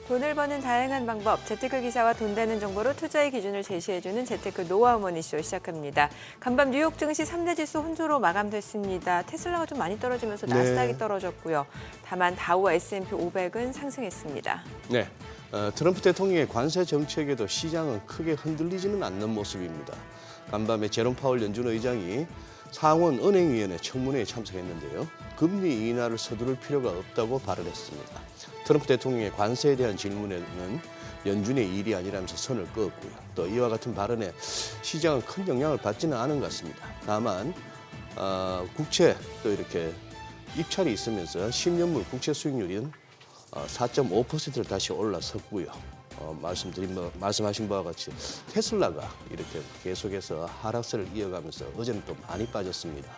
돈을 버는 다양한 방법, 재테크 기사와 돈 되는 정보로 투자의 기준을 제시해주는 재테크 노하우 머니쇼 시작합니다. 간밤 뉴욕 증시 3대 지수 혼조로 마감됐습니다. 테슬라가 좀 많이 떨어지면서 나스닥이 떨어졌고요. 다만 다우와 S&P 500은 상승했습니다. 네, 트럼프 대통령의 관세 정책에도 시장은 크게 흔들리지는 않는 모습입니다. 간밤에 제롬 파월 연준 의장이 상원 은행위원회 청문회에 참석했는데요. 금리 인하를 서두를 필요가 없다고 발언했습니다. 트럼프 대통령의 관세에 대한 질문에는 연준의 일이 아니라면서 선을 그었고요. 또 이와 같은 발언에 시장은 큰 영향을 받지는 않은 것 같습니다. 다만 국채 또 이렇게 입찰이 있으면서 10년물 국채 수익률은 4.5%를 다시 올라섰고요. 말씀하신 바와 같이 테슬라가 이렇게 계속해서 하락세를 이어가면서 어제는 또 많이 빠졌습니다.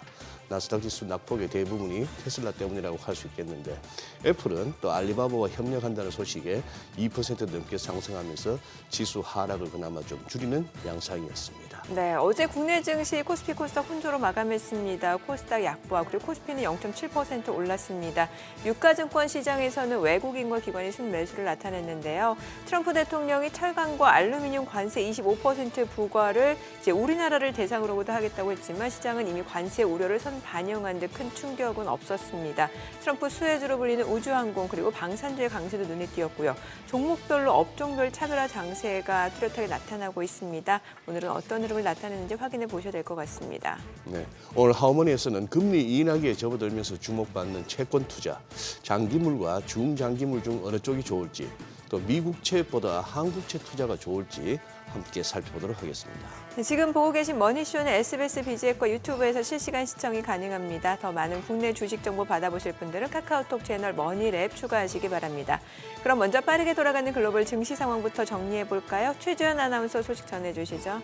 나스닥 지수 낙폭의 대부분이 테슬라 때문이라고 할 수 있겠는데 애플은 또 알리바바와 협력한다는 소식에 2% 넘게 상승하면서 지수 하락을 그나마 좀 줄이는 양상이었습니다. 네, 어제 국내 증시 코스피 코스닥 혼조로 마감했습니다. 코스닥 약보합 그리고 코스피는 0.7% 올랐습니다. 유가증권 시장에서는 외국인과 기관이 순매수를 나타냈는데요. 트럼프 대통령이 철강과 알루미늄 관세 25% 부과를 이제 우리나라를 대상으로도 하겠다고 했지만 시장은 이미 관세 우려를 반영한 데 큰 충격은 없었습니다. 트럼프 수혜주로 불리는 우주항공 그리고 방산주의 강세도 눈에 띄었고요. 종목별로 업종별 차별화 장세가 뚜렷하게 나타나고 있습니다. 오늘은 어떤 흐름을 나타내는지 확인해 보셔야 될 것 같습니다. 네, 오늘 하우머니에서는 금리 인하기에 접어들면서 주목받는 채권 투자, 장기물과 중장기물 중 어느 쪽이 좋을지, 또 미국채보다 한국채 투자가 좋을지 함께 살펴보도록 하겠습니다. 지금 보고 계신 머니쇼는 SBS BG앱과 유튜브에서 실시간 시청이 가능합니다. 더 많은 국내 주식 정보 받아보실 분들은 카카오톡 채널 머니랩 추가하시기 바랍니다. 그럼 먼저 빠르게 돌아가는 글로벌 증시 상황부터 정리해 볼까요? 최주연 아나운서 소식 전해주시죠.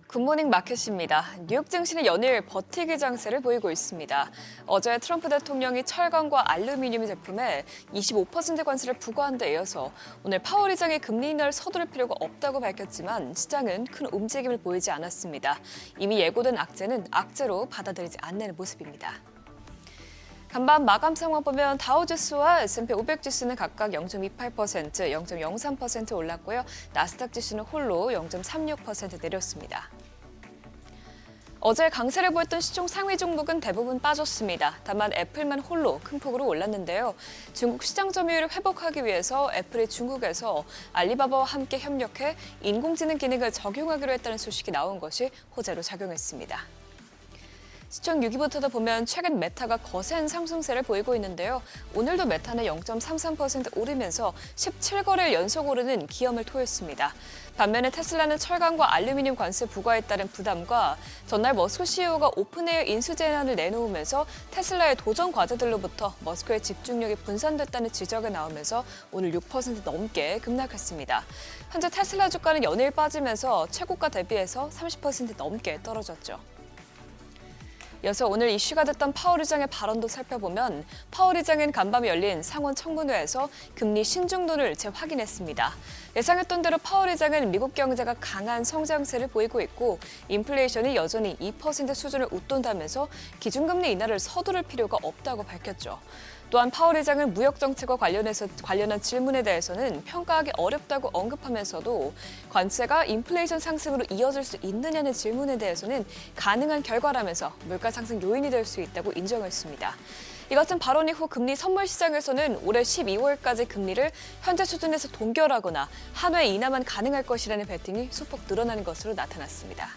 굿모닝 마켓입니다. 뉴욕 증시는 연일 버티기 장세를 보이고 있습니다. 어제 트럼프 대통령이 철강과 알루미늄 제품에 25% 관세를 부과한 데 이어서 오늘 파월 의장이 금리 인하를 서두를 필요가 없다고 밝혔지만 시장은 큰 움직임을 보이지 않았습니다. 이미 예고된 악재는 악재로 받아들이지 않는 모습입니다. 간밤 마감 상황 보면 다우지수와 S&P 500 지수는 각각 0.28%, 0.03% 올랐고요. 나스닥 지수는 홀로 0.36% 내렸습니다. 어제 강세를 보였던 시총 상위 종목은 대부분 빠졌습니다. 다만 애플만 홀로 큰 폭으로 올랐는데요. 중국 시장 점유율을 회복하기 위해서 애플이 중국에서 알리바바와 함께 협력해 인공지능 기능을 적용하기로 했다는 소식이 나온 것이 호재로 작용했습니다. 시총 6위부터도 보면 최근 메타가 거센 상승세를 보이고 있는데요. 오늘도 메타는 0.33% 오르면서 17거래일 연속 오르는 기염을 토했습니다. 반면에 테슬라는 철강과 알루미늄 관세 부과에 따른 부담과 전날 머스크 CEO가 오픈에어 인수 제안을 내놓으면서 테슬라의 도전 과제들로부터 머스크의 집중력이 분산됐다는 지적이 나오면서 오늘 6% 넘게 급락했습니다. 현재 테슬라 주가는 연일 빠지면서 최고가 대비해서 30% 넘게 떨어졌죠. 이어서 오늘 이슈가 됐던 파월 의장의 발언도 살펴보면 파월 의장은 간밤에 열린 상원 청문회에서 금리 신중론을 재확인했습니다. 예상했던 대로 파월 의장은 미국 경제가 강한 성장세를 보이고 있고 인플레이션이 여전히 2% 수준을 웃돈다면서 기준금리 인하를 서두를 필요가 없다고 밝혔죠. 또한 파월 의장은 무역 정책과 관련한 질문에 대해서는 평가하기 어렵다고 언급하면서도 관세가 인플레이션 상승으로 이어질 수 있느냐는 질문에 대해서는 가능한 결과라면서 물가 상승 요인이 될 수 있다고 인정했습니다. 이 같은 발언 이후 금리 선물 시장에서는 올해 12월까지 금리를 현재 수준에서 동결하거나 한 회 인하만 가능할 것이라는 베팅이 소폭 늘어나는 것으로 나타났습니다.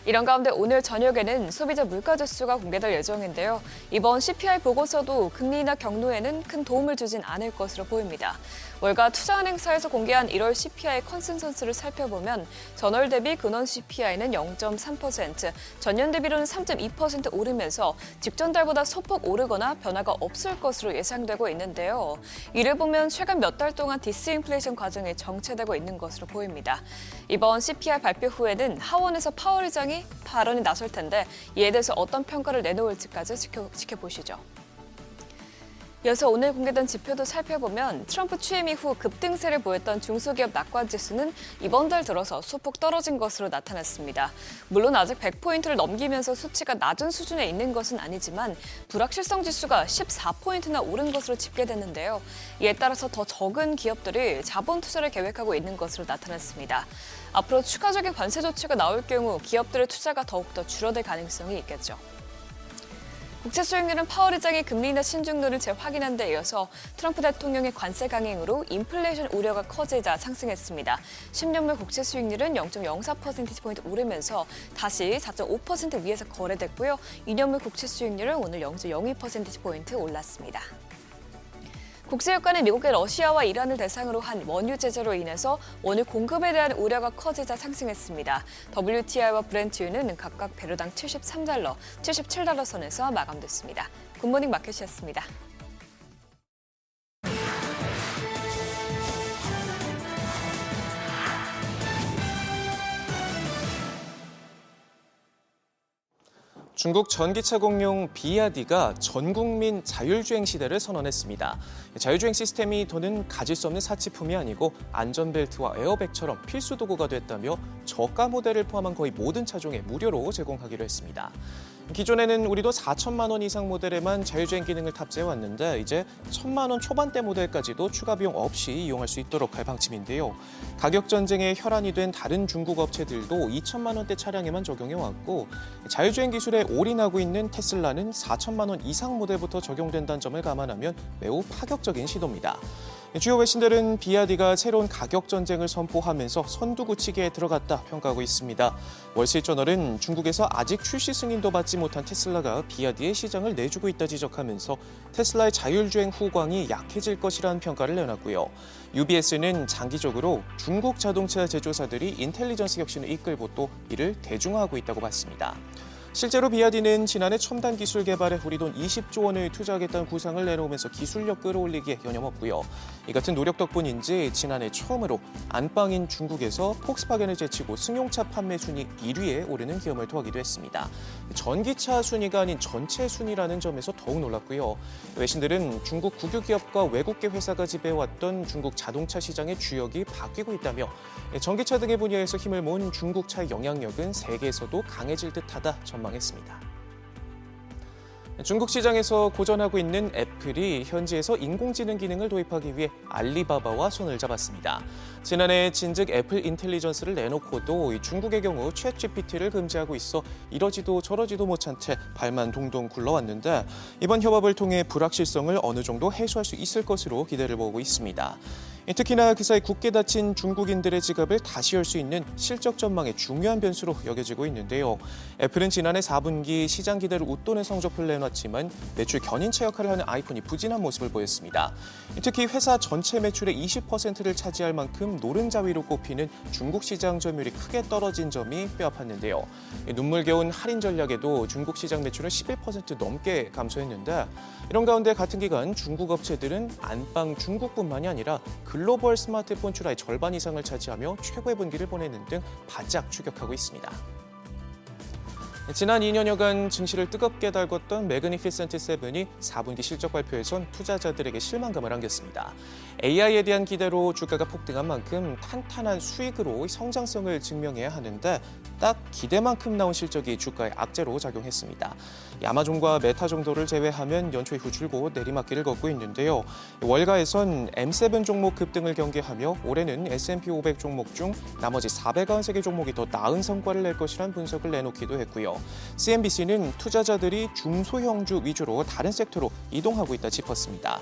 이런 가운데 오늘 저녁에는 소비자 물가지수가 공개될 예정인데요. 이번 CPI 보고서도 금리 인하 경로에는 큰 도움을 주진 않을 것으로 보입니다. 월가 투자은행사에서 공개한 1월 CPI 컨센서스를 살펴보면 전월 대비 근원 CPI는 0.3%, 전년 대비로는 3.2% 오르면서 직전 달보다 소폭 오르거나 변화가 없을 것으로 예상되고 있는데요. 이를 보면 최근 몇 달 동안 디스인플레이션 과정이 정체되고 있는 것으로 보입니다. 이번 CPI 발표 후에는 하원에서 파월 의장이 발언이 나설 텐데 이에 대해서 어떤 평가를 내놓을지까지 지켜보시죠. 이어서 오늘 공개된 지표도 살펴보면 트럼프 취임 이후 급등세를 보였던 중소기업 낙관지수는 이번 달 들어서 소폭 떨어진 것으로 나타났습니다. 물론 아직 100포인트를 넘기면서 수치가 낮은 수준에 있는 것은 아니지만 불확실성 지수가 14포인트나 오른 것으로 집계됐는데요. 이에 따라서 더 적은 기업들이 자본 투자를 계획하고 있는 것으로 나타났습니다. 앞으로 추가적인 관세 조치가 나올 경우 기업들의 투자가 더욱더 줄어들 가능성이 있겠죠. 국채 수익률은 파월 의장이 금리 인하 신중론을 재확인한 데 이어서 트럼프 대통령의 관세 강행으로 인플레이션 우려가 커지자 상승했습니다. 10년물 국채 수익률은 0.04%포인트 오르면서 다시 4.5% 위에서 거래됐고요. 2년물 국채 수익률은 오늘 0.02%포인트 올랐습니다. 국제유가는 미국의 러시아와 이란을 대상으로 한 원유 제재로 인해서 원유 공급에 대한 우려가 커지자 상승했습니다. WTI와 브렌트유는 각각 배럴당 73달러, 77달러 선에서 마감됐습니다. 굿모닝 마켓이었습니다. 중국 전기차 공룡 비야디가 전국민 자율주행 시대를 선언했습니다. 자율주행 시스템이 더는 가질 수 없는 사치품이 아니고 안전벨트와 에어백처럼 필수 도구가 됐다며 저가 모델을 포함한 거의 모든 차종에 무료로 제공하기로 했습니다. 기존에는 우리도 4천만 원 이상 모델에만 자율주행 기능을 탑재해왔는데 이제 1,000만 원 초반대 모델까지도 추가 비용 없이 이용할 수 있도록 할 방침인데요. 가격 전쟁의 혈안이 된 다른 중국 업체들도 2천만 원대 차량에만 적용해왔고 자율주행 기술에 올인하고 있는 테슬라는 4천만 원 이상 모델부터 적용된다는 점을 감안하면 매우 파격적인 시도입니다. 주요 외신들은 비야디가 새로운 가격 전쟁을 선포하면서 선두구치기에 들어갔다 평가하고 있습니다. 월스트리트저널은 중국에서 아직 출시 승인도 받지 못한 테슬라가 비야디의 시장을 내주고 있다 지적하면서 테슬라의 자율주행 후광이 약해질 것이라는 평가를 내놨고요. UBS는 장기적으로 중국 자동차 제조사들이 인텔리전스 혁신을 이끌고 또 이를 대중화하고 있다고 봤습니다. 실제로 비야디는 지난해 첨단 기술 개발에 우리 돈 20조 원을 투자하겠다는 구상을 내놓으면서 기술력 끌어올리기에 여념없고요. 이 같은 노력 덕분인지 지난해 처음으로 안방인 중국에서 폭스바겐을 제치고 승용차 판매 순위 1위에 오르는 기염을 토하기도 했습니다. 전기차 순위가 아닌 전체 순위라는 점에서 더욱 놀랐고요. 외신들은 중국 국유 기업과 외국계 회사가 지배해왔던 중국 자동차 시장의 주역이 바뀌고 있다며 전기차 등의 분야에서 힘을 모은 중국차의 영향력은 세계에서도 강해질 듯하다 전망했습니다. 중국 시장에서 고전하고 있는 애플이 현지에서 인공지능 기능을 도입하기 위해 알리바바와 손을 잡았습니다. 지난해 진즉 애플 인텔리전스를 내놓고도 중국의 경우 챗GPT를 금지하고 있어 이러지도 저러지도 못한 채 발만 동동 굴러왔는데 이번 협업을 통해 불확실성을 어느 정도 해소할 수 있을 것으로 기대를 모으고 있습니다. 특히나 그 사이 굳게 닫힌 중국인들의 지갑을 다시 열 수 있는 실적 전망의 중요한 변수로 여겨지고 있는데요. 애플은 지난해 4분기 시장 기대를 웃도는 성적표를 내놨지만 매출 견인차 역할을 하는 아이폰이 부진한 모습을 보였습니다. 특히 회사 전체 매출의 20%를 차지할 만큼 노른자위로 꼽히는 중국 시장 점유율이 크게 떨어진 점이 뼈아팠는데요. 눈물겨운 할인 전략에도 중국 시장 매출은 11% 넘게 감소했는데 이런 가운데 같은 기간 중국 업체들은 안방 중국뿐만이 아니라 글로벌 스마트폰 출하의 절반 이상을 차지하며 최고의 분기를 보내는 등 바짝 추격하고 있습니다. 지난 2년여간 증시를 뜨겁게 달궜던 매그니피센트 7이 4분기 실적 발표에선 투자자들에게 실망감을 안겼습니다. AI에 대한 기대로 주가가 폭등한 만큼 탄탄한 수익으로 성장성을 증명해야 하는데 딱 기대만큼 나온 실적이 주가에 악재로 작용했습니다. 아마존과 메타 정도를 제외하면 연초 이후 줄곧 내리막길을 걷고 있는데요. 월가에선 M7 종목 급등을 경계하며 올해는 S&P 500 종목 중 나머지 493개 종목이 더 나은 성과를 낼 것이란 분석을 내놓기도 했고요. CNBC는 투자자들이 중소형주 위주로 다른 섹터로 이동하고 있다 짚었습니다.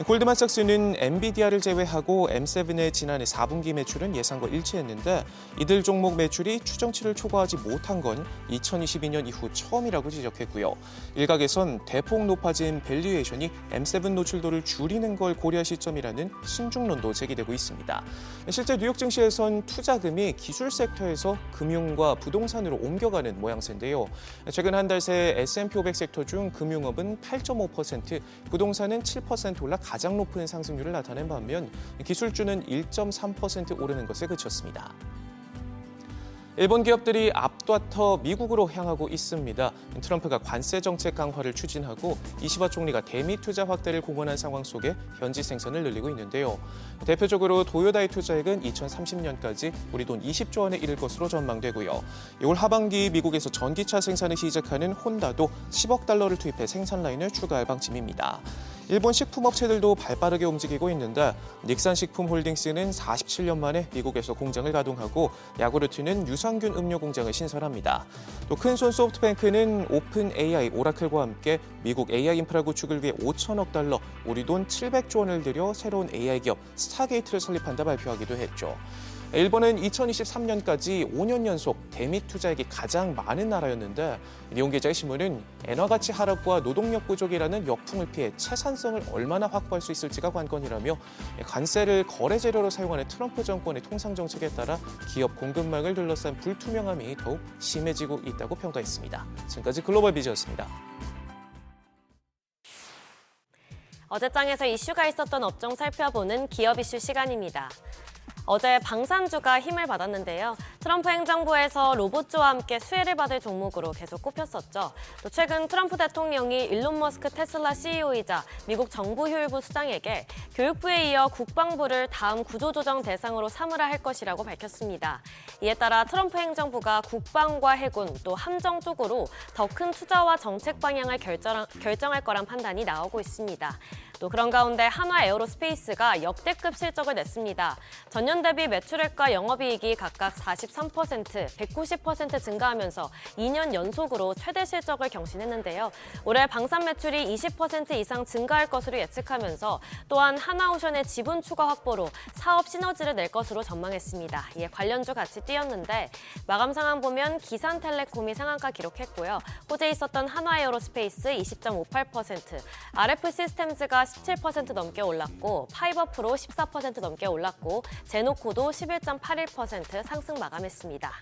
골드만삭스는 엔비디아를 제외하고 M7의 지난해 4분기 매출은 예상과 일치했는데 이들 종목 매출이 추정치를 초과하지 못한 건 2022년 이후 처음이라고 지적했고요. 일각에선 대폭 높아진 밸류에이션이 M7 노출도를 줄이는 걸 고려할 시점이라는 신중론도 제기되고 있습니다. 실제 뉴욕 증시에선 투자금이 기술 섹터에서 금융과 부동산으로 옮겨가는 모양새인데요. 최근 한 달 새 S&P 500 섹터 중 금융업은 8.5%, 부동산은 7% 올라 가장 높은 상승률을 나타낸 반면 기술주는 1.3% 오르는 것에 그쳤습니다. 일본 기업들이 앞다퉈 미국으로 향하고 있습니다. 트럼프가 관세 정책 강화를 추진하고 이시바 총리가 대미 투자 확대를 공언한 상황 속에 현지 생산을 늘리고 있는데요. 대표적으로 도요다의 투자액은 2030년까지 우리 돈 20조 원에 이를 것으로 전망되고요. 올 하반기 미국에서 전기차 생산을 시작하는 혼다도 10억 달러를 투입해 생산 라인을 추가할 방침입니다. 일본 식품업체들도 발빠르게 움직이고 있는데 닉산식품홀딩스는 47년 만에 미국에서 공장을 가동하고 야구르트는 유산균 음료 공장을 신설합니다. 또 큰손 소프트뱅크는 오픈 AI 오라클과 함께 미국 AI 인프라 구축을 위해 5천억 달러, 우리 돈 700조 원을 들여 새로운 AI 기업 스타게이트를 설립한다 발표하기도 했죠. 일본은 2023년까지 5년 연속 대미 투자액이 가장 많은 나라였는데 일본계좌의 신문은 엔화 가치 하락과 노동력 부족이라는 역풍을 피해 채산성을 얼마나 확보할 수 있을지가 관건이라며 관세를 거래 재료로 사용하는 트럼프 정권의 통상 정책에 따라 기업 공급망을 둘러싼 불투명함이 더욱 심해지고 있다고 평가했습니다. 지금까지 글로벌 비즈였습니다. 어제장에서 이슈가 있었던 업종 살펴보는 기업 이슈 시간입니다. 어제 방산주가 힘을 받았는데요. 트럼프 행정부에서 로봇주와 함께 수혜를 받을 종목으로 계속 꼽혔었죠. 또 최근 트럼프 대통령이 일론 머스크 테슬라 CEO이자 미국 정부효율부 수장에게 교육부에 이어 국방부를 다음 구조조정 대상으로 삼으라 할 것이라고 밝혔습니다. 이에 따라 트럼프 행정부가 국방과 해군 또 함정 쪽으로 더 큰 투자와 정책 방향을 결정할 거란 판단이 나오고 있습니다. 또 그런 가운데 한화 에어로스페이스가 역대급 실적을 냈습니다. 전년 대비 매출액과 영업이익이 각각 43%, 190% 증가하면서 2년 연속으로 최대 실적을 경신했는데요. 올해 방산 매출이 20% 이상 증가할 것으로 예측하면서 또한 하나오션의 지분 추가 확보로 사업 시너지를 낼 것으로 전망했습니다. 이에 관련주 같이 뛰었는데 마감 상황 보면 기산텔레콤이 상한가 기록했고요. 호재 있었던 한화에어로스페이스 20.58%, RF 시스템즈가 17% 넘게 올랐고 파이버프로 14% 넘게 올랐고 제노코도 11.81% 상승 마감했습니다.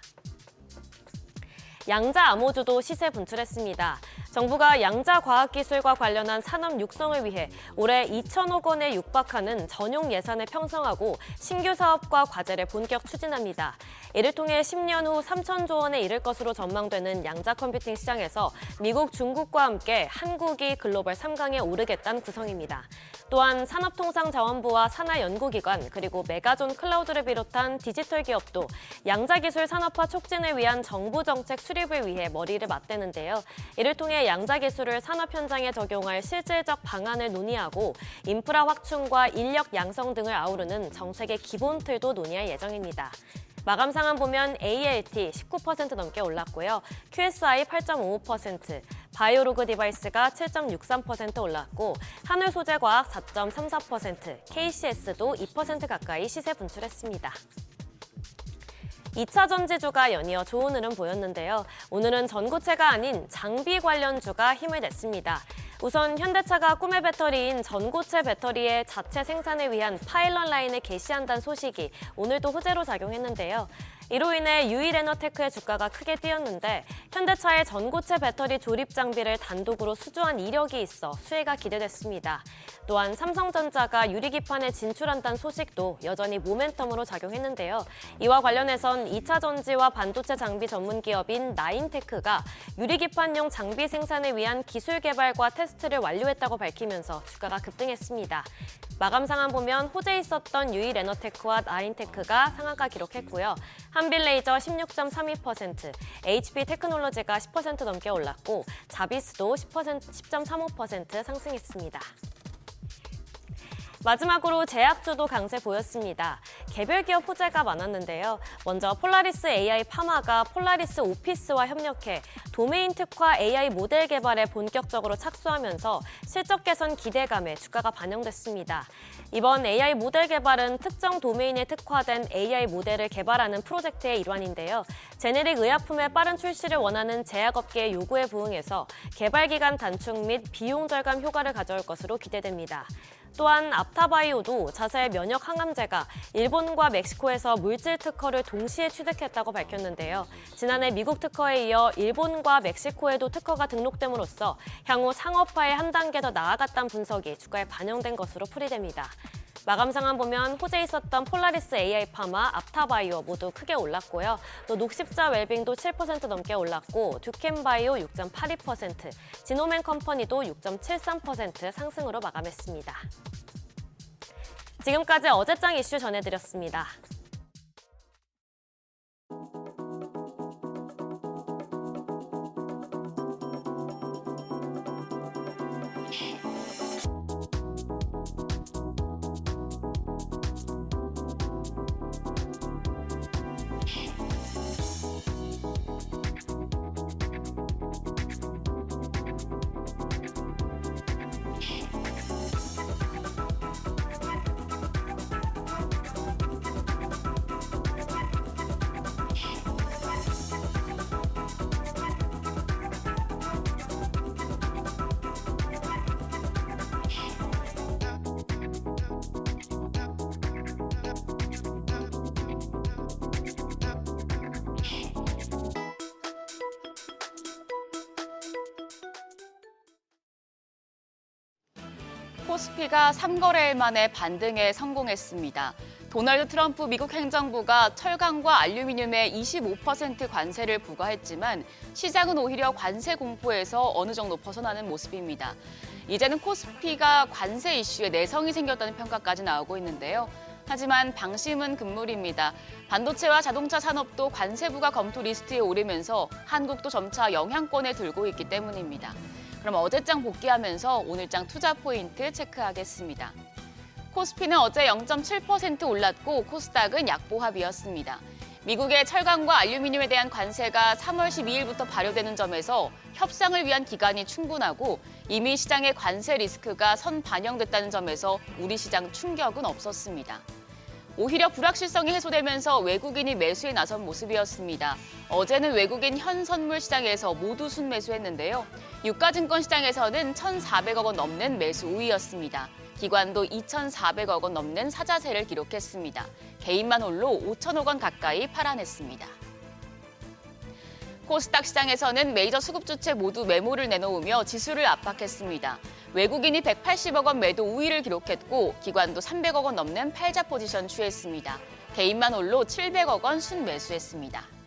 양자 암호주도 시세 분출했습니다. 정부가 양자 과학기술과 관련한 산업 육성을 위해 올해 2천억 원에 육박하는 전용 예산을 편성하고 신규 사업과 과제를 본격 추진합니다. 이를 통해 10년 후 3천조 원에 이를 것으로 전망되는 양자 컴퓨팅 시장에서 미국, 중국과 함께 한국이 글로벌 3강에 오르겠다는 구성입니다. 또한 산업통상자원부와 산하연구기관 그리고 메가존 클라우드를 비롯한 디지털 기업도 양자기술 산업화 촉진을 위한 정부 정책 수립을 위해 머리를 맞대는데요. 이를 통해 양자기술을 산업 현장에 적용할 실질적 방안을 논의하고 인프라 확충과 인력 양성 등을 아우르는 정책의 기본 틀도 논의할 예정입니다. 마감 상황 보면 ALT 19% 넘게 올랐고요. QSI 8.55%, 바이오로그 디바이스가 7.63% 올랐고 한울소재과학 4.34%, KCS도 2% 가까이 시세 분출했습니다. 2차 전지주가 연이어 좋은 흐름 보였는데요. 오늘은 전고체가 아닌 장비 관련주가 힘을 냈습니다. 우선 현대차가 꿈의 배터리인 전고체 배터리의 자체 생산을 위한 파일럿 라인을 개시한다는 소식이 오늘도 호재로 작용했는데요. 이로 인해 유일에너테크의 주가가 크게 뛰었는데 현대차의 전고체 배터리 조립 장비를 단독으로 수주한 이력이 있어 수혜가 기대됐습니다. 또한 삼성전자가 유리기판에 진출한다는 소식도 여전히 모멘텀으로 작용했는데요. 이와 관련해선 2차 전지와 반도체 장비 전문 기업인 나인테크가 유리기판용 장비 생산을 위한 기술 개발과 테스트를 완료했다고 밝히면서 주가가 급등했습니다. 마감 상황 보면 호재 있었던 유일에너테크와 나인테크가 상한가 기록했고요. 한빌레이저 16.32%, HP 테크놀로지가 10% 넘게 올랐고 자비스도 10.35% 상승했습니다. 마지막으로 제약주도 강세 보였습니다. 개별 기업 호재가 많았는데요. 먼저 폴라리스 AI 파마가 폴라리스 오피스와 협력해 도메인 특화 AI 모델 개발에 본격적으로 착수하면서 실적 개선 기대감에 주가가 반영됐습니다. 이번 AI 모델 개발은 특정 도메인에 특화된 AI 모델을 개발하는 프로젝트의 일환인데요. 제네릭 의약품의 빠른 출시를 원하는 제약업계의 요구에 부응해서 개발 기간 단축 및 비용 절감 효과를 가져올 것으로 기대됩니다. 또한 앞타바이오도 자사의 면역 항암제가 일본과 멕시코에서 물질 특허를 동시에 취득했다고 밝혔는데요. 지난해 미국 특허에 이어 일본과 멕시코에도 특허가 등록됨으로써 향후 상업화에 한 단계 더 나아갔다는 분석이 주가에 반영된 것으로 풀이됩니다. 마감 상황 보면 호재에 있었던 폴라리스 AI 파마, 앞타바이오 모두 크게 올랐고요. 또 녹십자 웰빙도 7% 넘게 올랐고 듀켄바이오 6.82%, 지노맨 컴퍼니도 6.73% 상승으로 마감했습니다. 지금까지 어제장 이슈 전해드렸습니다. 코스피가 3거래일 만에 반등에 성공했습니다. 도널드 트럼프 미국 행정부가 철강과 알루미늄에 25% 관세를 부과했지만 시장은 오히려 관세 공포에서 어느 정도 벗어나는 모습입니다. 이제는 코스피가 관세 이슈에 내성이 생겼다는 평가까지 나오고 있는데요. 하지만 방심은 금물입니다. 반도체와 자동차 산업도 관세 부과 검토 리스트에 오르면서 한국도 점차 영향권에 들고 있기 때문입니다. 그럼 어제장 복귀하면서 오늘장 투자 포인트 체크하겠습니다. 코스피는 어제 0.7% 올랐고 코스닥은 약보합이었습니다. 미국의 철강과 알루미늄에 대한 관세가 3월 12일부터 발효되는 점에서 협상을 위한 기간이 충분하고 이미 시장의 관세 리스크가 선반영됐다는 점에서 우리 시장 충격은 없었습니다. 오히려 불확실성이 해소되면서 외국인이 매수에 나선 모습이었습니다. 어제는 외국인 현선물 시장에서 모두 순매수했는데요. 유가증권 시장에서는 1,400억 원 넘는 매수 우위였습니다. 기관도 2,400억 원 넘는 사자세를 기록했습니다. 개인만 홀로 5천억 원 가까이 팔아냈습니다. 코스닥 시장에서는 메이저 수급주체 모두 매모를 내놓으며 지수를 압박했습니다. 외국인이 180억 원 매도 우위를 기록했고 기관도 300억 원 넘는 팔자 포지션 취했습니다. 개인만 홀로 700억 원 순매수했습니다.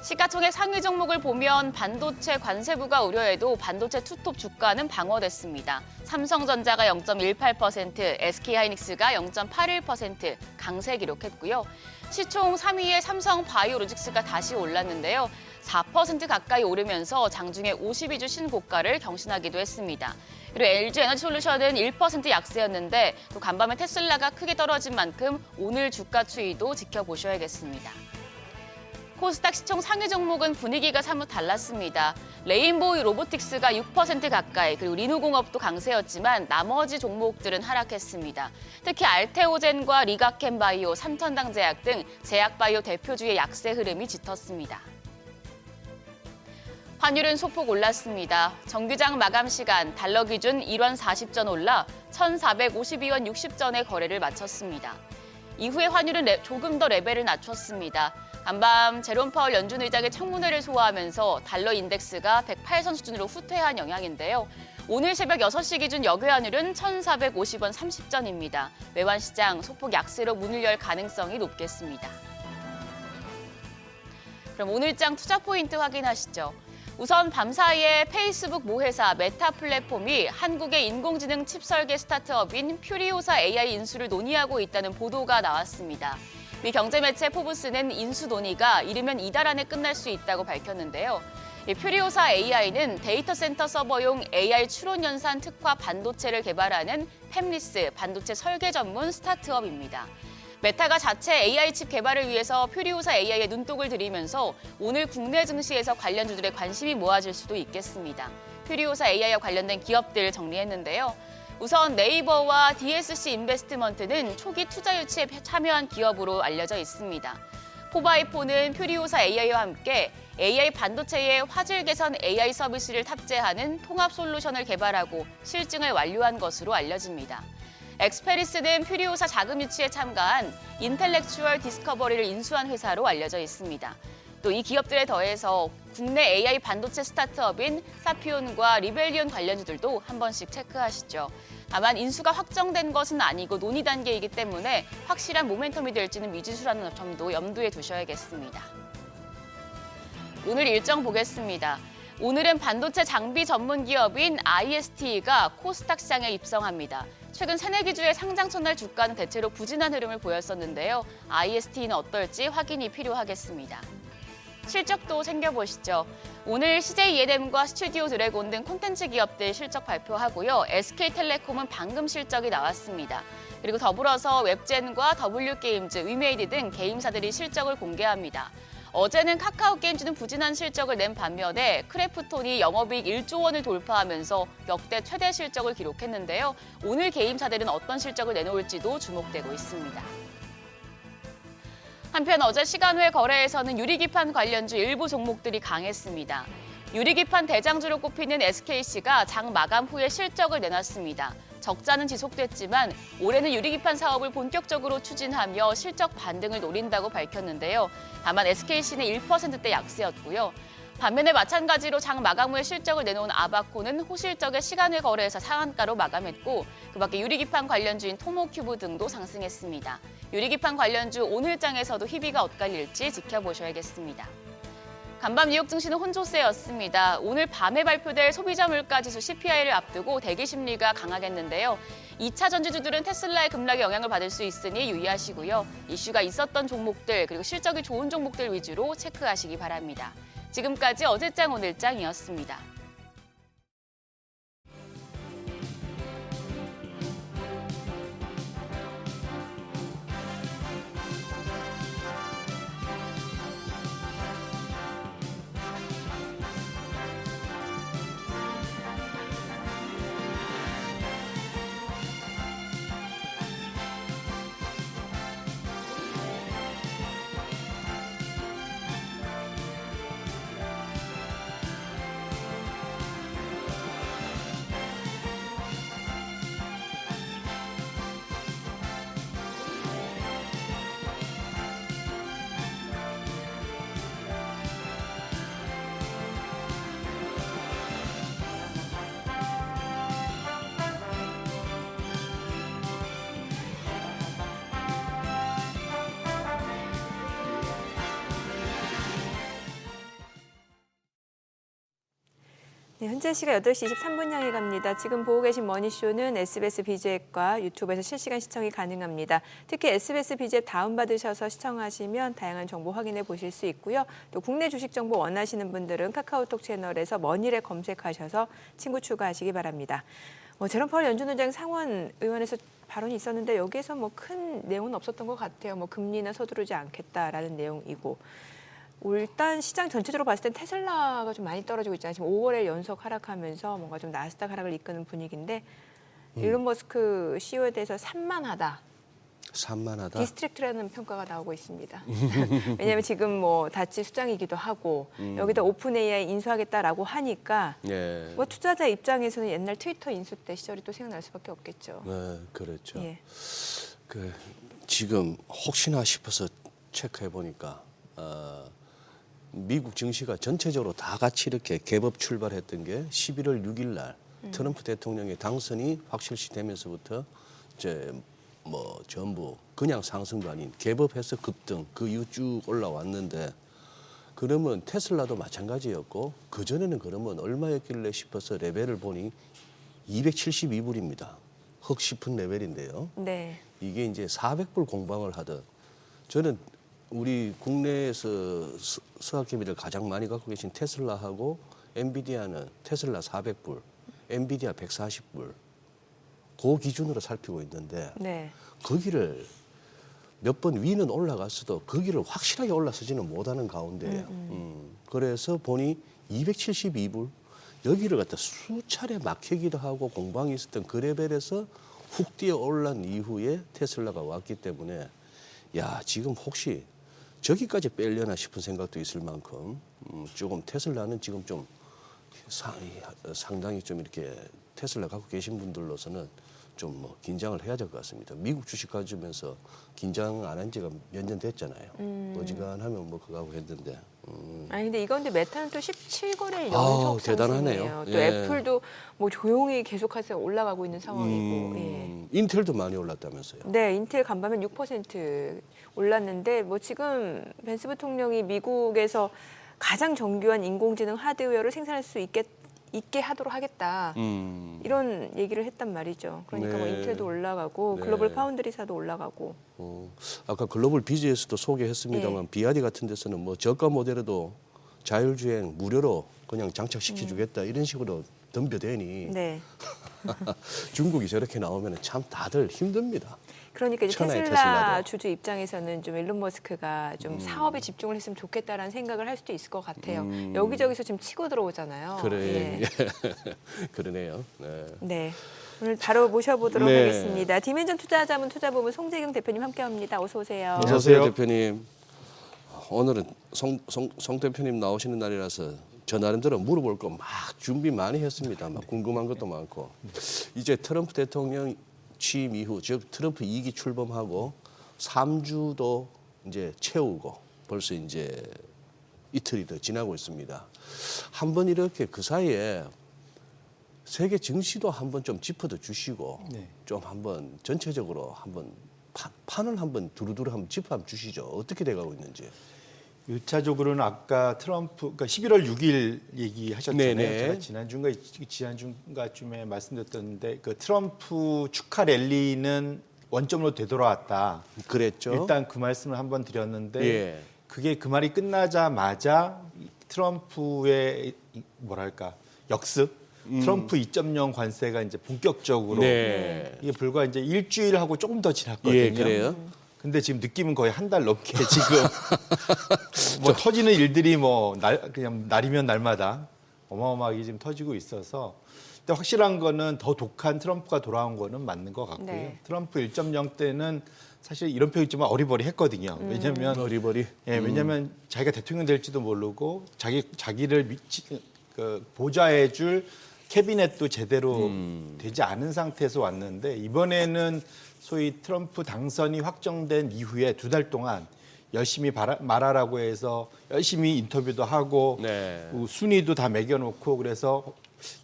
시가총액 상위 종목을 보면 반도체 관세부가 우려해도 반도체 투톱 주가는 방어됐습니다. 삼성전자가 0.18%, SK하이닉스가 0.81% 강세 기록했고요. 시총 3위의 삼성바이오로직스가 다시 올랐는데요. 4% 가까이 오르면서 장중에 52주 신고가를 경신하기도 했습니다. 그리고 LG에너지솔루션은 1% 약세였는데 또 간밤에 테슬라가 크게 떨어진 만큼 오늘 주가 추이도 지켜보셔야겠습니다. 코스닥 시총 상위 종목은 분위기가 사뭇 달랐습니다. 레인보우 로보틱스가 6% 가까이, 그리고 리누공업도 강세였지만 나머지 종목들은 하락했습니다. 특히 알테오젠과 리가켄바이오, 삼천당제약 등 제약바이오 대표주의 약세 흐름이 짙었습니다. 환율은 소폭 올랐습니다. 정규장 마감 시간 달러 기준 1원 40전 올라 1,452원 60전에 거래를 마쳤습니다. 이후에 환율은 조금 더 레벨을 낮췄습니다. 간밤 제롬 파월 연준 의장의 청문회를 소화하면서 달러 인덱스가 108선 수준으로 후퇴한 영향인데요. 오늘 새벽 6시 기준 역외환율은 1,450원 30전입니다. 외환시장 소폭 약세로 문을 열 가능성이 높겠습니다. 그럼 오늘장 투자 포인트 확인하시죠. 우선 밤사이에 페이스북 모회사 메타 플랫폼이 한국의 인공지능 칩 설계 스타트업인 퓨리오사 AI 인수를 논의하고 있다는 보도가 나왔습니다. 미 경제매체 포브스는 인수 논의가 이르면 이달 안에 끝날 수 있다고 밝혔는데요. 퓨리오사 AI는 데이터 센터 서버용 AI 추론 연산 특화 반도체를 개발하는 팹리스 반도체 설계 전문 스타트업입니다. 메타가 자체 AI 칩 개발을 위해서 퓨리오사 AI에 눈독을 들이면서 오늘 국내 증시에서 관련주들의 관심이 모아질 수도 있겠습니다. 퓨리오사 AI와 관련된 기업들 정리했는데요. 우선 네이버와 DSC 인베스트먼트는 초기 투자 유치에 참여한 기업으로 알려져 있습니다. 포바이포는 퓨리오사 AI와 함께 AI 반도체에 화질 개선 AI 서비스를 탑재하는 통합 솔루션을 개발하고 실증을 완료한 것으로 알려집니다. 엑스페리스는 퓨리오사 자금 유치에 참가한 인텔렉추얼 디스커버리를 인수한 회사로 알려져 있습니다. 또 이 기업들에 더해서 국내 AI 반도체 스타트업인 사피온과 리벨리온 관련주들도 한 번씩 체크하시죠. 다만 인수가 확정된 것은 아니고 논의 단계이기 때문에 확실한 모멘텀이 될지는 미지수라는 점도 염두에 두셔야겠습니다. 오늘 일정 보겠습니다. 오늘은 반도체 장비 전문 기업인 IST가 코스닥 시장에 입성합니다. 최근 새내 기주의 상장 첫날 주가는 대체로 부진한 흐름을 보였었는데요. IST는 어떨지 확인이 필요하겠습니다. 실적도 챙겨보시죠. 오늘 CJ ENM과 스튜디오 드래곤 등 콘텐츠 기업들 실적 발표하고요. SK텔레콤은 방금 실적이 나왔습니다. 그리고 더불어서 웹젠과 W게임즈, 위메이드 등 게임사들이 실적을 공개합니다. 어제는 카카오게임즈는 부진한 실적을 낸 반면에 크래프톤이 영업이익 1조 원을 돌파하면서 역대 최대 실적을 기록했는데요. 오늘 게임사들은 어떤 실적을 내놓을지도 주목되고 있습니다. 한편 어제 시간외 거래에서는 유리기판 관련주 일부 종목들이 강했습니다. 유리기판 대장주로 꼽히는 SKC가 장 마감 후에 실적을 내놨습니다. 적자는 지속됐지만 올해는 유리기판 사업을 본격적으로 추진하며 실적 반등을 노린다고 밝혔는데요. 다만 SKC는 1%대 약세였고요. 반면에 마찬가지로 장 마감 후에 실적을 내놓은 아바코는 호실적의 시간외 거래에서 상한가로 마감했고 그밖에 유리기판 관련주인 토모큐브 등도 상승했습니다. 유리기판 관련주 오늘장에서도 희비가 엇갈릴지 지켜보셔야겠습니다. 간밤 뉴욕 증시는 혼조세였습니다. 오늘 밤에 발표될 소비자 물가지수 CPI를 앞두고 대기 심리가 강하겠는데요. 2차 전지주들은 테슬라의 급락에 영향을 받을 수 있으니 유의하시고요. 이슈가 있었던 종목들 그리고 실적이 좋은 종목들 위주로 체크하시기 바랍니다. 지금까지 어제장 오늘장이었습니다. 네, 현재 시각 8시 23분 향해 갑니다. 지금 보고 계신 머니쇼는 SBS 비즈앱과 유튜브에서 실시간 시청이 가능합니다. 특히 SBS 비즈앱 다운받으셔서 시청하시면 다양한 정보 확인해 보실 수 있고요. 또 국내 주식 정보 원하시는 분들은 카카오톡 채널에서 머니를 검색하셔서 친구 추가하시기 바랍니다. 제롬 파월 연준 의장 상원 의원에서 발언이 있었는데 여기에서 큰 내용은 없었던 것 같아요. 금리나 서두르지 않겠다라는 내용이고. 일단 시장 전체적으로 봤을 땐 테슬라가 좀 많이 떨어지고 있잖아요. 지금 5월에 연속 하락하면서 뭔가 좀 나스닥 하락을 이끄는 분위기인데 일론 머스크 CEO에 대해서 산만하다. 산만하다. 디스트랙트라는 평가가 나오고 있습니다. 왜냐하면 지금 다치 수장이기도 하고 여기다 오픈 AI 인수하겠다라고 하니까 예. 투자자 입장에서는 옛날 트위터 인수 때 시절이 또 생각날 수밖에 없겠죠. 네, 그렇죠. 예. 지금 혹시나 싶어서 체크해 보니까 미국 증시가 전체적으로 다 같이 이렇게 개법 출발했던 게 11월 6일 날 트럼프 대통령의 당선이 확실시되면서부터 이제 전부 그냥 상승도 아닌 개법해서 급등 그 이후 쭉 올라왔는데 그러면 테슬라도 마찬가지였고 그전에는 그러면 얼마였길래 싶어서 레벨을 보니 272불입니다. 헉 싶은 레벨인데요. 네. 이게 이제 400불 공방을 하던 저는 우리 국내에서 스와케미를 가장 많이 갖고 계신 테슬라하고 엔비디아는 테슬라 400불, 엔비디아 140불 그 기준으로 살피고 있는데 네. 거기를 몇 번 위는 올라갔어도 거기를 확실하게 올라서지는 못하는 가운데예요. 그래서 보니 272불 여기를 갖다 수차례 막히기도 하고 공방이 있었던 그 레벨에서 훅 뛰어 올란 이후에 테슬라가 왔기 때문에 지금 혹시 저기까지 빼려나 싶은 생각도 있을 만큼 조금 테슬라는 지금 좀 상당히 좀 이렇게 테슬라 갖고 계신 분들로서는 좀 뭐 긴장을 해야 될 것 같습니다. 미국 주식 가지면서 긴장 안 한 지가 몇 년 됐잖아요. 어지간하면 뭐 그거하고 했는데. 아니 근데 이건데 메타는 또 17거래일 아우, 연속 대단하네요. 상승이에요. 또 예. 애플도 뭐 조용히 계속해서 올라가고 있는 상황이고. 예. 인텔도 많이 올랐다면서요. 네, 인텔 간밤에 6% 올랐는데 뭐 지금 벤스 부통령이 미국에서 가장 정교한 인공지능 하드웨어를 생산할 수 있게 하도록 하겠다. 이런 얘기를 했단 말이죠. 그러니까 뭐 네. 인텔도 올라가고 네. 글로벌 파운드리사도 올라가고. 아까 글로벌 비즈에서도 소개했습니다만 예. 비아디 같은 데서는 뭐 저가 모델에도 자율주행 무료로 그냥 장착시켜주겠다 이런 식으로 덤벼대니 네. 중국이 저렇게 나오면 참 다들 힘듭니다. 그러니까 이제 천하의 테슬라 테슬라도. 주주 입장에서는 좀 일론 머스크가 좀 사업에 집중을 했으면 좋겠다라는 생각을 할 수도 있을 것 같아요. 여기저기서 지금 치고 들어오잖아요. 그래, 예. 그러네요. 네. 네. 오늘 바로 모셔보도록 네. 하겠습니다. 디멘전 투자자문 투자부문 송재경 대표님 함께합니다. 어서 오세요. 안녕하세요, 대표님. 오늘은 송 대표님 나오시는 날이라서 저 나름대로 물어볼 거 막 준비 많이 했습니다. 막 궁금한 것도 많고. 이제 트럼프 대통령 취임 이후, 즉 트럼프 2기 출범하고 3주도 이제 채우고 벌써 이제 이틀이 더 지나고 있습니다. 한번 이렇게 그 사이에 세계 증시도 한번 좀 짚어도 주시고 네. 좀 한번 전체적으로 한번 판을 한번 두루두루 한번 짚어 한번 주시죠. 어떻게 돼가고 있는지. 1차적으로는 아까 트럼프, 그러니까 11월 6일 얘기하셨잖아요. 네네. 제가 지난주인가쯤에 말씀드렸던데 그 트럼프 축하 랠리는 원점으로 되돌아왔다. 그랬죠. 일단 그 말씀을 한번 드렸는데 예. 그게 그 말이 끝나자마자 트럼프의 뭐랄까 역습, 트럼프 2.0 관세가 이제 본격적으로 네. 이게 불과 이제 일주일하고 조금 더 지났거든요. 예, 그래요. 근데 지금 느낌은 거의 한 달 넘게 지금 뭐 터지는 일들이 뭐 그냥 날이면 날마다 어마어마하게 지금 터지고 있어서 근데 확실한 거는 더 독한 트럼프가 돌아온 거는 맞는 것 같고요. 네. 트럼프 1.0 때는 사실 이런 표현 있지만 어리버리했거든요. 왜냐하면 어리버리. 왜냐하면 자기가 대통령 될지도 모르고 자기를 보좌해줄 캐비넷도 제대로 되지 않은 상태에서 왔는데 이번에는 소위 트럼프 당선이 확정된 이후에 2달 동안 열심히 말하라고 해서 열심히 인터뷰도 하고 네. 순위도 다 매겨놓고 그래서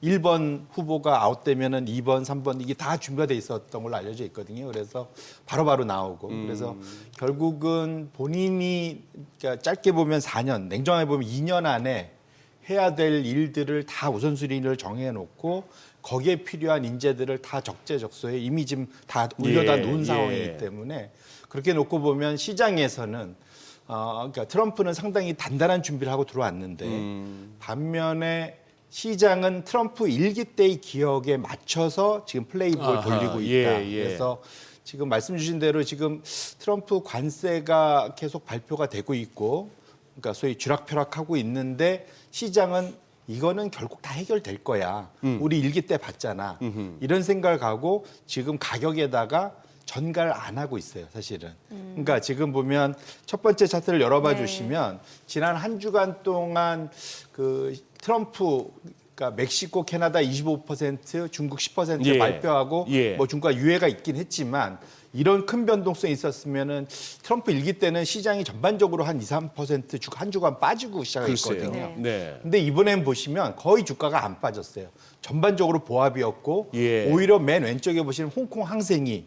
1번 후보가 아웃되면은 2번, 3번 이게 다 준비가 돼 있었던 걸로 알려져 있거든요. 그래서 바로바로 나오고 그래서 결국은 본인이 그러니까 짧게 보면 4년, 냉정하게 보면 2년 안에 해야 될 일들을 다 우선순위를 정해놓고 거기에 필요한 인재들을 다 적재적소에 이미 지금 다 올려다 놓은 상황이기 때문에 그렇게 놓고 보면 시장에서는 그러니까 트럼프는 상당히 단단한 준비를 하고 들어왔는데 반면에 시장은 트럼프 1기 때의 기억에 맞춰서 지금 플레이복을 돌리고 있다. 그래서 지금 말씀 주신 대로 지금 트럼프 관세가 계속 발표가 되고 있고 그러니까 소위 쥐락펴락하고 있는데 시장은 이거는 결국 다 해결될 거야. 우리 일기 때 봤잖아. 이런 생각을 가고 지금 가격에다가 전가를 안 하고 있어요, 사실은. 그러니까 지금 보면 첫 번째 차트를 열어봐 주시면 지난 한 주간 동안 그 트럼프 그러니까 멕시코, 캐나다 25%, 중국 10% 발표하고 뭐 중국과 유예가 있긴 했지만 이런 큰 변동성이 있었으면은 트럼프 일기 때는 시장이 전반적으로 한 2, 3% 한 주간 빠지고 시작했거든요. 네. 근데 이번엔 보시면 거의 주가가 안 빠졌어요. 전반적으로 보합이었고 오히려 맨 왼쪽에 보시면 홍콩 항생이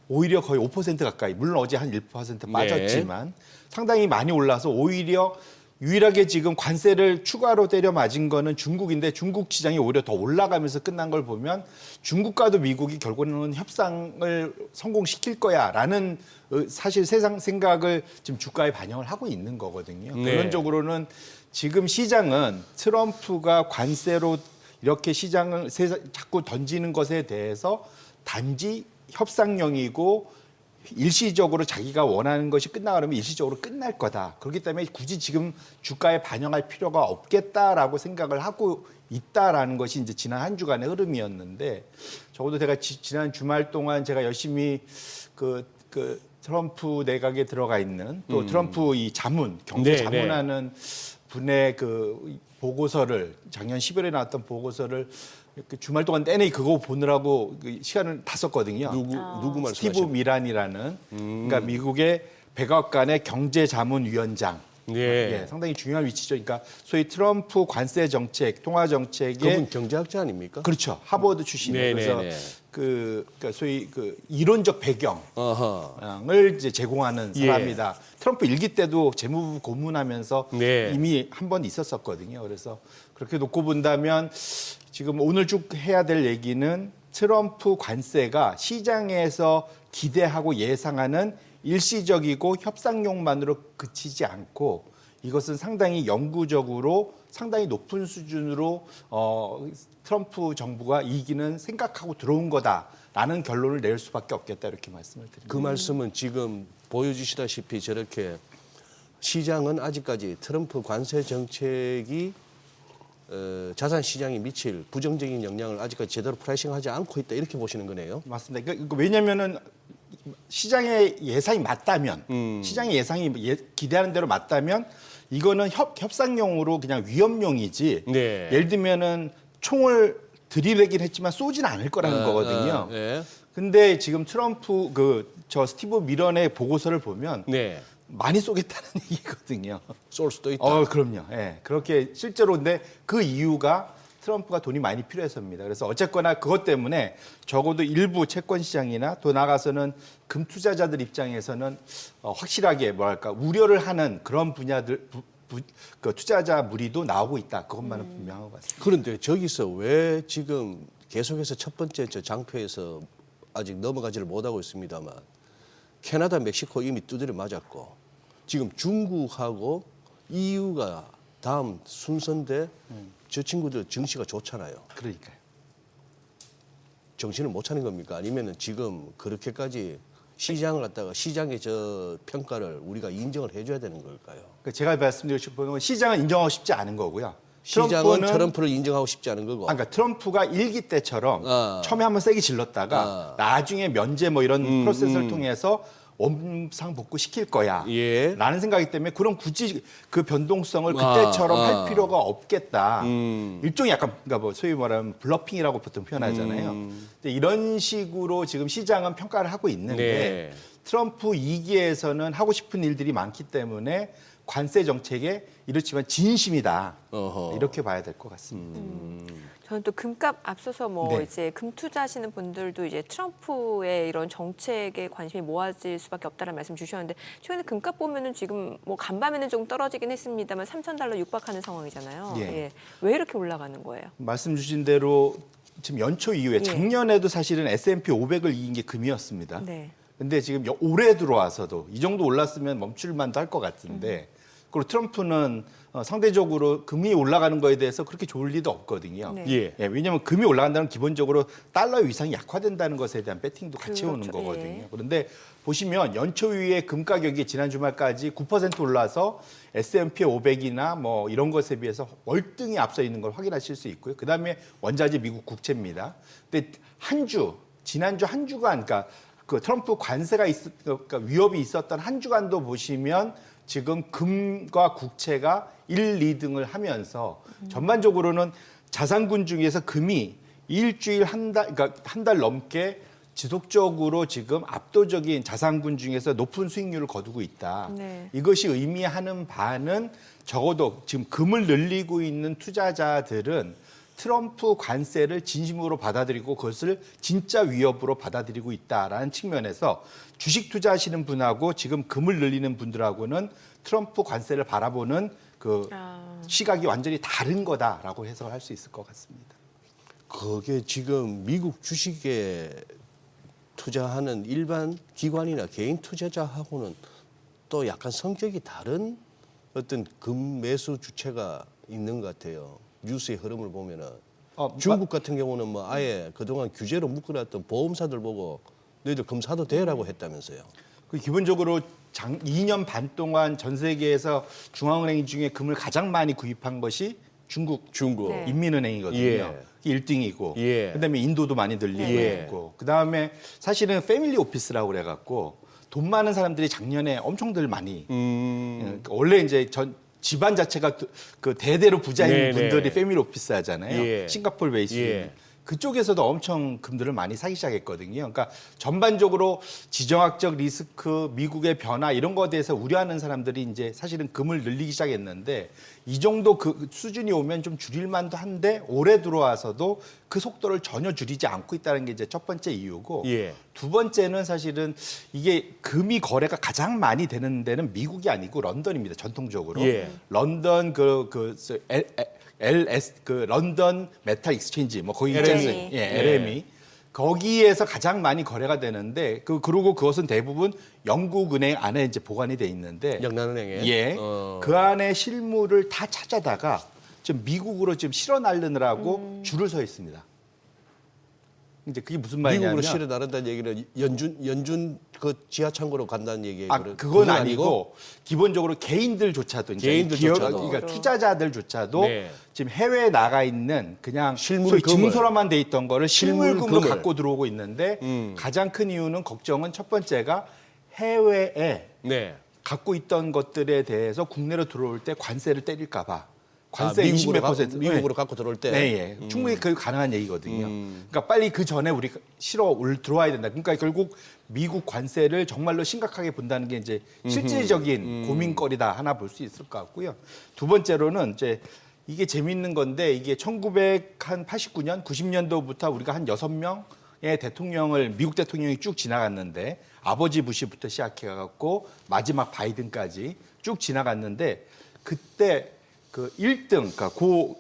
오히려 거의 5% 가까이 물론 어제 한 1% 빠졌지만 상당히 많이 올라서 오히려 유일하게 지금 관세를 추가로 때려 맞은 거는 중국인데 중국 시장이 오히려 더 올라가면서 끝난 걸 보면 중국과도 미국이 결국은 협상을 성공시킬 거야라는 사실 세상 생각을 지금 주가에 반영을 하고 있는 거거든요. 결론적으로는 지금 시장은 트럼프가 관세로 이렇게 시장을 자꾸 던지는 것에 대해서 단지 협상용이고 일시적으로 자기가 원하는 것이 끝나가려면 일시적으로 끝날 거다. 그렇기 때문에 굳이 지금 주가에 반영할 필요가 없겠다라고 생각을 하고 있다라는 것이 이제 지난 한 주간의 흐름이었는데 적어도 제가 지난 주말 동안 제가 열심히 그 트럼프 내각에 들어가 있는 또 트럼프 이 자문, 경제 자문하는 분의 그 보고서를 작년 10월에 나왔던 보고서를 그 주말 동안 내내 그거 보느라고 그 시간을 다 썼거든요. 누구 말씀하시는 스티브 미란이라는 그러니까 미국의 백악관의 경제자문위원장. 예. 예, 상당히 중요한 위치죠. 그러니까 소위 트럼프 관세 정책, 통화 정책의 그분 경제학자 아닙니까? 그렇죠. 하버드 출신이에요. 네네네. 그래서 그러니까 소위 그 이론적 배경을 어허. 이제 제공하는 예. 사람이다. 트럼프 일기 때도 재무부 고문하면서 네. 이미 한 번 있었었거든요. 그래서 그렇게 놓고 본다면 지금 오늘 쭉 해야 될 얘기는 트럼프 관세가 시장에서 기대하고 예상하는 일시적이고 협상용만으로 그치지 않고 이것은 상당히 영구적으로 상당히 높은 수준으로 트럼프 정부가 이기는 생각하고 들어온 거다라는 결론을 낼 수밖에 없겠다 이렇게 말씀을 드립니다. 그 말씀은 지금 보여주시다시피 저렇게 시장은 아직까지 트럼프 관세 정책이 자산 시장에 미칠 부정적인 영향을 아직까지 제대로 프라이싱하지 않고 있다 이렇게 보시는 거네요. 맞습니다. 그러니까 왜냐하면은 시장의 예상이 맞다면, 시장의 예상이 기대하는 대로 맞다면 이거는 협상용으로 그냥 위협용이지. 네. 예를 들면은 총을 들이대긴 했지만 쏘진 않을 거라는 거거든요. 네. 근데 지금 트럼프 저 스티브 미런의 보고서를 보면 네. 많이 쏘겠다는 얘기거든요. 쏠 수도 있다. 그럼요. 예. 그렇게 실제로 근데 그 이유가 트럼프가 돈이 많이 필요해서입니다. 그래서 어쨌거나 그것 때문에 적어도 일부 채권 시장이나 또 나가서는 금 투자자들 입장에서는 확실하게 뭐랄까 우려를 하는 그런 분야들 그 투자자 무리도 나오고 있다. 그것만은 분명한 것 같습니다. 그런데 저기서 왜 지금 계속해서 첫 번째 저 장표에서 아직 넘어가지를 못하고 있습니다만 캐나다, 멕시코 이미 두드려 맞았고 지금 중국하고 EU가 다음 순서인데 저 친구들 정시가 좋잖아요. 그러니까요. 정신을 못 차린 겁니까? 아니면은 지금 그렇게까지 시장을 갖다가 시장의 저 평가를 우리가 인정을 해줘야 되는 걸까요? 그러니까 제가 말씀드리고 싶은 건 시장은 인정하고 싶지 않은 거고요. 시장은 트럼프를 인정하고 싶지 않은 거고. 그러니까 트럼프가 일기 때처럼 처음에 한번 세게 질렀다가 어. 나중에 면제 뭐 이런 프로세스를 통해서 원상복구 시킬 거야. 예. 라는 생각이기 때문에 그럼 굳이 그 변동성을 그때처럼 할 필요가 없겠다. 일종의 약간 그러니까 뭐 소위 말하면 블러핑이라고 보통 표현하잖아요. 근데 이런 식으로 지금 시장은 평가를 하고 있는데 네. 트럼프 2기에서는 하고 싶은 일들이 많기 때문에 관세 정책에 이렇지만 진심이다. 어허. 이렇게 봐야 될 것 같습니다. 저는 또 금값 앞서서 뭐 네. 이제 금 투자하시는 분들도 이제 트럼프의 이런 정책에 관심이 모아질 수밖에 없다는 말씀 주셨는데 최근에 금값 보면은 지금 뭐 간밤에는 좀 떨어지긴 했습니다만 $3,000 육박하는 상황이잖아요. 예. 예. 왜 이렇게 올라가는 거예요? 말씀 주신 대로 지금 연초 이후에 예. 작년에도 사실은 S&P 500을 이긴 게 금이었습니다. 네. 근데 지금 올해 들어와서도 이 정도 올랐으면 멈출만도 할 것 같은데 그리고 트럼프는 상대적으로 금이 올라가는 거에 대해서 그렇게 좋을 리도 없거든요. 네. 예. 예, 왜냐하면 금이 올라간다는 기본적으로 달러 위상이 약화된다는 것에 대한 배팅도 같이 그렇죠. 오는 거거든요. 예. 그런데 보시면 연초 이후에 금 가격이 지난 주말까지 9% 올라서 S&P 500이나 뭐 이런 것에 비해서 월등히 앞서 있는 걸 확인하실 수 있고요. 그다음에 원자재 미국 국채입니다. 근데 지난주 한 주간 그러니까 그 트럼프 관세가 그러니까 위협이 있었던 한 주간도 보시면 지금 금과 국채가 1, 2등을 하면서 전반적으로는 자산군 중에서 금이 일주일 그러니까 한 달 넘게 지속적으로 지금 압도적인 자산군 중에서 높은 수익률을 거두고 있다. 네. 이것이 의미하는 바는 적어도 지금 금을 늘리고 있는 투자자들은 트럼프 관세를 진심으로 받아들이고 그것을 진짜 위협으로 받아들이고 있다라는 측면에서 주식 투자하시는 분하고 지금 금을 늘리는 분들하고는 트럼프 관세를 바라보는 그 시각이 완전히 다른 거다라고 해석할 수 있을 것 같습니다. 그게 지금 미국 주식에 투자하는 일반 기관이나 개인 투자자하고는 또 약간 성격이 다른 어떤 금 매수 주체가 있는 것 같아요. 뉴스의 흐름을 보면은 중국 같은 경우는 뭐 아예 그동안 규제로 묶어놨던 보험사들 보고 너희들 금 사도 돼라고 했다면서요. 그 기본적으로 2년 반 동안 전 세계에서 중앙은행 중에 금을 가장 많이 구입한 것이 중국 네. 인민은행이거든요. 예. 1등이고 예. 그다음에 인도도 많이 늘리고 예. 있고 그다음에 사실은 패밀리 오피스라고 그래갖고 돈 많은 사람들이 작년에 엄청들 많이 그러니까 원래 이제 집안 자체가 그 대대로 부자인 네네. 분들이 패밀리 오피스 하잖아요. 예. 싱가포르 베이스. 예. 그쪽에서도 엄청 금들을 많이 사기 시작했거든요. 그러니까 전반적으로 지정학적 리스크, 미국의 변화 이런 거에 대해서 우려하는 사람들이 이제 사실은 금을 늘리기 시작했는데 이 정도 그 수준이 오면 좀 줄일 만도 한데 올해 들어와서도 그 속도를 전혀 줄이지 않고 있다는 게 이제 첫 번째 이유고 예. 두 번째는 사실은 이게 금이 거래가 가장 많이 되는 데는 미국이 아니고 런던입니다. 전통적으로. 예. 런던 런던 메탈 익스체인지 뭐 거기 있잖아요. LME. 예, LME. 거기에서 가장 많이 거래가 되는데 그리고 그것은 대부분 영국은행 안에 이제 보관이 돼 있는데 영란은행에. 예. 그 안에 실물을 다 찾아다가 지금 미국으로 지금 실어 날르느라고 줄을 서 있습니다. 이제 그게 무슨 말이냐면 미국으로 실어 나른다는 얘기는 연준 그 지하 창고로 간다는 얘기예요. 그건 아니고 기본적으로 개인들조차도 이제 개인들조차도. 그러니까 투자자들조차도 네. 지금 해외에 나가 있는 그냥 실물금을. 소위 증서로만 돼 있던 거를 실물금으로 실물금을. 갖고 들어오고 있는데 가장 큰 이유는 걱정은 첫 번째가 해외에 네. 갖고 있던 것들에 대해서 국내로 들어올 때 관세를 때릴까 봐. 관세 미국으로 20% 미국으로 갖고 들어올 때. 네, 예. 충분히 그 가능한 얘기거든요. 그러니까 빨리 그 전에 우리 들어와야 된다. 그러니까 결국 미국 관세를 정말로 심각하게 본다는 게 이제 실질적인 고민거리다 하나 볼 수 있을 것 같고요. 두 번째로는 이제 이게 재밌는 건데 이게 1989년, 90년도부터 우리가 한 6명의 대통령을 미국 대통령이 쭉 지나갔는데 아버지 부시부터 시작해갖고 마지막 바이든까지 쭉 지나갔는데 그때 그 1등, 그러니까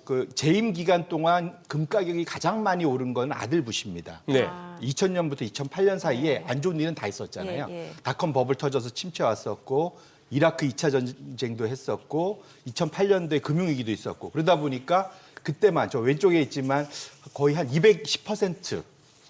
그 재임 기간 동안 금 가격이 가장 많이 오른 건 아들 부시입니다. 네. 2000년부터 2008년 사이에 안 좋은 일은 다 있었잖아요. 예, 예. 닷컴 버블 터져서 침체 왔었고 이라크 2차 전쟁도 했었고 2008년도에 금융위기도 있었고 그러다 보니까 그때만 저 왼쪽에 있지만 거의 한 210%,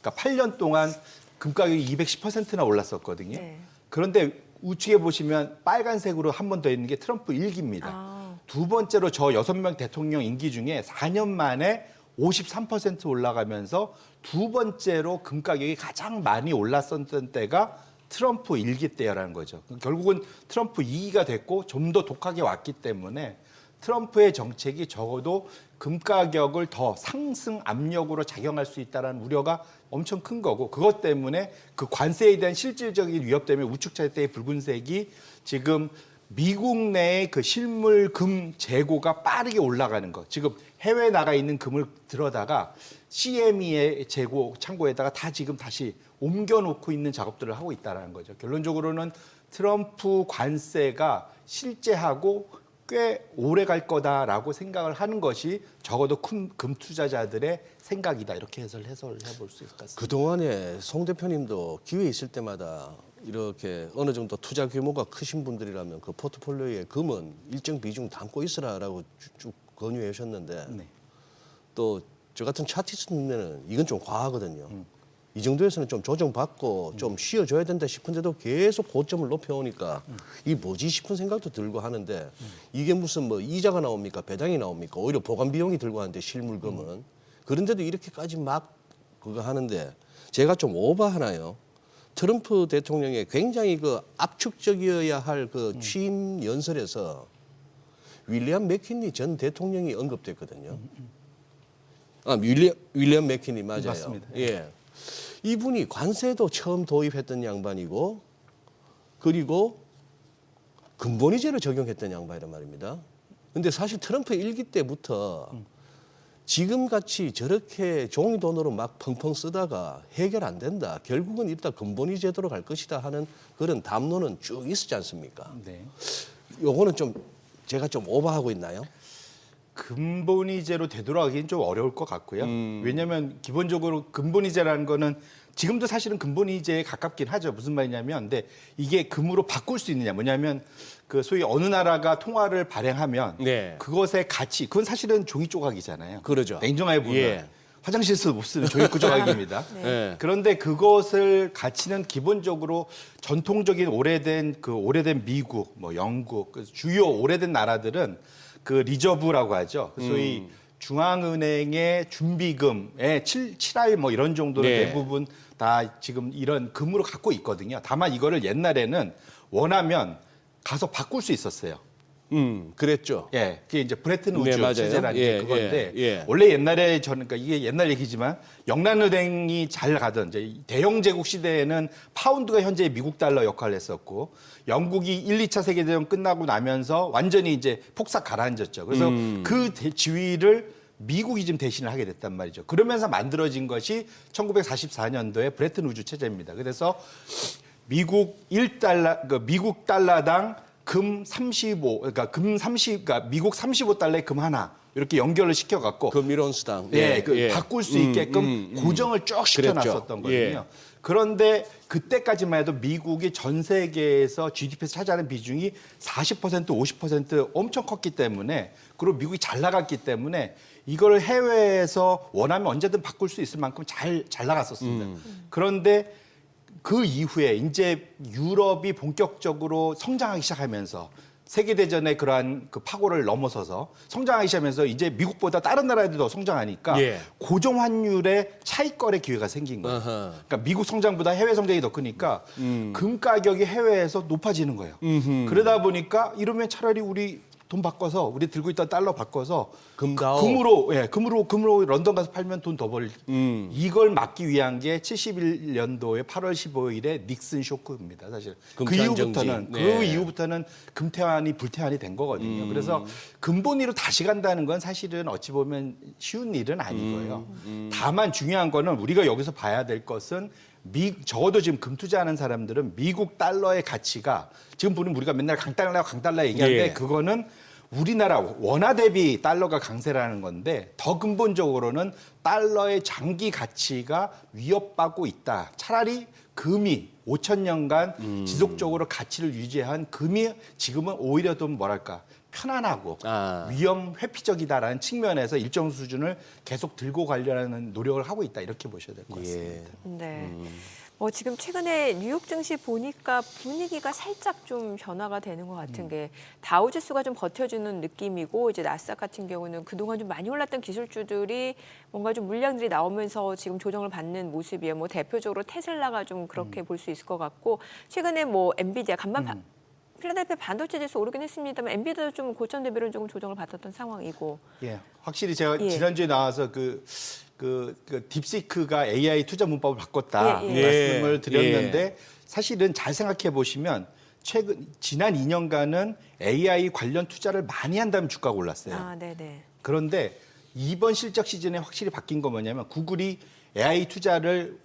그러니까 8년 동안 금 가격이 210%나 올랐었거든요. 네. 그런데 우측에 보시면 빨간색으로 한 번 더 있는 게 트럼프 1기입니다. 두 번째로 저 6명 대통령 임기 중에 4년 만에 53% 올라가면서 두 번째로 금 가격이 가장 많이 올랐었던 때가 트럼프 1기 때라는 거죠. 결국은 트럼프 2기가 됐고 좀 더 독하게 왔기 때문에 트럼프의 정책이 적어도 금 가격을 더 상승 압력으로 작용할 수 있다는 우려가 엄청 큰 거고 그것 때문에 그 관세에 대한 실질적인 위협 때문에 우측 차트의 붉은색이 지금 미국 내의 그 실물 금 재고가 빠르게 올라가는 거. 지금 해외에 나가 있는 금을 들어다가 CME의 재고 창고에다가 다 지금 다시 옮겨놓고 있는 작업들을 하고 있다는 거죠. 결론적으로는 트럼프 관세가 실제하고 꽤 오래 갈 거다라고 생각을 하는 것이 적어도 큰 금 투자자들의 생각이다. 이렇게 해석해 볼 수 있을 것 같습니다. 그동안에 송 대표님도 기회 있을 때마다 이렇게 어느 정도 투자 규모가 크신 분들이라면 그 포트폴리오에 금은 일정 비중 담고 있으라라고 쭉 권유해 주셨는데 네. 또 저 같은 차티스트는 이건 좀 과하거든요. 이 정도에서는 좀 조정받고 좀 쉬어줘야 된다 싶은데도 계속 고점을 높여오니까 이게 뭐지 싶은 생각도 들고 하는데 이게 무슨 뭐 이자가 나옵니까? 배당이 나옵니까? 오히려 보관 비용이 들고 하는데 실물금은. 그런데도 이렇게까지 막 그거 하는데 제가 좀 오버하나요? 트럼프 대통령의 굉장히 그 압축적이어야 할 그 취임 연설에서 윌리엄 맥킨리 전 대통령이 언급됐거든요. 윌리엄 맥킨리 맞아요. 맞습니다. 예. 이분이 관세도 처음 도입했던 양반이고 그리고 근본이제를 적용했던 양반이란 말입니다. 근데 사실 트럼프 1기 때부터 지금같이 저렇게 종이 돈으로 막 펑펑 쓰다가 해결 안 된다. 결국은 일단 근본이 제도로 갈 것이다 하는 그런 담론은 쭉 있었지 않습니까? 네. 요거는 좀 제가 좀 오버하고 있나요? 근본이제로 되돌아가기는 좀 어려울 것 같고요. 왜냐하면 기본적으로 근본이제라는 거는 지금도 사실은 근본이제에 가깝긴 하죠. 무슨 말이냐면, 근데 이게 금으로 바꿀 수 있느냐, 뭐냐면 그 소위 어느 나라가 통화를 발행하면 네. 그것의 가치, 그건 사실은 종이 조각이잖아요. 그러죠. 냉정하게 보면 예. 화장실에서 못 쓰는 종이 조각입니다. 네. 그런데 그것을 가치는 기본적으로 전통적인 오래된 미국, 뭐 영국, 그 주요 오래된 나라들은 그 리저브라고 하죠. 소위 중앙은행의 준비금의 7할 뭐 이런 정도를 네. 대부분 다 지금 이런 금으로 갖고 있거든요. 다만 이거를 옛날에는 원하면 가서 바꿀 수 있었어요. 그랬죠. 예, 그게 이제 브레튼 네, 우즈 맞아요. 체제라는 예, 게 그건데 예. 원래 옛날에 저는 그러니까 이게 옛날 얘기지만 영란은행이 잘 가던 이제 대영 제국 시대에는 파운드가 현재 미국 달러 역할을 했었고 영국이 1, 2차 세계대전 끝나고 나면서 완전히 이제 폭삭 가라앉았죠. 그래서 그 지위를 미국이 지금 대신을 하게 됐단 말이죠. 그러면서 만들어진 것이 1944년도에 브레튼 우즈 체제입니다. 그래서 미국 1달러, 그 미국 달러당 금 35, 그러니까 그러니까 미국 35달러에 금 하나 이렇게 연결을 시켜갖고 금일원수당. 예, 바꿀 수 있게끔 고정을 쭉 시켜놨었던 거거든요. 예. 그런데 그때까지만 해도 미국이 전 세계에서 GDP에서 차지하는 비중이 40%, 50% 엄청 컸기 때문에 그리고 미국이 잘 나갔기 때문에 이걸 해외에서 원하면 언제든 바꿀 수 있을 만큼 잘 나갔었습니다. 그런데 그 이후에 이제 유럽이 본격적으로 성장하기 시작하면서 세계대전의 그러한 그 파고를 넘어서서 성장하기 시작하면서 이제 미국보다 다른 나라들이 더 성장하니까 예. 고정 환율의 차익거래 기회가 생긴 거예요. 아하. 그러니까 미국 성장보다 해외 성장이 더 크니까 금 가격이 해외에서 높아지는 거예요. 그러다 보니까 이러면 차라리 우리 돈 바꿔서 우리 들고 있던 달러 바꿔서 금다오. 금으로 런던 가서 팔면 돈 더 벌. 이걸 막기 위한 게 71년도에 8월 15일에 닉슨 쇼크입니다. 사실 금태환 정지. 네. 그 이후부터는 금태환이 불태환이 된 거거든요. 그래서 근본위로 다시 간다는 건 사실은 어찌 보면 쉬운 일은 아니고요. 다만 중요한 거는 우리가 여기서 봐야 될 것은 적어도 지금 금 투자하는 사람들은 미국 달러의 가치가 지금 보면 우리가 맨날 강달러 얘기하는데 예. 그거는 우리나라 원화 대비 달러가 강세라는 건데 더 근본적으로는 달러의 장기 가치가 위협받고 있다. 차라리 금이 5,000년간 지속적으로 가치를 유지한 금이 지금은 오히려 좀 뭐랄까 편안하고 위험 회피적이다라는 측면에서 일정 수준을 계속 들고 가려는 노력을 하고 있다 이렇게 보셔야 될 것 같습니다. 네. 지금 최근에 뉴욕 증시 보니까 분위기가 살짝 좀 변화가 되는 것 같은 게 다우지수가 좀 버텨주는 느낌이고 이제 나스닥 같은 경우는 그동안 좀 많이 올랐던 기술주들이 뭔가 좀 물량들이 나오면서 지금 조정을 받는 모습이에요. 뭐 대표적으로 테슬라가 좀 그렇게 볼 수 있을 것 같고 최근에 뭐 엔비디아 간만 필라델피아 반도체 지수 오르긴 했습니다만 엔비디아도 좀 고점 대비로 조금 조정을 받았던 상황이고. 예, 확실히 제가 예. 지난주에 나와서 그 딥시크가 AI 투자 문법을 바꿨다 예, 예. 말씀을 드렸는데 사실은 잘 생각해 보시면 지난 2년간은 AI 관련 투자를 많이 한다면 주가가 올랐어요. 네네. 그런데 이번 실적 시즌에 확실히 바뀐 건 뭐냐면 구글이 AI 투자를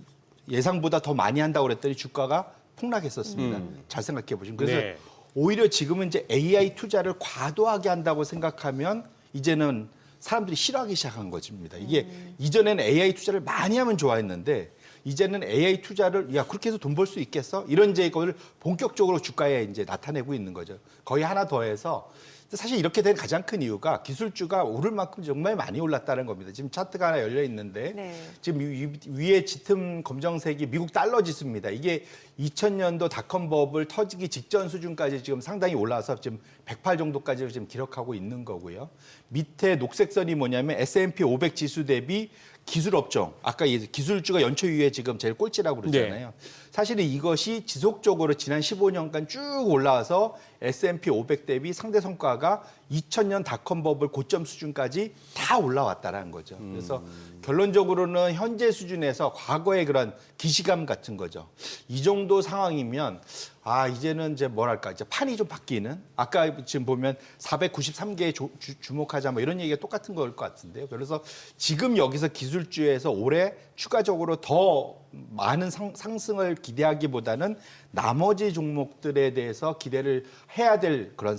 예상보다 더 많이 한다고 그랬더니 주가가 폭락했었습니다. 잘 생각해 보시면. 그래서 네. 오히려 지금은 이제 AI 투자를 과도하게 한다고 생각하면 이제는 사람들이 싫어하기 시작한 것입니다. 이게 이전에는 AI 투자를 많이 하면 좋아했는데 이제는 AI 투자를 야 그렇게 해서 돈 벌 수 있겠어? 이런 이제 이걸 본격적으로 주가에 이제 나타내고 있는 거죠. 거의 하나 더해서 사실 이렇게 된 가장 큰 이유가 기술주가 오를 만큼 정말 많이 올랐다는 겁니다. 지금 차트가 하나 열려 있는데 네. 지금 위에 짙은 검정색이 미국 달러 지수입니다. 이게 2000년도 닷컴 버블 터지기 직전 수준까지 지금 상당히 올라와서 지금 108 정도까지 지금 기록하고 있는 거고요. 밑에 녹색 선이 뭐냐면 S&P 500 지수 대비 기술 업종, 아까 기술주가 연초 이후에 지금 제일 꼴찌라고 그러잖아요. 사실은 이것이 지속적으로 지난 15년간 쭉 올라와서 S&P 500 대비 상대 성과가 2000년 닷컴 버블 고점 수준까지 다 올라왔다라는 거죠. 그래서 결론적으로는 현재 수준에서 과거의 그런 기시감 같은 거죠. 이 정도 상황이면 이제는 이제 뭐랄까 이제 판이 좀 바뀌는 아까 지금 보면 493개에 주목하자 뭐 이런 얘기가 똑같은 걸 것 같은데요. 그래서 지금 여기서 기술주에서 올해 추가적으로 더 많은 상승을 기대하기보다는 나머지 종목들에 대해서 기대를 해야 될 그런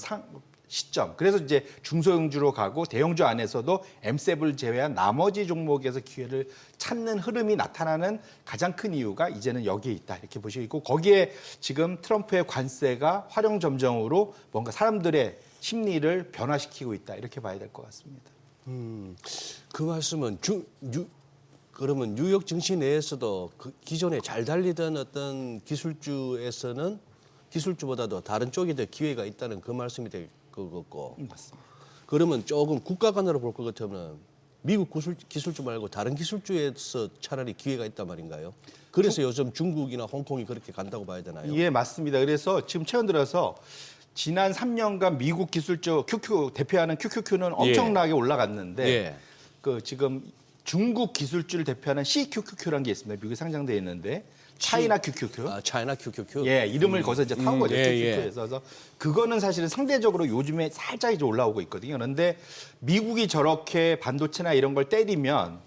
시점. 그래서 이제 중소형주로 가고 대형주 안에서도 M7을 제외한 나머지 종목에서 기회를 찾는 흐름이 나타나는 가장 큰 이유가 이제는 여기에 있다. 이렇게 보시고 있고 거기에 지금 트럼프의 관세가 활용점정으로 뭔가 사람들의 심리를 변화시키고 있다. 이렇게 봐야 될 것 같습니다. 그 말씀은 그러면 뉴욕 증시 내에서도 그 기존에 잘 달리던 어떤 기술주에서는 기술주보다도 다른 쪽에 더 기회가 있다는 그 말씀이 될 것 같고. 맞습니다. 그러면 조금 국가 간으로 볼 것 같으면 미국 기술주 말고 다른 기술주에서 차라리 기회가 있단 말인가요? 그래서 요즘 중국이나 홍콩이 그렇게 간다고 봐야 되나요? 예, 맞습니다. 그래서 지금 최근 들어서 지난 3년간 미국 기술적 대표하는 QQQ는 엄청나게 올라갔는데 예. 그 지금 중국 기술주를 대표하는 CQQQ라는 게 있습니다. 미국에 상장되어 있는데 차이나 QQQ. 아, 차이나 QQQ. 예, 이름을 거기서 이제 타온 거죠. 예, QQQ에서. 그래서 그거는 사실은 상대적으로 요즘에 살짝 이제 올라오고 있거든요. 그런데 미국이 저렇게 반도체나 이런 걸 때리면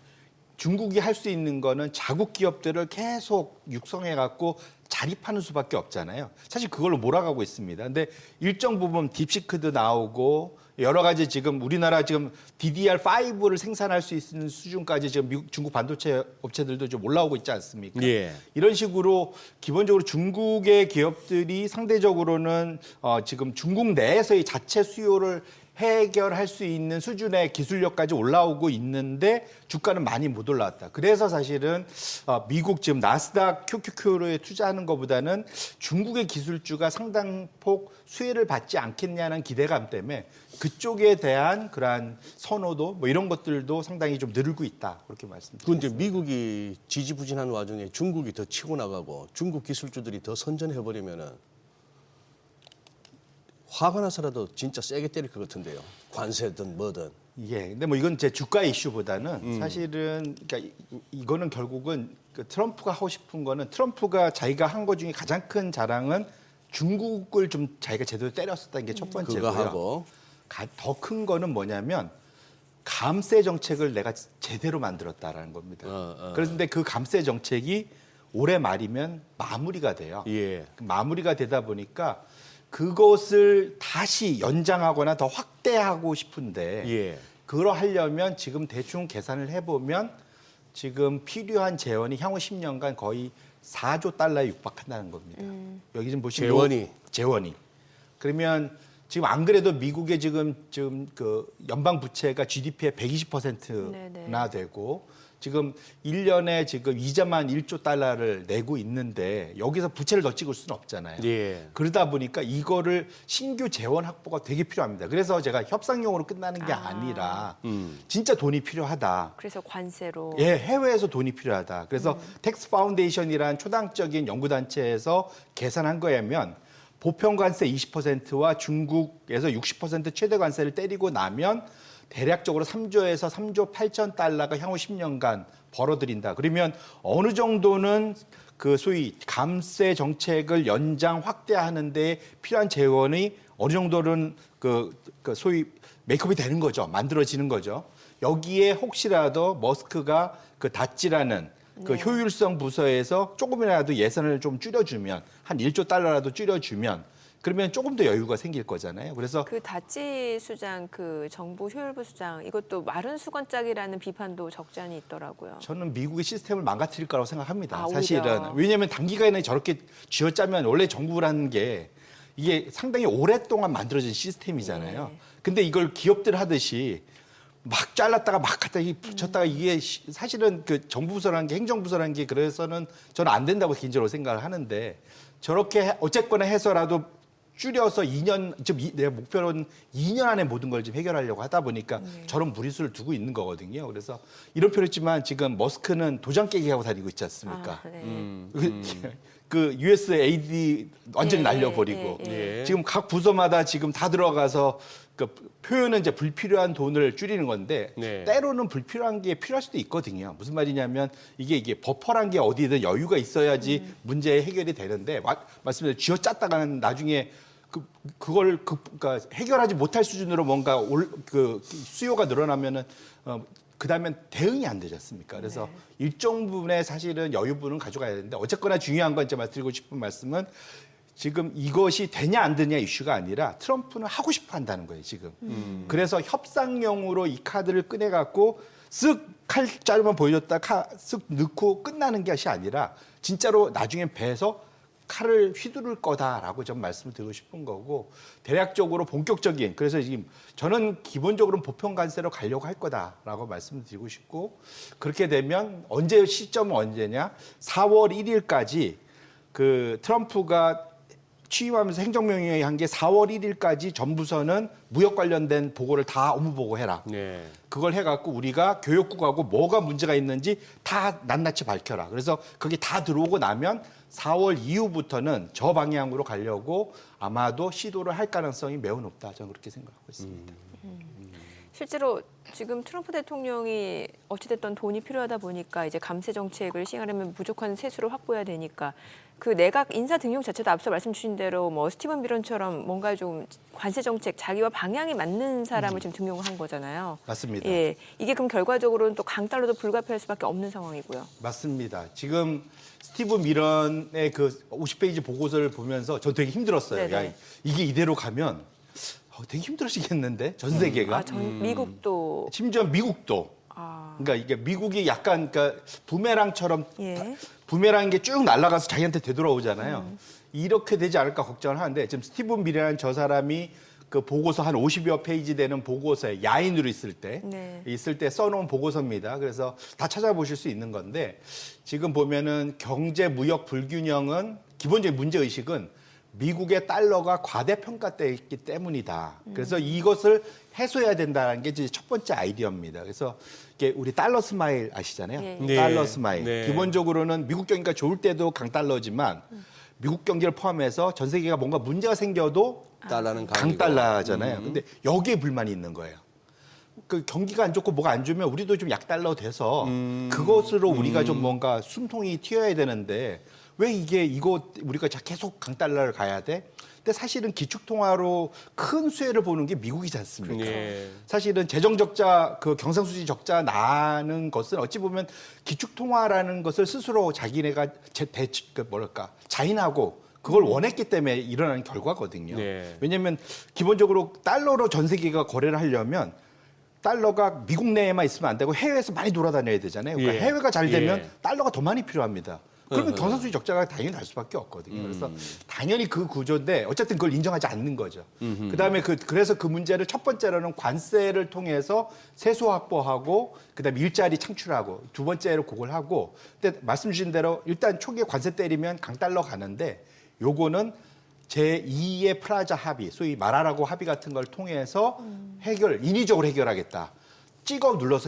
중국이 할 수 있는 거는 자국 기업들을 계속 육성해 갖고 자립하는 수밖에 없잖아요. 사실 그걸로 몰아가고 있습니다. 근데 일정 부분 딥시크도 나오고 여러 가지 지금 우리나라 지금 DDR5를 생산할 수 있는 수준까지 지금 미국, 중국 반도체 업체들도 좀 올라오고 있지 않습니까? 예. 이런 식으로 기본적으로 중국의 기업들이 상대적으로는 지금 중국 내에서의 자체 수요를 해결할 수 있는 수준의 기술력까지 올라오고 있는데 주가는 많이 못 올라왔다. 그래서 사실은 미국 지금 나스닥 QQQ에 투자하는 것보다는 중국의 기술주가 상당폭 수혜를 받지 않겠냐는 기대감 때문에 그쪽에 대한 그러한 선호도 뭐 이런 것들도 상당히 좀 늘고 있다. 그렇게 말씀드립니다. 그런데 미국이 지지부진한 와중에 중국이 더 치고 나가고 중국 기술주들이 더 선전해버리면은 화가 나서라도 진짜 세게 때릴 것 같은데요. 관세든 뭐든. 예, 근데 뭐 이건 제 주가 이슈보다는 사실은 그러니까 이거는 결국은 그 트럼프가 하고 싶은 거는 트럼프가 자기가 한 것 중에 가장 큰 자랑은 중국을 좀 자기가 제대로 때렸었다는 게 첫 번째고요. 그거 하고. 더 큰 거는 뭐냐면 감세 정책을 내가 제대로 만들었다라는 겁니다. 그런데 그 감세 정책이 올해 말이면 마무리가 돼요. 예. 마무리가 되다 보니까 그것을 다시 연장하거나 더 확대하고 싶은데 예. 그걸 하려면 지금 대충 계산을 해보면 지금 필요한 재원이 향후 10년간 거의 4조 달러에 육박한다는 겁니다. 여기 지금 보시면 재원이. 그러면 지금 안 그래도 미국의 지금 그 연방 부채가 GDP의 120%나 되고 지금 1년에 지금 이자만 1조 달러를 내고 있는데 여기서 부채를 더 찍을 수는 없잖아요. 예. 그러다 보니까 이거를 신규 재원 확보가 되게 필요합니다. 그래서 제가 협상용으로 끝나는 게 아니라 진짜 돈이 필요하다. 그래서 관세로. 예, 해외에서 돈이 필요하다. 그래서 텍스 파운데이션이라는 초당적인 연구단체에서 계산한 거라면 보편 관세 20%와 중국에서 60% 최대 관세를 때리고 나면 대략적으로 3조에서 3조 8천 달러가 향후 10년간 벌어들인다. 그러면 어느 정도는 그 소위 감세 정책을 연장 확대하는 데 필요한 재원이 어느 정도는 그 소위 메이크업이 되는 거죠. 만들어지는 거죠. 여기에 혹시라도 머스크가 그 다찌라는 그 효율성 부서에서 조금이라도 예산을 좀 줄여주면 한 1조 달러라도 줄여주면 그러면 조금 더 여유가 생길 거잖아요. 그래서 그 다찌 수장, 그 정부 효율부 수장 이것도 마른 수건짝이라는 비판도 적지 않이 있더라고요. 저는 미국의 시스템을 망가뜨릴 거라고 생각합니다. 아, 사실은. 오히려. 왜냐하면 단기간에 저렇게 쥐어짜면 원래 정부라는 게 이게 상당히 오랫동안 만들어진 시스템이잖아요. 근데 이걸 기업들 하듯이 막 잘랐다가 막 갖다 붙였다가 이게 사실은 그 정부부서라는 게 행정부서라는 게 그래서는 저는 안 된다고 개인적으로 생각을 하는데 저렇게 어쨌거나 해서라도 줄여서 2년, 지금 내 목표는 2년 안에 모든 걸 지금 해결하려고 하다 보니까 저런 무리수를 두고 있는 거거든요. 그래서 이런 표현했지만 지금 머스크는 도장 깨기 하고 다니고 있지 않습니까? 아, 네. 그 USAID 완전히 날려버리고 예. 지금 각 부서마다 지금 다 들어가서 그 표현은 이제 불필요한 돈을 줄이는 건데 네. 때로는 불필요한 게 필요할 수도 있거든요. 무슨 말이냐면 이게 버퍼란 게 어디든 여유가 있어야지 문제 해결이 되는데 말씀드린 쥐어짰다가는 나중에 그걸 그러니까 해결하지 못할 수준으로 뭔가 그 수요가 늘어나면은 그다음엔 대응이 안 되지 않습니까? 그래서 일정 부분의 사실은 여유분은 가져가야 되는데 어쨌거나 중요한 건 이제 드리고 싶은 말씀은 지금 이것이 되냐 안 되냐 이슈가 아니라 트럼프는 하고 싶어 한다는 거예요, 지금. 그래서 협상용으로 이 카드를 꺼내갖고 쓱 칼 자루만 보여줬다 쓱 넣고 끝나는 것이 아니라 진짜로 나중에 배에서 칼을 휘두를 거다라고 좀 말씀을 드리고 싶은 거고 대략적으로 본격적인 그래서 지금 저는 기본적으로 보편 관세로 가려고 할 거다라고 말씀을 드리고 싶고 그렇게 되면 시점은 언제냐 4월 1일까지 그 트럼프가 취임하면서 행정명령이 한 게 4월 1일까지 전부서는 무역 관련된 보고를 다 업무 보고해라. 네. 그걸 해갖고 우리가 교육국하고 뭐가 문제가 있는지 다 낱낱이 밝혀라. 그래서 그게 다 들어오고 나면 4월 이후부터는 저 방향으로 가려고 아마도 시도를 할 가능성이 매우 높다. 저는 그렇게 생각하고 있습니다. 실제로 지금 트럼프 대통령이 어찌됐든 돈이 필요하다 보니까 이제 감세 정책을 시행하려면 부족한 세수를 확보해야 되니까 그 내각 인사 등용 자체도 앞서 말씀 주신 대로 뭐 스티븐 미런처럼 뭔가 좀 관세 정책 자기와 방향이 맞는 사람을 지금 등용한 거잖아요. 맞습니다. 예, 이게 그럼 결과적으로는 또 강달러도 불가피할 수밖에 없는 상황이고요. 맞습니다. 지금 스티브 미런의 그 50페이지 보고서를 보면서 저 되게 힘들었어요. 네네. 야, 이게 이대로 가면 되게 힘들어지겠는데 전 세계가. 미국도 심지어 미국도. 그러니까 이게 미국이 약간 그러니까 부메랑처럼 예. 부메랑인 게 쭉 날아가서 자기한테 되돌아오잖아요. 이렇게 되지 않을까 걱정을 하는데 지금 스티븐 미런이라는 저 사람이 그 보고서 한 50여 페이지 되는 보고서에 야인으로 있을 때 써놓은 보고서입니다. 그래서 다 찾아보실 수 있는 건데 지금 보면은 경제 무역 불균형은 기본적인 문제 의식은 미국의 달러가 과대평가돼 있기 때문이다. 그래서 이것을 해소해야 된다는 게 이제 첫 번째 아이디어입니다. 그래서 이게 우리 달러 스마일 아시잖아요. 네. 달러 스마일. 네. 기본적으로는 미국 경기가 좋을 때도 강달러지만 미국 경기를 포함해서 전 세계가 뭔가 문제가 생겨도 달러는 강달러잖아요. 근데 여기에 불만이 있는 거예요. 그 경기가 안 좋고 뭐가 안 좋으면 우리도 좀 약달러 돼서 그것으로 우리가 좀 뭔가 숨통이 튀어야 되는데 왜 이거 우리가 계속 강달러를 가야 돼? 근데 사실은 기축통화로 큰 수혜를 보는 게 미국이지 않습니까? 네. 사실은 재정 적자, 그 경상수지 적자 나는 것은 어찌 보면 기축통화라는 것을 스스로 자기네가 자인하고 그걸 원했기 때문에 일어나는 결과거든요. 네. 왜냐하면 기본적으로 달러로 전 세계가 거래를 하려면 달러가 미국 내에만 있으면 안 되고 해외에서 많이 돌아다녀야 되잖아요. 그러니까 예. 해외가 잘 되면 예. 달러가 더 많이 필요합니다. 그러면 경상수지 적자가 당연히 날 수밖에 없거든요. 그래서 당연히 그 구조인데 어쨌든 그걸 인정하지 않는 거죠. 그다음에 그래서 그 문제를 첫 번째로는 관세를 통해서 세수 확보하고 그다음에 일자리 창출하고 두 번째로 그걸 하고 근데 말씀 주신 대로 일단 초기에 관세 때리면 강달러 가는데 요거는 제2의 프라자 합의, 소위 마라라고 합의 같은 걸 통해서 인위적으로 해결하겠다.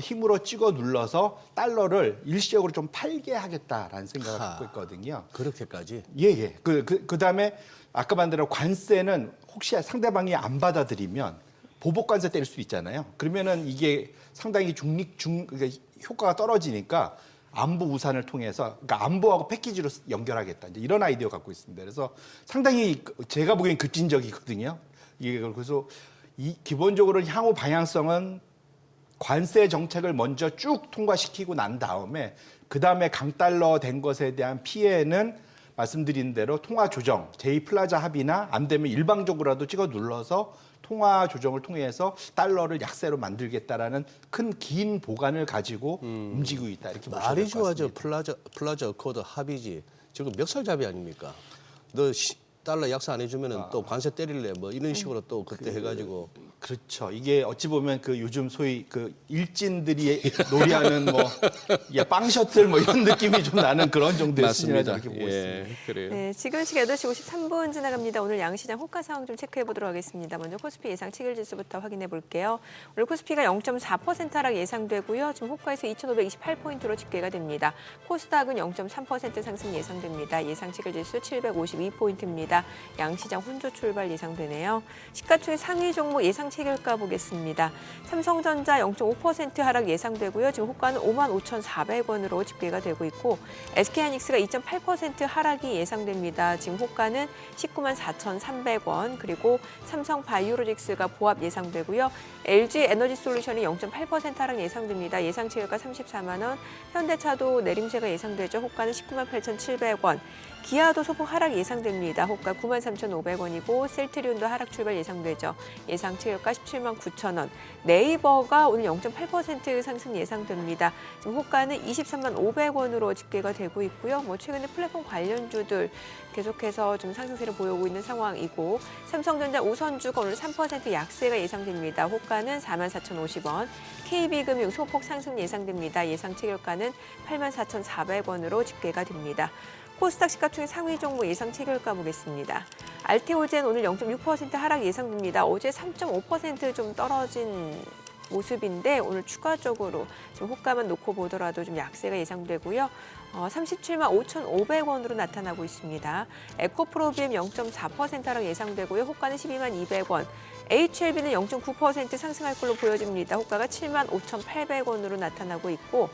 힘으로 찍어 눌러서 달러를 일시적으로 좀 팔게 하겠다라는 생각을 갖고 있거든요. 그렇게까지? 예. 그다음에 아까 말한 대로 관세는 혹시 상대방이 안 받아들이면 보복 관세 때릴 수 있잖아요. 그러면은 이게 상당히 그러니까 효과가 떨어지니까 안보 우산을 통해서 그러니까 안보하고 패키지로 연결하겠다. 이제 이런 아이디어 갖고 있습니다. 그래서 상당히 제가 보기엔 급진적이거든요. 이게 그래서 기본적으로 향후 방향성은 관세 정책을 먼저 쭉 통과시키고 난 다음에 그다음에 강달러 된 것에 대한 피해는 말씀드린 대로 통화 조정, 제2플라자 합의나 안 되면 일방적으로라도 찍어 눌러서 통화 조정을 통해서 달러를 약세로 만들겠다라는 큰 긴 보관을 가지고 움직이고 있다. 이렇게 보시면 말이 될 것 좋아져 같습니다. 플라자 어코드 합의지. 지금 멱살잡이 아닙니까? 너 달러 약세 안 해주면은 또 관세 때릴래 뭐 이런 식으로 또 그때 해가지고 그렇죠. 이게 어찌 보면 그 요즘 소위 그 일진들이 놀이하는 뭐 빵 셔틀 뭐 이런 느낌이 좀 나는 그런 정도의 수준이라고 이렇게 보고 있습니다. 그래요. 네, 지금 시각 8시 53분 지나갑니다. 오늘 양시장 호가 상황 좀 체크해 보도록 하겠습니다. 먼저 코스피 예상 체결지수부터 확인해 볼게요. 오늘 코스피가 0.4% 하락 예상되고요. 지금 호가에서 2,528포인트로 집계가 됩니다. 코스닥은 0.3% 상승 예상됩니다. 예상 체결지수 752포인트입니다. 양시장 혼조 출발 예상되네요. 시가총액 상위 종목 예상 체결가 보겠습니다. 삼성전자 0.5% 하락 예상되고요. 지금 호가는 55,400원으로 집계가 되고 있고 SK하이닉스가 2.8% 하락이 예상됩니다. 지금 호가는 194,300원 그리고 삼성바이오로직스가 보합 예상되고요. LG에너지솔루션이 0.8% 하락 예상됩니다. 예상 체결가 34만 원. 현대차도 내림세가 예상되죠. 호가는 198,700원. 기아도 소폭 하락 예상됩니다. 호가 93,500원이고 셀트리온도 하락 출발 예상되죠. 예상 체결가 17만 9천 원. 네이버가 오늘 0.8% 상승 예상됩니다. 지금 호가는 23만 500원으로 집계가 되고 있고요. 최근에 플랫폼 관련주들 계속해서 좀 상승세를 보이고 있는 상황이고 삼성전자 우선주가 오늘 3% 약세가 예상됩니다. 호가는 44,050원. KB금융 소폭 상승 예상됩니다. 예상 체결가는 84,400원으로 집계가 됩니다. 코스닥 시가총액 상위 종목 예상 체결가 보겠습니다. 알테오젠 오늘 0.6% 하락 예상됩니다. 어제 3.5% 좀 떨어진 모습인데 오늘 추가적으로 좀 호가만 놓고 보더라도 좀 약세가 예상되고요. 37만 5,500원으로 나타나고 있습니다. 에코프로비엠 0.4% 하락 예상되고요. 호가는 12만 200원. HLB는 0.9% 상승할 걸로 보여집니다. 호가가 7만 5,800원으로 나타나고 있고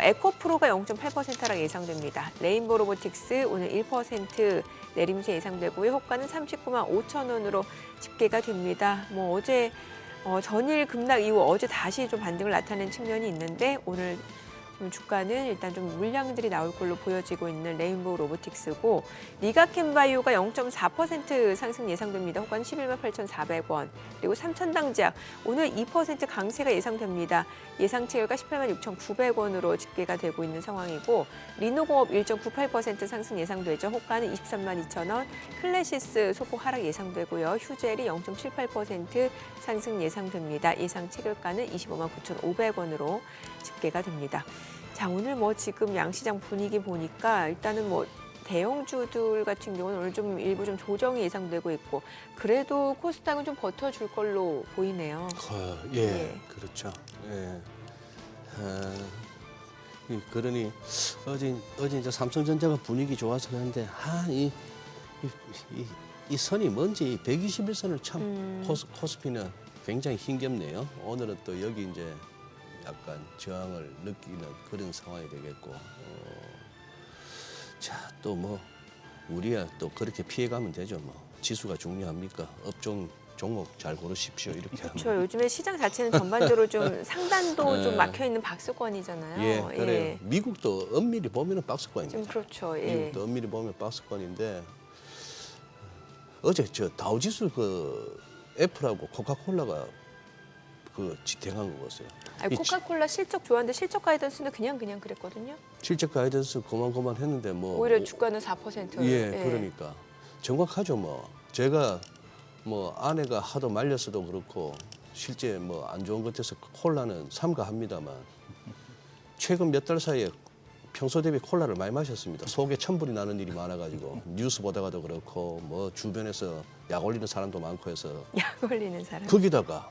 에코프로가 0.8% 하락 예상됩니다. 레인보 로보틱스 오늘 1% 내림세 예상되고요. 호가는 39만 5천 원으로 집계가 됩니다. 뭐 어제 전일 급락 이후 어제 다시 좀 반등을 나타낸 측면이 있는데 오늘 좀 주가는 일단 좀 물량들이 나올 걸로 보여지고 있는 레인보우 로보틱스고 니가캠바이오가 0.4% 상승 예상됩니다. 호가는 11만 8,400원. 그리고 삼천당제약 오늘 2% 강세가 예상됩니다. 예상 체결가 18만 6,900원으로 집계가 되고 있는 상황이고 리노공업 1.98% 상승 예상되죠. 호가는 23만 2천원. 클래시스 소폭 하락 예상되고요. 휴젤이 0.78% 상승 예상됩니다. 예상 체결가는 25만 9,500원으로 집계가 됩니다. 자, 오늘 뭐 지금 양시장 분위기 보니까 일단은 뭐 대형주들 같은 경우는 오늘 좀 일부 좀 조정이 예상되고 있고 그래도 코스닥은 좀 버텨줄 걸로 보이네요. 예, 그렇죠. 예. 그러니 어제 이제 삼성전자가 분위기 좋아서 그런데 이 선이 뭔지 121선을 참 코스피는 굉장히 힘겹네요. 오늘은 또 여기 이제 약간 저항을 느끼는 그런 상황이 되겠고, 자, 또 뭐 우리야 또 그렇게 피해가면 되죠. 뭐 지수가 중요합니까? 업종 종목 잘 고르십시오. 이렇게 그렇죠. 하면. 요즘에 시장 자체는 전반적으로 좀 상단도 좀 막혀 있는 박스권이잖아요. 예, 그래요. 미국도 엄밀히 보면은 좀 박스권입니다. 그렇죠. 예. 미국도 엄밀히 보면 박스권인데 어제 저 다우지수 그 애플하고 코카콜라가 그 지탱한 거 보세요. 아니, 코카콜라 실적 좋았는데 실적 가이던스는 그냥 그랬거든요. 실적 가이던스 고만 했는데 뭐 오히려 주가는 4%. 예, 그러니까 정확하죠. 뭐 제가 뭐 아내가 하도 말렸어도 그렇고 실제 뭐 안 좋은 것 같아서 콜라는 삼가합니다만 최근 몇 달 사이에 평소 대비 콜라를 많이 마셨습니다. 속에 천불이 나는 일이 많아가지고 뉴스 보다가도 그렇고 뭐 주변에서 약 올리는 사람도 많고 해서 약 올리는 사람. 거기다가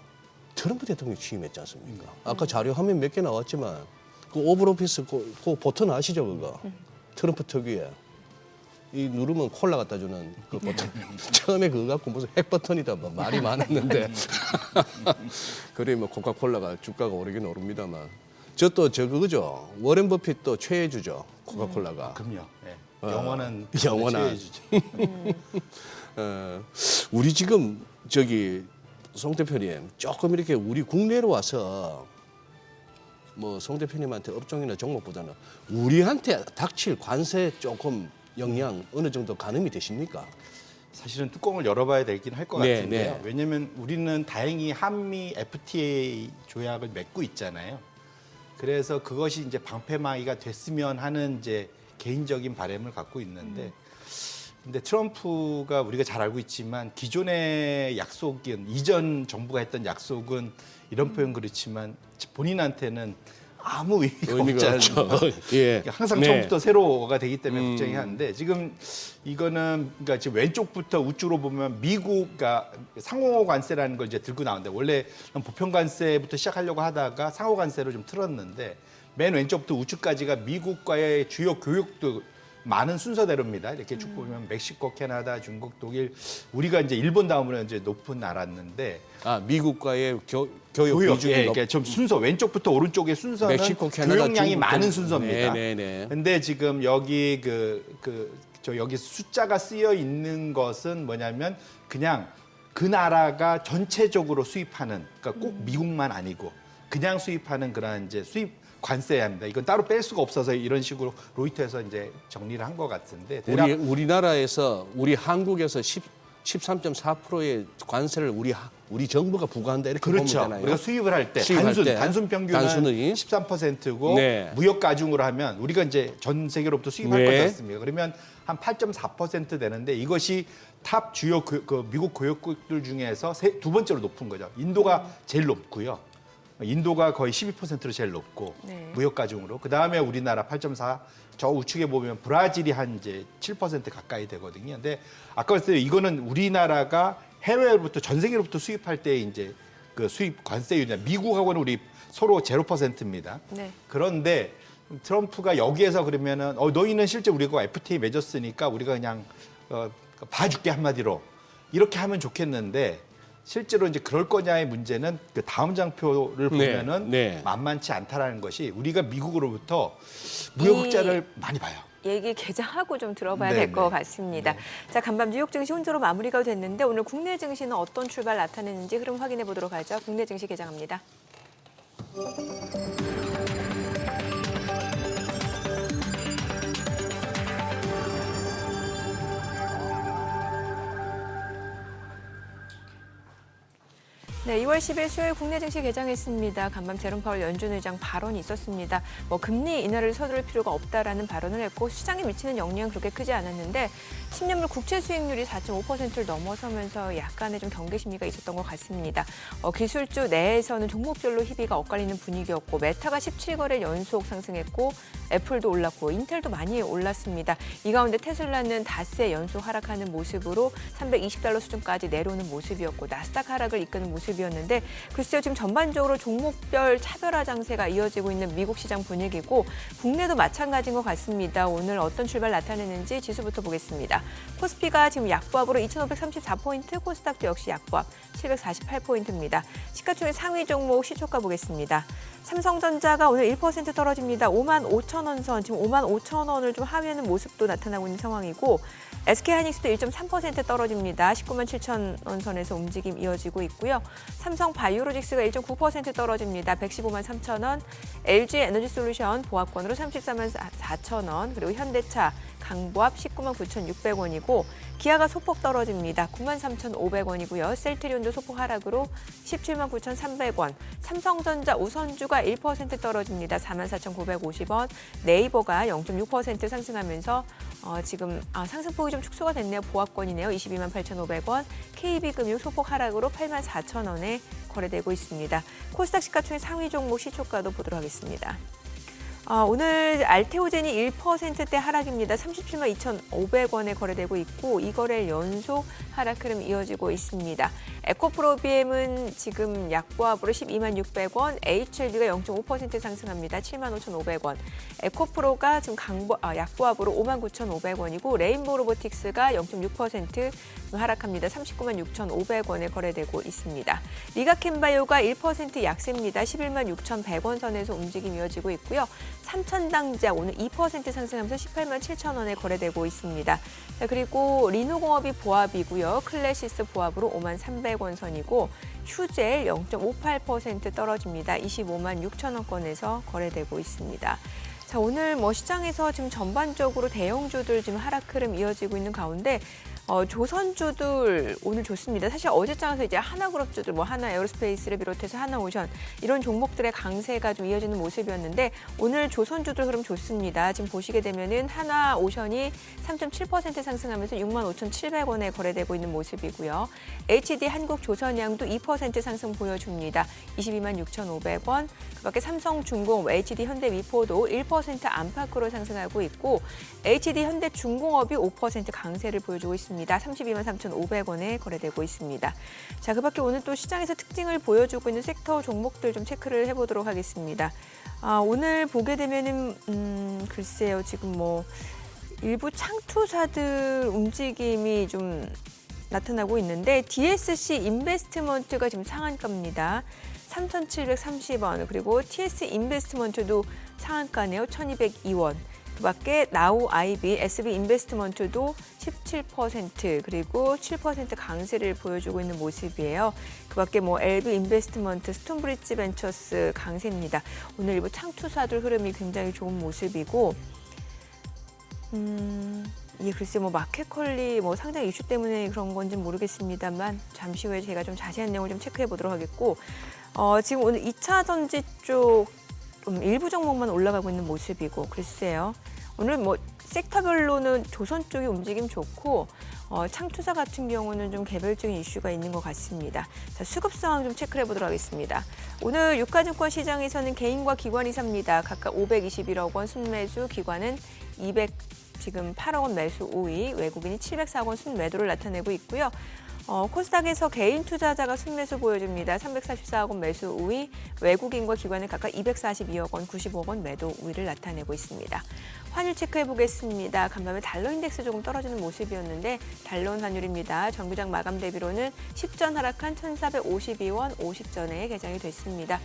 트럼프 대통령이 취임했지 않습니까? 아까 자료 화면 몇 개 나왔지만 그 오브로피스 그 버튼 아시죠 그거? 트럼프 특유의 이 누르면 콜라 갖다 주는 그 버튼. 처음에 그거 갖고 무슨 핵 버튼이다 뭐 말이 많았는데 그래 뭐 코카콜라가 주가가 오르긴 오릅니다만 저 그거죠. 워렌 버핏도 최애주죠. 코카콜라가. 그럼요. 예. 영원한 영원한. 최애주죠. 우리 지금 저기 송 대표님 조금 이렇게 우리 국내로 와서 뭐 송 대표님한테 업종이나 종목보다는 우리한테 닥칠 관세 조금 영향 어느 정도 가늠이 되십니까? 사실은 뚜껑을 열어봐야 되긴 할 것 네, 같은데요. 네. 왜냐하면 우리는 다행히 한미 FTA 조약을 맺고 있잖아요. 그래서 그것이 이제 방패막이가 됐으면 하는 이제 개인적인 바람을 갖고 있는데, 근데 트럼프가 우리가 잘 알고 있지만 기존의 약속은 이전 정부가 했던 약속은 이런 표현 그렇지만 본인한테는 아무 의미가 없지 않습니까? 예. 항상 네. 처음부터 세로가 되기 때문에 걱정이 하는데 지금 이거는 그러니까 지금 왼쪽부터 우측으로 보면 미국가 상호 관세라는 걸 이제 들고 나오는데 원래 보편 관세부터 시작하려고 하다가 상호 관세로 좀 틀었는데 맨 왼쪽부터 우측까지가 미국과의 주요 교역도 많은 순서대로입니다. 이렇게 쭉 보면 멕시코, 캐나다, 중국, 독일, 우리가 이제 일본 다음으로 이제 높은 나라인데 미국과의 교육 교역, 비중이 예, 높. 그러니까 좀 순서 왼쪽부터 오른쪽의 순서는 멕시코, 캐나다, 교역량이 중국, 많은 동- 순서입니다. 네네네. 근데 지금 여기 여기 숫자가 쓰여 있는 것은 뭐냐면 그냥 그 나라가 전체적으로 수입하는 그러니까 꼭 미국만 아니고 그냥 수입하는 그런 이제 수입 관세야 합니다. 이건 따로 뺄 수가 없어서 이런 식으로 로이터에서 이제 정리를 한 것 같은데 대략 우리나라에서 우리 한국에서 13.4%의 관세를 우리 정부가 부과한다 이렇게 보면 그렇죠. 되나요? 우리가 수입을 할 때 수입할 때. 단순 평균은 단순히. 13%고 네. 무역 가중으로 하면 우리가 이제 전 세계로부터 수입할 네. 거지 않습니까? 그러면 한 8.4% 되는데 이것이 탑 주요 미국 교역국들 중에서 두 번째로 높은 거죠. 인도가 제일 높고요. 인도가 거의 12%로 제일 높고 네. 무역 가중으로 그다음에 우리나라 8.4, 저 우측에 보면 브라질이 한 이제 7% 가까이 되거든요. 근데 아까 말씀드린 이거는 우리나라가 해외로부터 전 세계로부터 수입할 때 이제 그 수입 관세율이나 미국하고는 우리 서로 0%입니다. 네. 그런데 트럼프가 여기에서 그러면은 너희는 실제 우리가 FTA 맺었으니까 우리가 그냥 봐줄게 한마디로 이렇게 하면 좋겠는데 실제로 이제 그럴 거냐의 문제는 그 다음 장표를 보면은 네. 만만치 않다라는 것이 우리가 미국으로부터 무역 흑자를 많이 봐요. 얘기 개장하고 좀 들어봐야 네, 될 것 네. 같습니다. 자, 간밤 뉴욕 증시 혼조로 마무리가 됐는데 오늘 국내 증시는 어떤 출발 나타내는지 흐름 확인해 보도록 하죠. 국내 증시 개장합니다. 네, 2월 10일 수요일 국내 증시 개장했습니다. 간밤 제롬 파월 연준 의장 발언이 있었습니다. 금리 인하를 서두를 필요가 없다라는 발언을 했고 시장에 미치는 영향은 그렇게 크지 않았는데 10년물 국채 수익률이 4.5%를 넘어서면서 약간의 좀 경계 심리가 있었던 것 같습니다. 기술주 내에서는 종목별로 희비가 엇갈리는 분위기였고 메타가 17거래 연속 상승했고 애플도 올랐고 인텔도 많이 올랐습니다. 이 가운데 테슬라는 닷새 연속 하락하는 모습으로 $320 수준까지 내려오는 모습이었고 나스닥 하락을 이끄는 모습이었는데 글쎄요 지금 전반적으로 종목별 차별화 장세가 이어지고 있는 미국 시장 분위기고 국내도 마찬가지인 것 같습니다. 오늘 어떤 출발 나타내는지 지수부터 보겠습니다. 코스피가 지금 약보합으로 2,534포인트, 코스닥도 역시 약보합 748포인트입니다. 시가총액 상위 종목 시초가 보겠습니다. 삼성전자가 오늘 1% 떨어집니다. 55,000원 선, 지금 55,000원을 좀 하회하는 모습도 나타나고 있는 상황이고 SK하이닉스도 1.3% 떨어집니다. 197,000원 선에서 움직임 이어지고 있고요. 삼성바이오로직스가 1.9% 떨어집니다. 1,153,000원. LG에너지솔루션 보합권으로 334,000원. 그리고 현대차 강보합 199,600원이고 기아가 소폭 떨어집니다. 93,500원이고요. 셀트리온도 소폭 하락으로 179,300원. 삼성전자 우선주가 1% 떨어집니다. 44,950원. 네이버가 0.6% 상승하면서 지금 상승폭이 좀 축소가 됐네요. 보합권이네요. 228,500원. KB금융 소폭 하락으로 84,000원에 거래되고 있습니다. 코스닥 시가총액 상위 종목 시초가도 보도록 하겠습니다. 오늘 알테오젠이 1%대 하락입니다. 372,500원에 거래되고 있고 이 거래일 연속 하락 흐름 이어지고 있습니다. 에코프로비엠은 지금 약보합으로 126,600원, HLB가 0.5% 상승합니다. 75,500원. 에코프로가 지금 약보합으로 59,500원이고 레인보우 로보틱스가 0.6% 하락합니다. 396,500원에 거래되고 있습니다. 리가캔바이오가 1% 약세입니다. 116,100원 선에서 움직임이 이어지고 있고요. 삼천당자 오늘 2% 상승하면서 187,000원에 거래되고 있습니다. 자, 그리고 리노공업이 보합이고요. 클래시스 보합으로 53,300원 선이고 휴젤 0.58% 떨어집니다. 256,000원권에서 거래되고 있습니다. 자, 오늘 시장에서 지금 전반적으로 대형주들 지금 하락 흐름 이어지고 있는 가운데 조선주들 오늘 좋습니다. 사실 어제장에서 이제 하나그룹주들 하나 에어로스페이스를 비롯해서 하나오션 이런 종목들의 강세가 좀 이어지는 모습이었는데 오늘 조선주들 흐름 좋습니다. 지금 보시게 되면은 하나오션이 3.7% 상승하면서 65,700원에 거래되고 있는 모습이고요. HD 한국조선양도 2% 상승 보여줍니다. 226,500원. 그밖에 삼성중공업, HD 현대미포도 1% 안팎으로 상승하고 있고 HD 현대중공업이 5% 강세를 보여주고 있습니다. 323,500원에 거래되고 있습니다. 자, 그밖에 오늘 또 시장에서 특징을 보여주고 있는 섹터 종목들 좀 체크를 해보도록 하겠습니다. 오늘 보게 되면은 글쎄요, 지금 일부 창투사들 움직임이 좀 나타나고 있는데 DSC 인베스트먼트가 지금 상한가입니다. 3,730원 그리고 TS 인베스트먼트도 상한가네요. 1,202원. 그밖에 나우 아이비, SB 인베스트먼트도 17% 그리고 7% 강세를 보여주고 있는 모습이에요. 그밖에 LB 인베스트먼트, 스톤브리지 벤처스 강세입니다. 오늘 일부 창투사들 흐름이 굉장히 좋은 모습이고 이게 글쎄 마켓컬리 상장 이슈 때문에 그런 건지 모르겠습니다만 잠시 후에 제가 좀 자세한 내용을 좀 체크해 보도록 하겠고 지금 오늘 2차 전지 쪽 일부 종목만 올라가고 있는 모습이고 글쎄요. 오늘 섹터별로는 조선 쪽이 움직임 좋고 창투사 같은 경우는 좀 개별적인 이슈가 있는 것 같습니다. 자, 수급 상황 좀 체크해 보도록 하겠습니다. 오늘 유가증권 시장에서는 개인과 기관이 삽니다. 각각 521억 원 순매수, 기관은 208억 원 매수 5위, 외국인이 704억 원 순매도를 나타내고 있고요. 코스닥에서 개인 투자자가 순매수 보여줍니다. 344억 원 매수 우위, 외국인과 기관은 각각 242억 원, 95억 원 매도 우위를 나타내고 있습니다. 환율 체크해 보겠습니다. 간밤에 달러 인덱스 조금 떨어지는 모습이었는데 달러원 환율입니다. 정규장 마감 대비로는 10전 하락한 1,452원 50전에 개장이 됐습니다.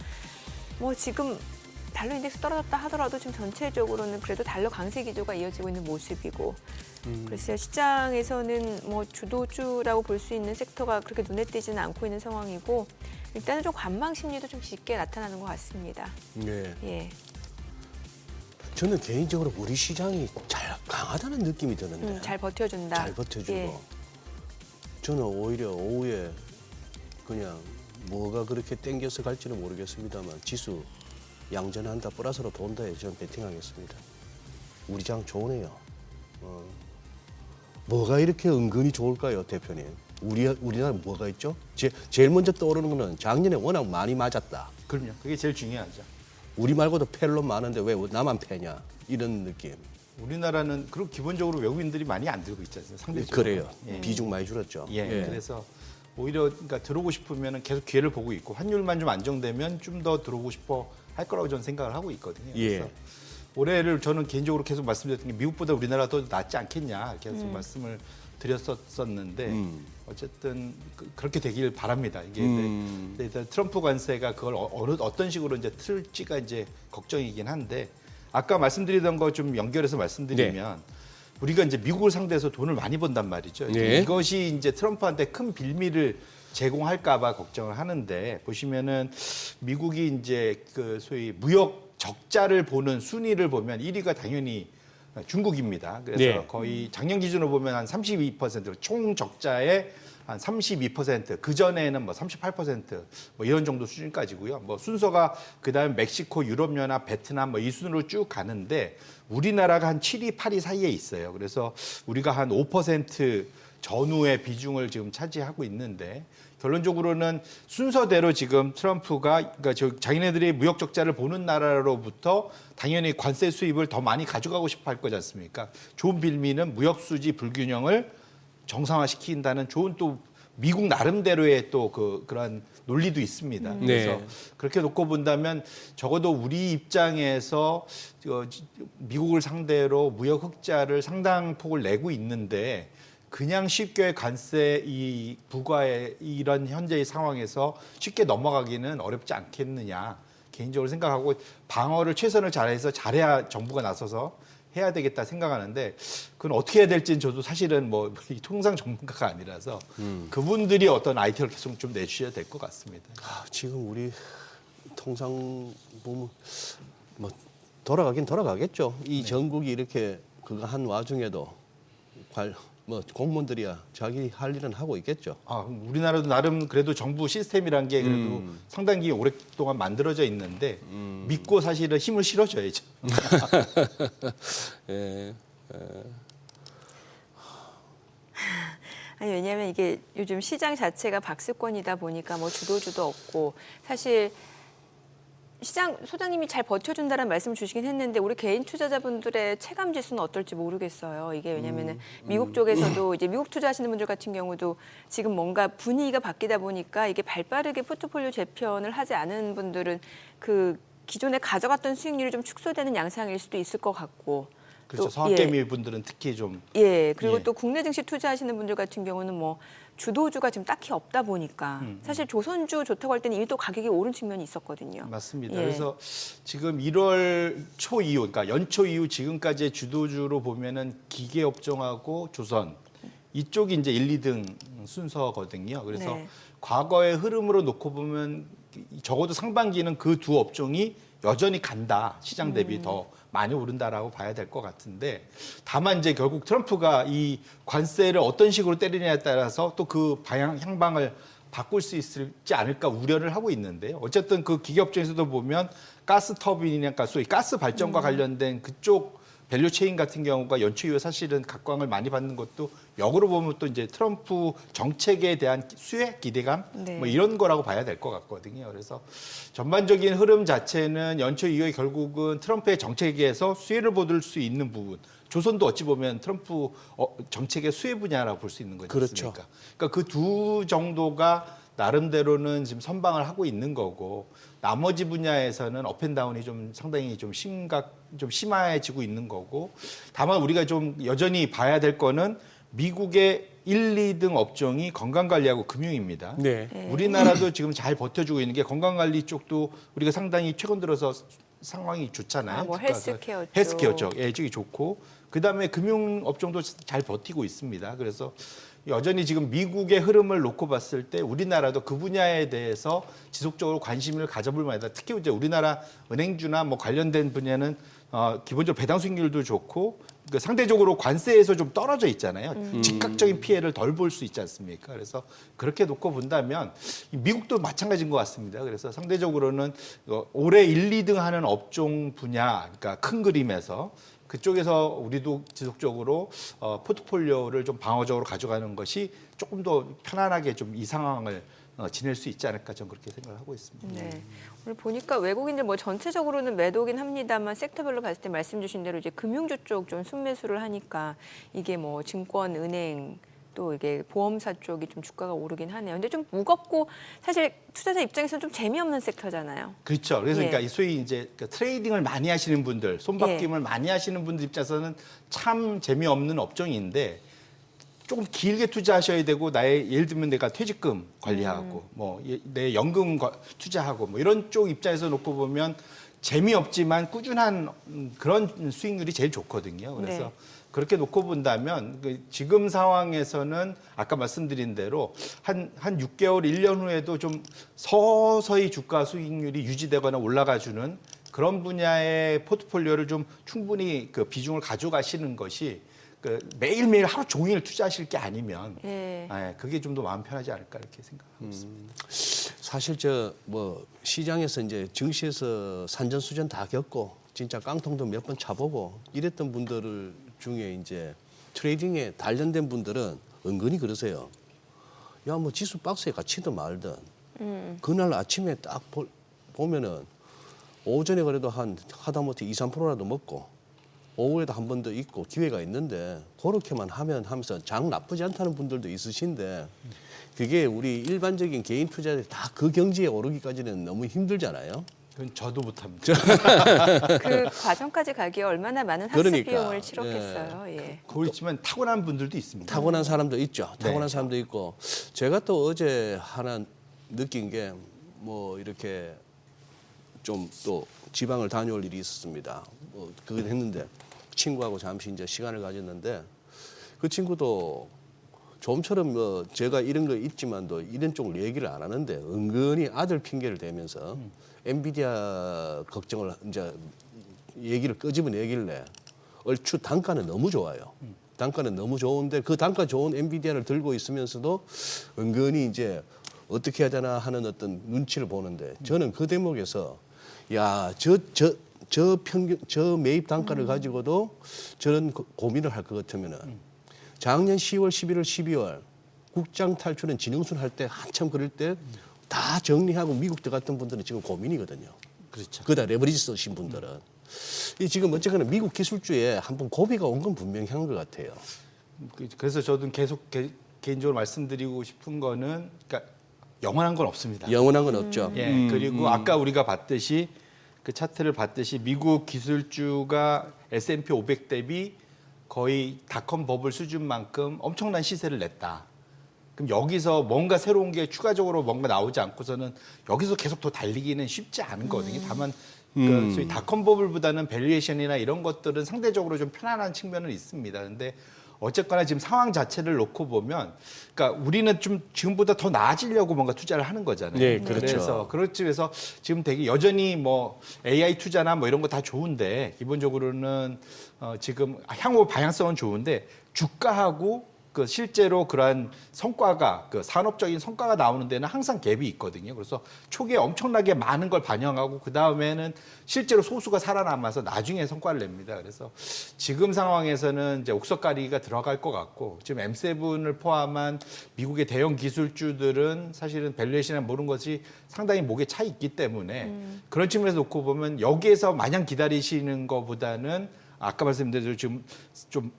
지금 달러 인덱스 떨어졌다 하더라도 지금 전체적으로는 그래도 달러 강세 기조가 이어지고 있는 모습이고 글쎄요, 시장에서는 주도주라고 볼 수 있는 섹터가 그렇게 눈에 띄지는 않고 있는 상황이고 일단은 좀 관망 심리도 좀 짙게 나타나는 것 같습니다. 네. 예. 저는 개인적으로 우리 시장이 잘 강하다는 느낌이 드는데 잘 버텨준다. 잘 버텨주고 예. 저는 오히려 오후에 그냥 뭐가 그렇게 땡겨서 갈지는 모르겠습니다만 지수 양전한다 플러스로 돈다에 저는 베팅하겠습니다. 우리 장 좋으네요. 뭐가 이렇게 은근히 좋을까요, 대표님? 우리나라 뭐가 있죠? 제일 먼저 떠오르는 거는 작년에 워낙 많이 맞았다. 그럼요. 그게 제일 중요하죠. 우리 말고도 펠론 많은데 왜 나만 패냐 이런 느낌. 우리나라는 그리고 기본적으로 외국인들이 많이 안 들고 있지 않습니까? 상대적으로. 그래요. 예. 비중 많이 줄었죠. 예. 그래서 오히려 그러니까 들어오고 싶으면 계속 기회를 보고 있고 환율만 좀 안정되면 좀 더 들어오고 싶어 할 거라고 저는 생각을 하고 있거든요. 예. 그래서 올해를 저는 개인적으로 계속 말씀드렸던 게 미국보다 우리나라가 더 낫지 않겠냐 계속 말씀을 드렸었는데 어쨌든 그렇게 되길 바랍니다. 이게 근데 일단 트럼프 관세가 그걸 어떤 식으로 이제 틀지가 이제 걱정이긴 한데 아까 말씀드리던 거 좀 연결해서 말씀드리면 우리가 이제 미국을 상대해서 돈을 많이 번단 말이죠. 네. 이것이 이제 트럼프한테 큰 빌미를 제공할까봐 걱정을 하는데 보시면은 미국이 이제 그 소위 무역 적자를 보는 순위를 보면 1위가 당연히 중국입니다. 그래서 네. 거의 작년 기준으로 보면 한 32%, 총 적자의 한 32%, 그 전에는 38% 이런 정도 수준까지고요. 순서가 그다음 멕시코, 유럽연합, 베트남 이 순으로 쭉 가는데 우리나라가 한 7위, 8위 사이에 있어요. 그래서 우리가 한 5% 전후의 비중을 지금 차지하고 있는데 결론적으로는 순서대로 지금 트럼프가 그러니까 자기네들이 무역 적자를 보는 나라로부터 당연히 관세 수입을 더 많이 가져가고 싶어 할 거지 않습니까? 좋은 빌미는 무역 수지 불균형을 정상화시킨다는 좋은 또 미국 나름대로의 또 그러한 논리도 있습니다. 그래서 그렇게 놓고 본다면 적어도 우리 입장에서 미국을 상대로 무역 흑자를 상당폭을 내고 있는데 그냥 쉽게 관세 이 부과의 이런 현재의 상황에서 쉽게 넘어가기는 어렵지 않겠느냐 개인적으로 생각하고 방어를 최선을 다해서 잘해야 정부가 나서서 해야 되겠다 생각하는데 그건 어떻게 해야 될지는 저도 사실은 통상 전문가가 아니라서 그분들이 어떤 아이디어를 계속 좀 내주셔야 될 것 같습니다. 지금 우리 통상 보면 돌아가긴 돌아가겠죠. 이 전국이 이렇게 그거 한 와중에도 공무원들이야 자기 할 일은 하고 있겠죠. 우리나라도 나름 그래도 정부 시스템이란 게 그래도 상당히 오랫동안 만들어져 있는데 믿고 사실은 힘을 실어줘야죠. 예. 아니 왜냐하면 이게 요즘 시장 자체가 박스권이다 보니까 주도주도 없고 사실 시장 소장님이 잘 버텨준다는 말씀 주시긴 했는데 우리 개인 투자자분들의 체감 지수는 어떨지 모르겠어요. 이게 왜냐하면 미국 쪽에서도 이제 미국 투자하시는 분들 같은 경우도 지금 뭔가 분위기가 바뀌다 보니까 이게 발빠르게 포트폴리오 재편을 하지 않은 분들은 그 기존에 가져갔던 수익률이 좀 축소되는 양상일 수도 있을 것 같고. 그렇죠. 또, 성악개미 분들은 특히 좀. 그리고 예. 또 국내 증시 투자하시는 분들 같은 경우는 주도주가 지금 딱히 없다 보니까 사실 조선주 좋다고 할 때는 이미 또 가격이 오른 측면이 있었거든요. 맞습니다. 예. 그래서 지금 1월 초 이후, 그러니까 연초 이후 지금까지의 주도주로 보면은 기계업종하고 조선 이쪽이 이제 1, 2등 순서거든요. 그래서 네. 과거의 흐름으로 놓고 보면 적어도 상반기는 그 두 업종이 여전히 간다. 시장 대비 더 많이 오른다라고 봐야 될 것 같은데 다만 이제 결국 트럼프가 이 관세를 어떤 식으로 때리냐에 따라서 또 그 향방을 바꿀 수 있지 않을까 우려를 하고 있는데요. 어쨌든 그 기계업종에서도 보면 가스 터빈이니까 소위 가스 발전과 관련된 그쪽 밸류 체인 같은 경우가 연초 이후에 사실은 각광을 많이 받는 것도 역으로 보면 또 이제 트럼프 정책에 대한 수혜 기대감 네. 뭐 이런 거라고 봐야 될 것 같거든요. 그래서 전반적인 흐름 자체는 연초 이후에 결국은 트럼프의 정책에서 수혜를 보들 수 있는 부분. 조선도 어찌 보면 트럼프 정책의 수혜 분야라고 볼 수 있는 거지 그렇죠. 않습니까? 그러니까 그 두 정도가 나름대로는 지금 선방을 하고 있는 거고 나머지 분야에서는 업앤다운이 좀 상당히 좀 심해지고 있는 거고 다만 우리가 좀 여전히 봐야 될 거는 미국의 1, 2등 업종이 건강관리하고 금융입니다. 네. 우리나라도 지금 잘 버텨주고 있는 게 건강관리 쪽도 우리가 상당히 최근 들어서 상황이 좋잖아요. 뭐 헬스케어 쪽. 헬스케어 쪽, 예, 쪽이 좋고 그다음에 금융 업종도 잘 버티고 있습니다. 그래서 여전히 지금 미국의 흐름을 놓고 봤을 때 우리나라도 그 분야에 대해서 지속적으로 관심을 가져볼 만하다. 특히 이제 우리나라 은행주나 뭐 관련된 분야는 기본적으로 배당 수익률도 좋고 그 상대적으로 관세에서 좀 떨어져 있잖아요. 즉각적인 피해를 덜 볼 수 있지 않습니까? 그래서 그렇게 놓고 본다면 미국도 마찬가지인 것 같습니다. 그래서 상대적으로는 올해 1, 2등 하는 업종 분야, 그러니까 큰 그림에서 그쪽에서 우리도 지속적으로 포트폴리오를 좀 방어적으로 가져가는 것이 조금 더 편안하게 좀 이 상황을 지낼 수 있지 않을까 저는 그렇게 생각을 하고 있습니다. 네. 오늘 보니까 외국인들 뭐 전체적으로는 매도긴 합니다만 섹터별로 봤을 때 말씀 주신 대로 이제 금융주 쪽 좀 순매수를 하니까 이게 뭐 증권, 은행 또 이게 보험사 쪽이 좀 주가가 오르긴 하네요. 근데 좀 무겁고 사실 투자자 입장에서는 좀 재미없는 섹터잖아요. 그렇죠. 그래서 예. 그러니까 이 소위 이제 트레이딩을 많이 하시는 분들, 손바뀜을 많이 하시는 분들 입장에서는 참 재미없는 업종인데 조금 길게 투자하셔야 되고 나의 예를 들면 내가 퇴직금 관리하고 뭐 내 연금 투자하고 뭐 이런 쪽 입장에서 놓고 보면 재미없지만 꾸준한 그런 수익률이 제일 좋거든요. 그래서 네. 그렇게 놓고 본다면 지금 상황에서는 아까 말씀드린 대로 한 6개월, 1년 후에도 좀 서서히 주가 수익률이 유지되거나 올라가주는 그런 분야의 포트폴리오를 좀 충분히 그 비중을 가져가시는 것이 그 매일매일 하루 종일 투자하실 게 아니면 예. 그게 좀 더 마음 편하지 않을까 이렇게 생각하고 있습니다. 사실 뭐 시장에서 이제 증시에서 산전수전 다 겪고 진짜 깡통도 몇 번 차보고 이랬던 분들 중에 이제 트레이딩에 단련된 분들은 은근히 그러세요. 야, 뭐 지수 박스에 갇히든 말든 그날 아침에 딱 보면은 오전에 그래도 하다못해 2, 3%라도 먹고 오후에도 한 번 더 있고 기회가 있는데 그렇게만 하면서 장 나쁘지 않다는 분들도 있으신데 그게 우리 일반적인 개인 투자자들이 다 그 경지에 오르기까지는 너무 힘들잖아요. 그건 저도 못합니다. 그 과정까지 가기에 얼마나 많은 학습 그러니까, 비용을 치렀겠어요. 예. 그렇지만 타고난 분들도 있습니다. 타고난 사람도 있죠. 타고난 네. 사람도 있고 제가 또 어제 하나 느낀 게 뭐 이렇게 좀 또 지방을 다녀올 일이 있었습니다. 뭐 그걸 했는데 친구하고 잠시 이제 시간을 가졌는데 그 친구도 좀처럼 뭐 제가 이런 거 있지만도 이런 쪽을 얘기를 안 하는데 은근히 아들 핑계를 대면서 엔비디아 걱정을 이제 얘기를 끄집어내길래 얼추 단가는 너무 좋아요. 단가는 너무 좋은데 그 단가 좋은 엔비디아를 들고 있으면서도 은근히 이제 어떻게 해야 되나 하는 어떤 눈치를 보는데 저는 그 대목에서 야, 저 매입 단가를 가지고도 저런 고민을 할 것 같으면은 작년 10월, 11월, 12월 국장 탈출은 진영순 할 때 한참 그럴 때 다 정리하고 미국 들어갔던 분들은 지금 고민이거든요. 그렇죠. 그다 레버리지 쓰신 분들은 이 지금 어쨌거나 미국 기술주에 한번 고비가 온 건 분명히 한 것 같아요. 그래서 저도 계속 개인적으로 말씀드리고 싶은 거는 그러니까 영원한 건 없습니다. 영원한 건 없죠. 예, 그리고 아까 우리가 봤듯이 그 차트를 봤듯이 미국 기술주가 S&P 500 대비 거의 닷컴 버블 수준만큼 엄청난 시세를 냈다. 그럼 여기서 뭔가 새로운 게 추가적으로 뭔가 나오지 않고서는 여기서 계속 더 달리기는 쉽지 않은 거거든요. 다만 그 소위 닷컴 버블보다는 밸류에이션이나 이런 것들은 상대적으로 좀 편안한 측면은 있습니다. 근데 어쨌거나 지금 상황 자체를 놓고 보면, 그러니까 우리는 좀 지금보다 더 나아지려고 뭔가 투자를 하는 거잖아요. 네, 그렇죠. 그래서 지금 되게 여전히 뭐 AI 투자나 뭐 이런 거 다 좋은데 기본적으로는 지금 향후 방향성은 좋은데 주가하고 그 실제로 그러한 성과가 그 산업적인 성과가 나오는 데는 항상 갭이 있거든요. 그래서 초기에 엄청나게 많은 걸 반영하고 그 다음에는 실제로 소수가 살아남아서 나중에 성과를 냅니다. 그래서 지금 상황에서는 이제 옥석가리가 들어갈 것 같고 지금 M7을 포함한 미국의 대형 기술주들은 사실은 밸류에이션이나 모르는 것이 상당히 목에 차 있기 때문에 그런 측면에서 놓고 보면 여기에서 마냥 기다리시는 것보다는 아까 말씀드린 지금 좀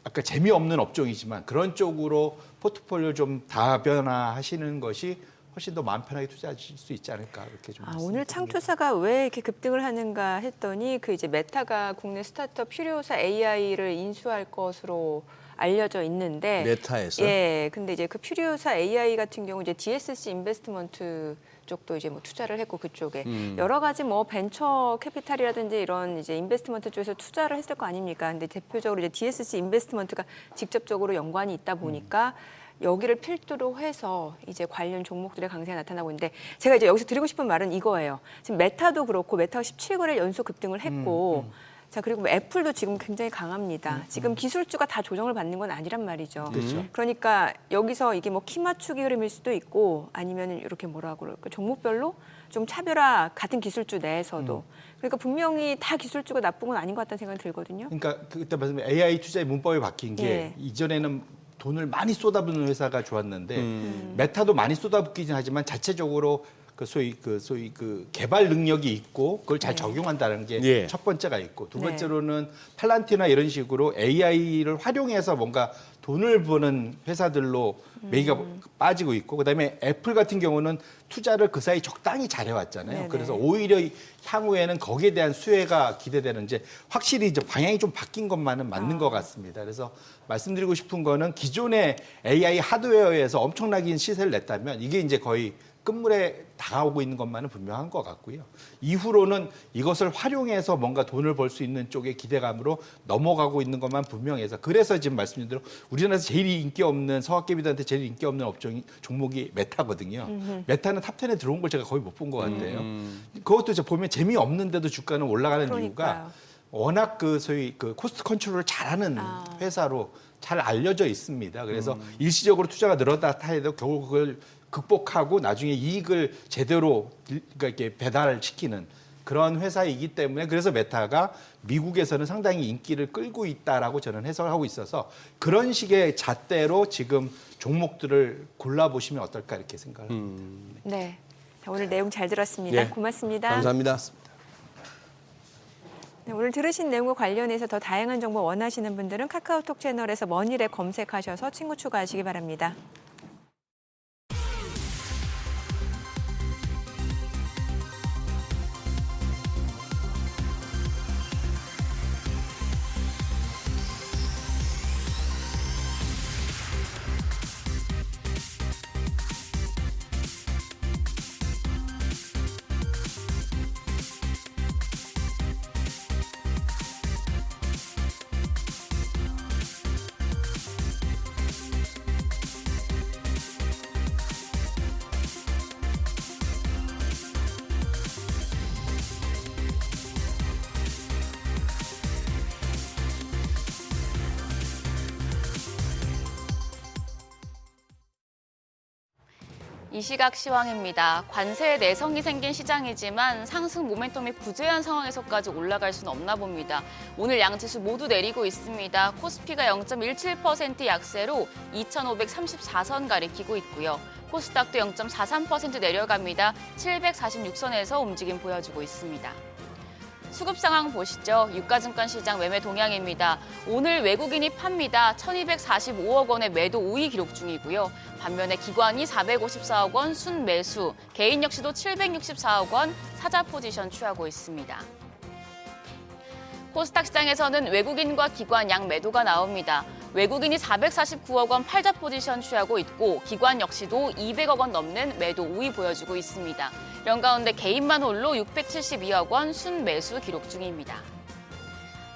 아까 재미없는 업종이지만 그런 쪽으로 포트폴리오 좀 다변화하시는 것이 훨씬 더 마음 편하게 투자하실 수 있지 않을까 그렇게 좀. 오늘 창투사가 왜 이렇게 급등을 하는가 했더니 그 이제 메타가 국내 스타트업 퓨리오사 AI를 인수할 것으로 알려져 있는데 메타에서. 예, 근데 이제 그 퓨리오사 AI 같은 경우 이제 DSC 인베스트먼트 쪽도 이제 뭐 투자를 했고 그쪽에 여러 가지 뭐 벤처 캐피탈이라든지 이런 이제 인베스트먼트 쪽에서 투자를 했을 거 아닙니까? 근데 대표적으로 이제 DSC 인베스트먼트가 직접적으로 연관이 있다 보니까 여기를 필두로 해서 이제 관련 종목들의 강세가 나타나고 있는데 제가 이제 여기서 드리고 싶은 말은 이거예요. 지금 메타도 그렇고 메타가 17거래 연속 급등을 했고 자 그리고 뭐 애플도 지금 굉장히 강합니다. 지금 기술주가 다 조정을 받는 건 아니란 말이죠. 그렇죠. 그러니까 여기서 이게 뭐 키 맞추기 흐름일 수도 있고 아니면 이렇게 뭐라고 그럴까 종목별로 좀 차별화 같은 기술주 내에서도 그러니까 분명히 다 기술주가 나쁜 건 아닌 것 같다는 생각이 들거든요. 그러니까 그때 말씀드린 AI 투자의 문법이 바뀐 게 예. 이전에는 돈을 많이 쏟아붓는 회사가 좋았는데 메타도 많이 쏟아붓기는 하지만 자체적으로 소위 그 개발 능력이 있고 그걸 잘 적용한다는 게 첫 예. 번째가 있고 두 네. 번째로는 팔란티나 이런 식으로 AI를 활용해서 뭔가 돈을 버는 회사들로 매기가 빠지고 있고 그다음에 애플 같은 경우는 투자를 그 사이 적당히 잘해왔잖아요. 네네. 그래서 오히려 향후에는 거기에 대한 수혜가 기대되는 이제 확실히 이제 방향이 좀 바뀐 것만은 맞는 것 같습니다. 그래서 말씀드리고 싶은 거는 기존의 AI 하드웨어에서 엄청나게 시세를 냈다면 이게 이제 거의 끝물에 다가오고 있는 것만은 분명한 것 같고요. 이후로는 이것을 활용해서 뭔가 돈을 벌 수 있는 쪽의 기대감으로 넘어가고 있는 것만 분명해서 그래서 지금 말씀드린 대로 우리나라에서 제일 인기 없는 서학개비들한테 제일 인기 없는 종목이 메타거든요. 메타는 탑10에 들어온 걸 제가 거의 못 본 것 같아요. 그것도 이제 보면 재미없는데도 주가는 올라가는 이유가 그러니까요. 워낙 그 소위 그 코스트 컨트롤을 잘하는 회사로 잘 알려져 있습니다. 그래서 일시적으로 투자가 늘었다 해도 결국 그걸 극복하고 나중에 이익을 제대로 그러니까 이렇게 배달시키는 그런 회사이기 때문에 그래서 메타가 미국에서는 상당히 인기를 끌고 있다라고 저는 해석을 하고 있어서 그런 식의 잣대로 지금 종목들을 골라보시면 어떨까 이렇게 생각을 합니다. 네. 자, 오늘 내용 잘 들었습니다. 예. 고맙습니다. 감사합니다. 네, 오늘 들으신 내용과 관련해서 더 다양한 정보 원하시는 분들은 카카오톡 채널에서 머니랩 검색하셔서 친구 추가하시기 바랍니다. 이 시각 시황입니다. 관세에 내성이 생긴 시장이지만 상승 모멘텀이 부재한 상황에서까지 올라갈 수는 없나 봅니다. 오늘 양지수 모두 내리고 있습니다. 코스피가 0.17% 약세로 2,534선 가리키고 있고요. 코스닥도 0.43% 내려갑니다. 746선에서 움직임 보여주고 있습니다. 수급 상황 보시죠. 유가증권 시장 매매 동향입니다. 오늘 외국인이 팝니다. 1,245억 원의 매도 우위 기록 중이고요. 반면에 기관이 454억 원 순매수, 개인 역시도 764억 원 사자 포지션 취하고 있습니다. 코스닥 시장에서는 외국인과 기관 양 매도가 나옵니다. 외국인이 449억 원 팔자 포지션 취하고 있고 기관 역시도 200억 원 넘는 매도 우위 보여주고 있습니다. 이런 가운데 개인만 홀로 672억 원 순매수 기록 중입니다.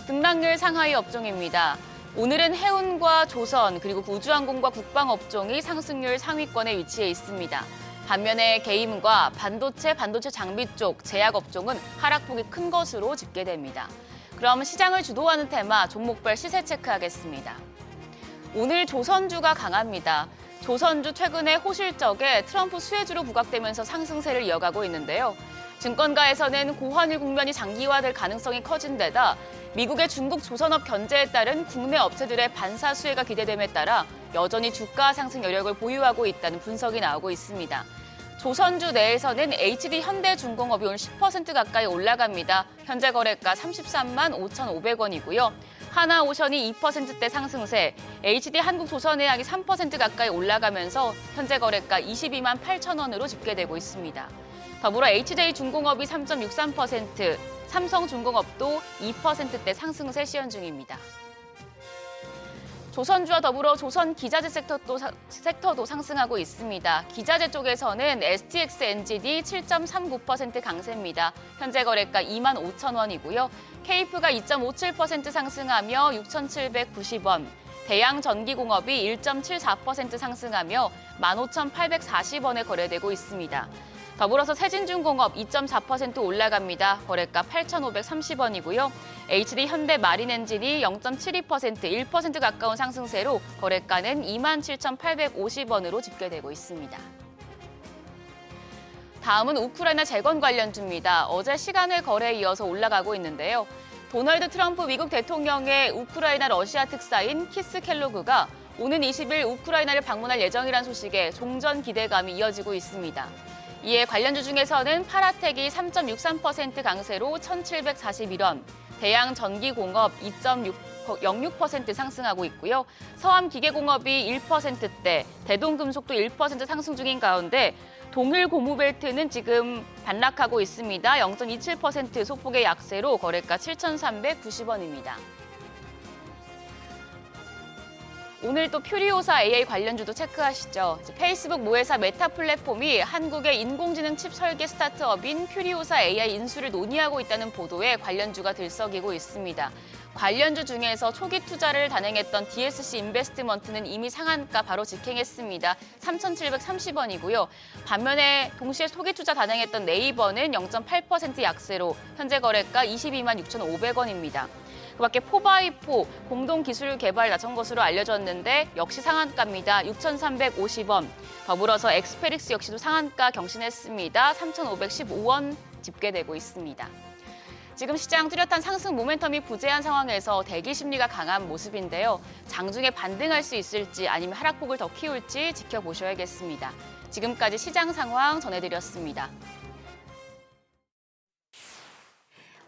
등락률 상하이 업종입니다. 오늘은 해운과 조선 그리고 우주항공과 국방업종이 상승률 상위권에 위치해 있습니다. 반면에 게임과 반도체 장비 쪽 제약업종은 하락폭이 큰 것으로 집계됩니다. 그럼 시장을 주도하는 테마 종목별 시세 체크하겠습니다. 오늘 조선주가 강합니다. 조선주 최근에 호실적에 트럼프 수혜주로 부각되면서 상승세를 이어가고 있는데요. 증권가에서는 고환율 국면이 장기화될 가능성이 커진 데다 미국의 중국 조선업 견제에 따른 국내 업체들의 반사 수혜가 기대됨에 따라 여전히 주가 상승 여력을 보유하고 있다는 분석이 나오고 있습니다. 조선주 내에서는 HD 현대중공업이 오늘 10% 가까이 올라갑니다. 현재 거래가 33만 5,500원이고요. 하나오션이 2%대 상승세, HD 한국조선해양이 3% 가까이 올라가면서 현재 거래가 22만 8천 원으로 집계되고 있습니다. 더불어 HJ중공업이 3.63%, 삼성중공업도 2%대 상승세 시현 중입니다. 조선주와 더불어 조선기자재 섹터도 상승하고 있습니다. 기자재 쪽에서는 STXNGD 7.39% 강세입니다. 현재 거래가 2만 5천 원이고요. 케이프가 2.57% 상승하며 6,790원, 대양전기공업이 1.74% 상승하며 15,840원에 거래되고 있습니다. 더불어서 세진중공업 2.4% 올라갑니다. 거래가 8,530원이고요. HD 현대마린엔진이 0.72%, 1% 가까운 상승세로 거래가는 27,850원으로 집계되고 있습니다. 다음은 우크라이나 재건 관련주입니다. 어제 시간을 거래에 이어서 올라가고 있는데요. 도널드 트럼프 미국 대통령의 우크라이나 러시아 특사인 키스 켈로그가 오는 20일 우크라이나를 방문할 예정이란 소식에 종전 기대감이 이어지고 있습니다. 이에 관련주 중에서는 파라텍이 3.63% 강세로 1,741원, 대양전기공업 2.06% 상승하고 있고요. 서암기계공업이 1%대, 대동금속도 1% 상승 중인 가운데 동일고무벨트는 지금 반락하고 있습니다. 0.27% 소폭의 약세로 거래가 7,390원입니다. 오늘 또 퓨리오사 AI 관련주도 체크하시죠. 페이스북 모회사 메타 플랫폼이 한국의 인공지능 칩 설계 스타트업인 퓨리오사 AI 인수를 논의하고 있다는 보도에 관련주가 들썩이고 있습니다. 관련주 중에서 초기 투자를 단행했던 DSC 인베스트먼트는 이미 상한가 바로 직행했습니다. 3,730원이고요. 반면에 동시에 초기 투자 단행했던 네이버는 0.8% 약세로 현재 거래가 22만 6,500원입니다. 그밖에 포바이포 공동 기술 개발 나선 것으로 알려졌는데 역시 상한가입니다. 6,350원. 더불어서 엑스페릭스 역시도 상한가 경신했습니다. 3,515원 집계되고 있습니다. 지금 시장 뚜렷한 상승 모멘텀이 부재한 상황에서 대기 심리가 강한 모습인데요. 장중에 반등할 수 있을지 아니면 하락폭을 더 키울지 지켜보셔야겠습니다. 지금까지 시장 상황 전해드렸습니다.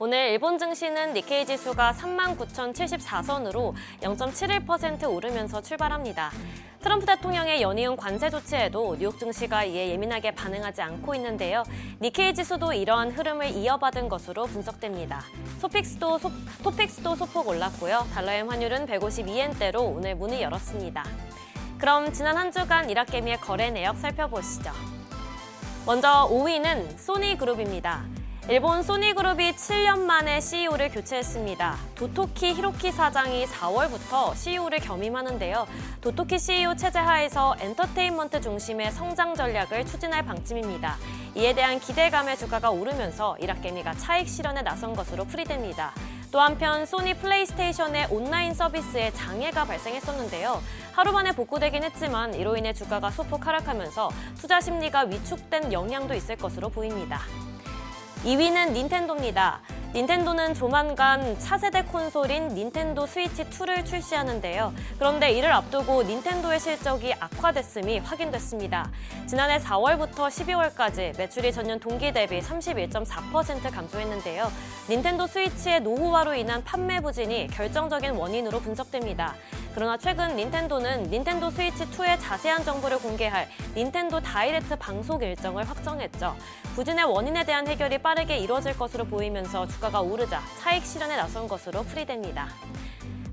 오늘 일본 증시는 니케이 지수가 39,074선으로 0.71% 오르면서 출발합니다. 트럼프 대통령의 연이은 관세 조치에도 뉴욕 증시가 이에 예민하게 반응하지 않고 있는데요. 니케이 지수도 이러한 흐름을 이어받은 것으로 분석됩니다. 토픽스도 소폭 올랐고요. 달러의 환율은 152엔대로 오늘 문을 열었습니다. 그럼 지난 한 주간 이라케미의 거래 내역 살펴보시죠. 먼저 5위는 소니그룹입니다. 일본 소니그룹이 7년 만에 CEO를 교체했습니다. 도토키 히로키 사장이 4월부터 CEO를 겸임하는데요. 도토키 CEO 체제 하에서 엔터테인먼트 중심의 성장 전략을 추진할 방침입니다. 이에 대한 기대감에 주가가 오르면서 이라케미가 차익 실현에 나선 것으로 풀이됩니다. 또 한편 소니 플레이스테이션의 온라인 서비스에 장애가 발생했었는데요. 하루 만에 복구되긴 했지만 이로 인해 주가가 소폭 하락하면서 투자 심리가 위축된 영향도 있을 것으로 보입니다. 2위는 닌텐도입니다. 닌텐도는 조만간 차세대 콘솔인 닌텐도 스위치 2를 출시하는데요. 그런데 이를 앞두고 닌텐도의 실적이 악화됐음이 확인됐습니다. 지난해 4월부터 12월까지 매출이 전년 동기 대비 31.4% 감소했는데요. 닌텐도 스위치의 노후화로 인한 판매 부진이 결정적인 원인으로 분석됩니다. 그러나 최근 닌텐도는 닌텐도 스위치 2의 자세한 정보를 공개할 닌텐도 다이렉트 방송 일정을 확정했죠. 부진의 원인에 대한 해결이 빠르게 이루어질 것으로 보이면서 주가가 오르자 차익 실현에 나선 것으로 풀이됩니다.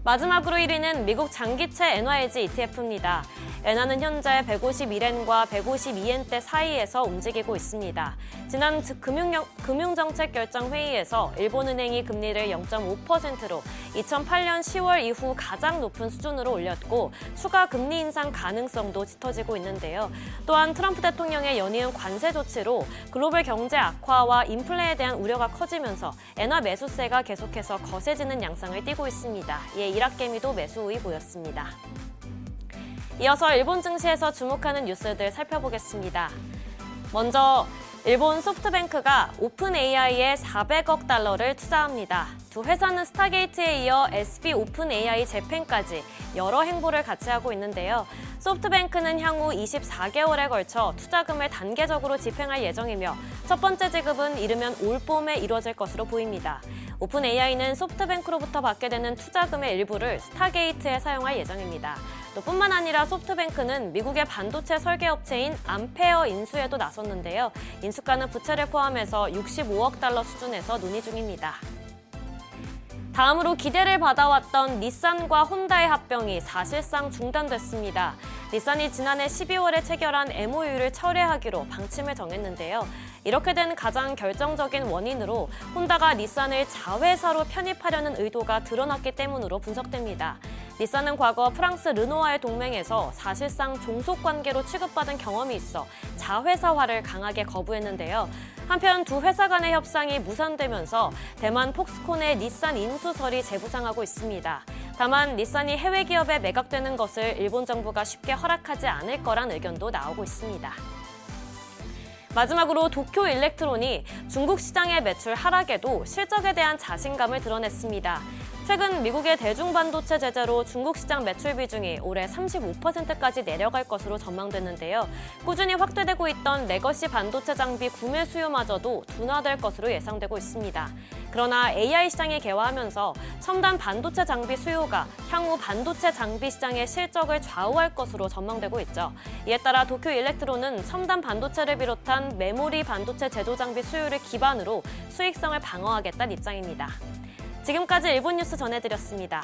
마지막으로 1위는 미국 장기채 NYG ETF입니다. 엔화는 현재 151엔과 152엔대 사이에서 움직이고 있습니다. 지난 금융정책결정회의에서 일본은행이 금리를 0.5%로 2008년 10월 이후 가장 높은 수준으로 올렸고 추가 금리 인상 가능성도 짙어지고 있는데요. 또한 트럼프 대통령의 연이은 관세 조치로 글로벌 경제 악화와 인플레에 대한 우려가 커지면서 엔화 매수세가 계속해서 거세지는 양상을 띠고 있습니다. 이에 이라케미도 매수 우위 보였습니다. 이어서 일본 증시에서 주목하는 뉴스들 살펴보겠습니다. 먼저 일본 소프트뱅크가 오픈 AI에 400억 달러를 투자합니다. 두 회사는 스타게이트에 이어 SB 오픈 AI 재팬까지 여러 행보를 같이 하고 있는데요. 소프트뱅크는 향후 24개월에 걸쳐 투자금을 단계적으로 집행할 예정이며 첫 번째 지급은 이르면 올 봄에 이루어질 것으로 보입니다. 오픈 AI는 소프트뱅크로부터 받게 되는 투자금의 일부를 스타게이트에 사용할 예정입니다. 또 뿐만 아니라 소프트뱅크는 미국의 반도체 설계업체인 암페어 인수에도 나섰는데요. 인수가는 부채를 포함해서 65억 달러 수준에서 논의 중입니다. 다음으로 기대를 받아왔던 닛산과 혼다의 합병이 사실상 중단됐습니다. 닛산이 지난해 12월에 체결한 MOU를 철회하기로 방침을 정했는데요. 이렇게 된 가장 결정적인 원인으로 혼다가 닛산을 자회사로 편입하려는 의도가 드러났기 때문으로 분석됩니다. 닛산은 과거 프랑스 르노와의 동맹에서 사실상 종속관계로 취급받은 경험이 있어 자회사화를 강하게 거부했는데요. 한편 두 회사 간의 협상이 무산되면서 대만 폭스콘의 닛산 인수설이 재부상하고 있습니다. 다만 닛산이 해외 기업에 매각되는 것을 일본 정부가 쉽게 허락하지 않을 거란 의견도 나오고 있습니다. 마지막으로 도쿄 일렉트론이 중국 시장의 매출 하락에도 실적에 대한 자신감을 드러냈습니다. 최근 미국의 대중반도체 제재로 중국 시장 매출 비중이 올해 35%까지 내려갈 것으로 전망됐는데요. 꾸준히 확대되고 있던 레거시 반도체 장비 구매 수요마저도 둔화될 것으로 예상되고 있습니다. 그러나 AI 시장이 개화하면서 첨단 반도체 장비 수요가 향후 반도체 장비 시장의 실적을 좌우할 것으로 전망되고 있죠. 이에 따라 도쿄 일렉트론은 첨단 반도체를 비롯한 메모리 반도체 제조 장비 수요를 기반으로 수익성을 방어하겠다는 입장입니다. 지금까지 일본 뉴스 전해드렸습니다.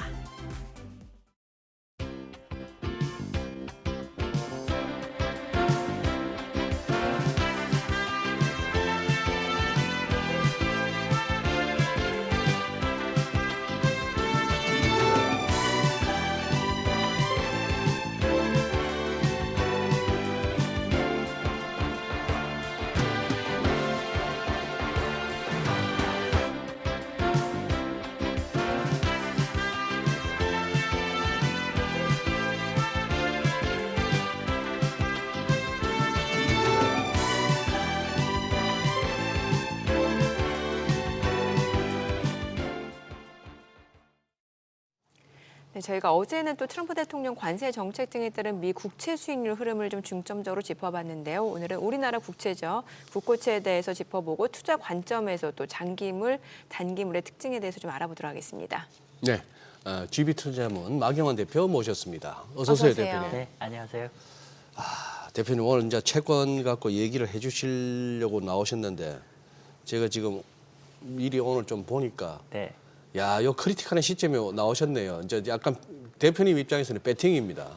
네, 저희가 어제는 또 트럼프 대통령 관세 정책 등에 따른 미 국채 수익률 흐름을 좀 중점적으로 짚어봤는데요. 오늘은 우리나라 국채죠. 국고채에 대해서 짚어보고 투자 관점에서 또 장기물, 단기물의 특징에 대해서 좀 알아보도록 하겠습니다. 네, GB투자문 마경원 대표 모셨습니다. 어서 오세요, 대표님. 네, 안녕하세요. 대표님 오늘 이제 채권 갖고 얘기를 해주시려고 나오셨는데 제가 지금 일이 오늘 좀 보니까 네. 야, 요 크리티컬한 시점에 나오셨네요. 이제 약간 대표님 입장에서는 배팅입니다.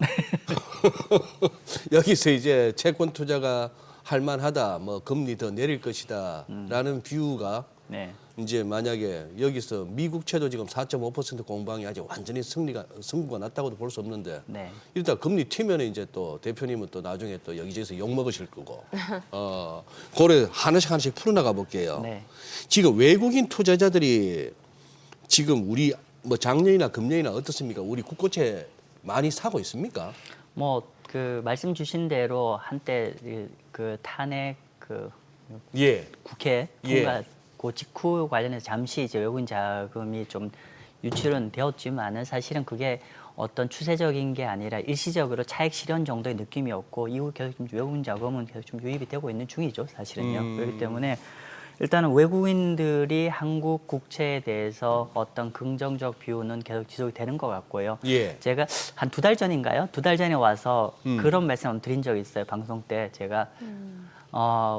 여기서 이제 채권 투자가 할만하다, 뭐 금리 더 내릴 것이다라는 뷰가 네. 이제 만약에 여기서 미국채도 지금 4.5% 공방이 아직 완전히 승부가 났다고도 볼 수 없는데 네. 이러다 금리 튀면 이제 또 대표님은 또 나중에 또 여기저기서 욕 먹으실 거고 그래 하나씩 풀어나가 볼게요. 네. 지금 외국인 투자자들이 지금 우리 뭐 작년이나 금년이나 어떻습니까? 우리 국고채 많이 사고 있습니까? 뭐 그 말씀 주신 대로 한때 그 탄핵 예. 국회 예. 통과 그 직후 관련해서 잠시 이제 외국인 자금이 좀 유출은 되었지만은 사실은 그게 어떤 추세적인 게 아니라 일시적으로 차익 실현 정도의 느낌이었고 이후 계속 좀 외국인 자금은 계속 좀 유입이 되고 있는 중이죠, 사실은요. 그렇기 때문에 일단은 외국인들이 한국 국채에 대해서 어떤 긍정적 뷰는 계속 지속이 되는 것 같고요. 예. 제가 한 2달 전인가요? 2달 전에 와서 그런 말씀을 드린 적이 있어요. 방송 때 제가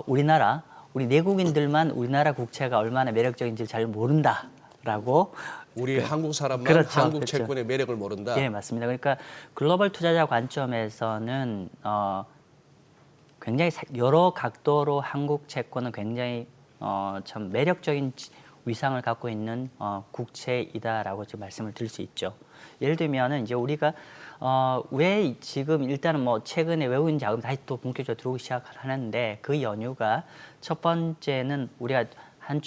우리 내국인들만 우리나라 국채가 얼마나 매력적인지 잘 모른다라고. 우리 한국 사람만 그렇죠, 한국 그렇죠. 채권의 매력을 모른다. 예, 맞습니다. 그러니까 글로벌 투자자 관점에서는 굉장히 여러 각도로 한국 채권은 굉장히 참 매력적인 위상을 갖고 있는 국채이다라고 지금 말씀을 드릴 수 있죠. 예를 들면은 이제 우리가 왜 지금 일단은 뭐 최근에 외국인 자금 다시 또 본격적으로 들어오기 시작하는데 그 연유가 첫 번째는 우리가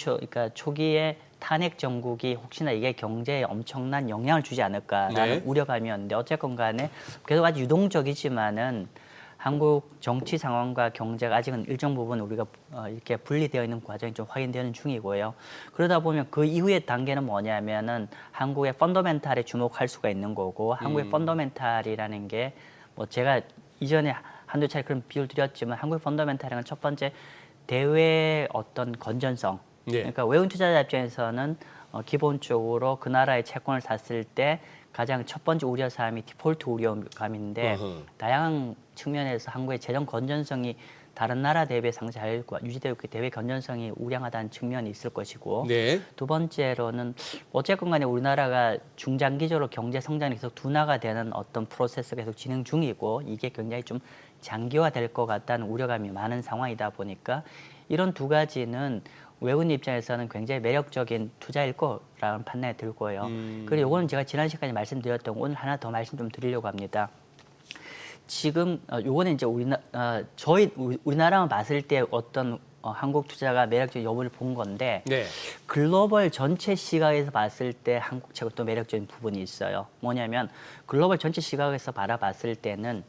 그러니까 초기에 탄핵 정국이 혹시나 이게 경제에 엄청난 영향을 주지 않을까라는 네. 우려감이었는데 어쨌건 간에 계속 아주 유동적이지만은 한국 정치 상황과 경제가 아직은 일정 부분 우리가 이렇게 분리되어 있는 과정이 좀 확인되는 중이고요. 그러다 보면 그 이후의 단계는 뭐냐면은 한국의 펀더멘탈에 주목할 수가 있는 거고 한국의 펀더멘탈이라는 게 뭐 제가 이전에 한두 차례 그런 비유를 드렸지만 한국의 펀더멘탈은 첫 번째 대외의 어떤 건전성. 네. 그러니까 외국 투자자 입장에서는 기본적으로 그 나라의 채권을 샀을 때 가장 첫 번째 우려사항이 디폴트 우려감인데 어허. 다양한 측면에서 한국의 재정 건전성이 다른 나라 대비 상당히 잘 유지되고 있기 때문에 건전성이 우량하다는 측면이 있을 것이고 네. 두 번째로는 어쨌건 간에 우리나라가 중장기적으로 경제 성장이 계속 둔화가 되는 어떤 프로세스가 계속 진행 중이고 이게 굉장히 좀 장기화될 것 같다는 우려감이 많은 상황이다 보니까 이런 두 가지는 외국인 입장에서는 굉장히 매력적인 투자일 거라는 판단이 들고요. 그리고 이거는 제가 지난 시간에 말씀드렸던 거 오늘 하나 더 말씀 좀 드리려고 합니다. 지금 요거는 이제 우리나라만 봤을 때 어떤 한국 투자가 매력적인 여부를 본 건데 네. 글로벌 전체 시각에서 봤을 때 한국 채권 또 매력적인 부분이 있어요. 뭐냐면 글로벌 전체 시각에서 바라봤을 때는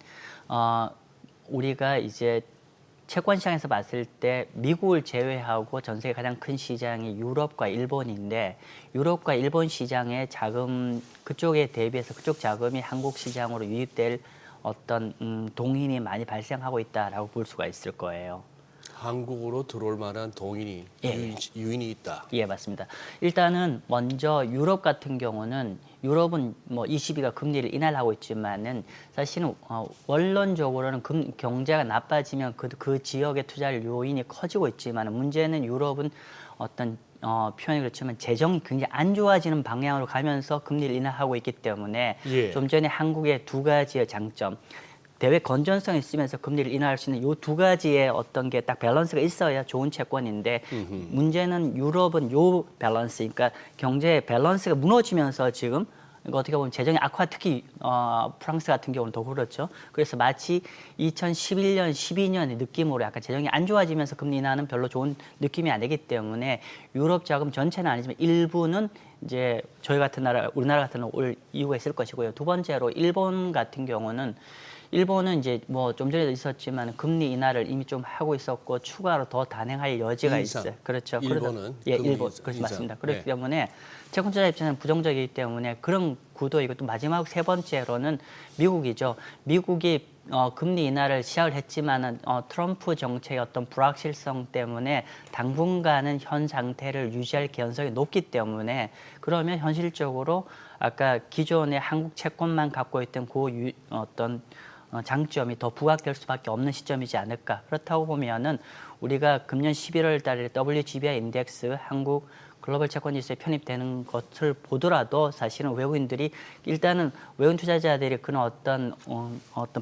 우리가 이제 채권 시장에서 봤을 때 미국을 제외하고 전 세계 가장 큰 시장이 유럽과 일본인데 유럽과 일본 시장의 자금 그쪽에 대비해서 그쪽 자금이 한국 시장으로 유입될 어떤 동인이 많이 발생하고 있다라고 볼 수가 있을 거예요. 한국으로 들어올 만한 동인이 유인이 있다. 예, 맞습니다. 일단은 먼저 유럽 같은 경우는 유럽은 뭐 ECB가 금리를 인하하고 있지만은 사실은 원론적으로는 경제가 나빠지면 그 지역의 투자할 요인이 커지고 있지만 문제는 유럽은 어떤 표현이 그렇지만 재정이 굉장히 안 좋아지는 방향으로 가면서 금리를 인하하고 있기 때문에 예. 좀 전에 한국의 두 가지의 장점 대외 건전성이 있으면서 금리를 인하할 수 있는 이 두 가지의 어떤 게 딱 밸런스가 있어야 좋은 채권인데 문제는 유럽은 요 밸런스, 그러니까 경제 밸런스가 무너지면서 지금 이거 어떻게 보면 재정의 악화, 특히 프랑스 같은 경우는 더 그렇죠. 그래서 마치 2011년, 12년의 느낌으로 약간 재정이 안 좋아지면서 금리 인하는 별로 좋은 느낌이 안 되기 때문에 유럽 자금 전체는 아니지만 일부는 이제 저희 같은 나라, 우리나라 같은 올 이유가 있을 것이고요. 두 번째로 일본 같은 경우는 일본은 이제 뭐 좀 전에도 있었지만 금리 인하를 이미 좀 하고 있었고 추가로 더 단행할 여지가 인상. 있어요. 그렇죠. 일본은 예, 금리 일본 인상. 그렇지 맞습니다. 그렇기 네. 때문에 채권투자 입장은 부정적이기 때문에 그런 구도이고 또 마지막 세 번째로는 미국이죠. 미국이 금리 인하를 시작을 했지만은 트럼프 정책의 어떤 불확실성 때문에 당분간은 현 상태를 유지할 개연성이 높기 때문에 그러면 현실적으로 아까 기존의 한국 채권만 갖고 있던 어떤 장점이 더 부각될 수밖에 없는 시점이지 않을까. 그렇다고 보면은 우리가 금년 11월 달에 WGBI 인덱스 한국 글로벌 채권 지수에 편입되는 것을 보더라도 사실은 외국인들이 일단은 외국인 투자자들이 그런 어떤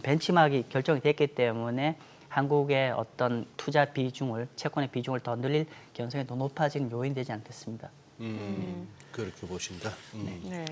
벤치마크가 결정이 됐기 때문에 한국의 어떤 투자 비중을 채권의 비중을 더 늘릴 개연성이 더 높아지는 요인이 되지 않겠습니다. 그렇게 보신다. 네.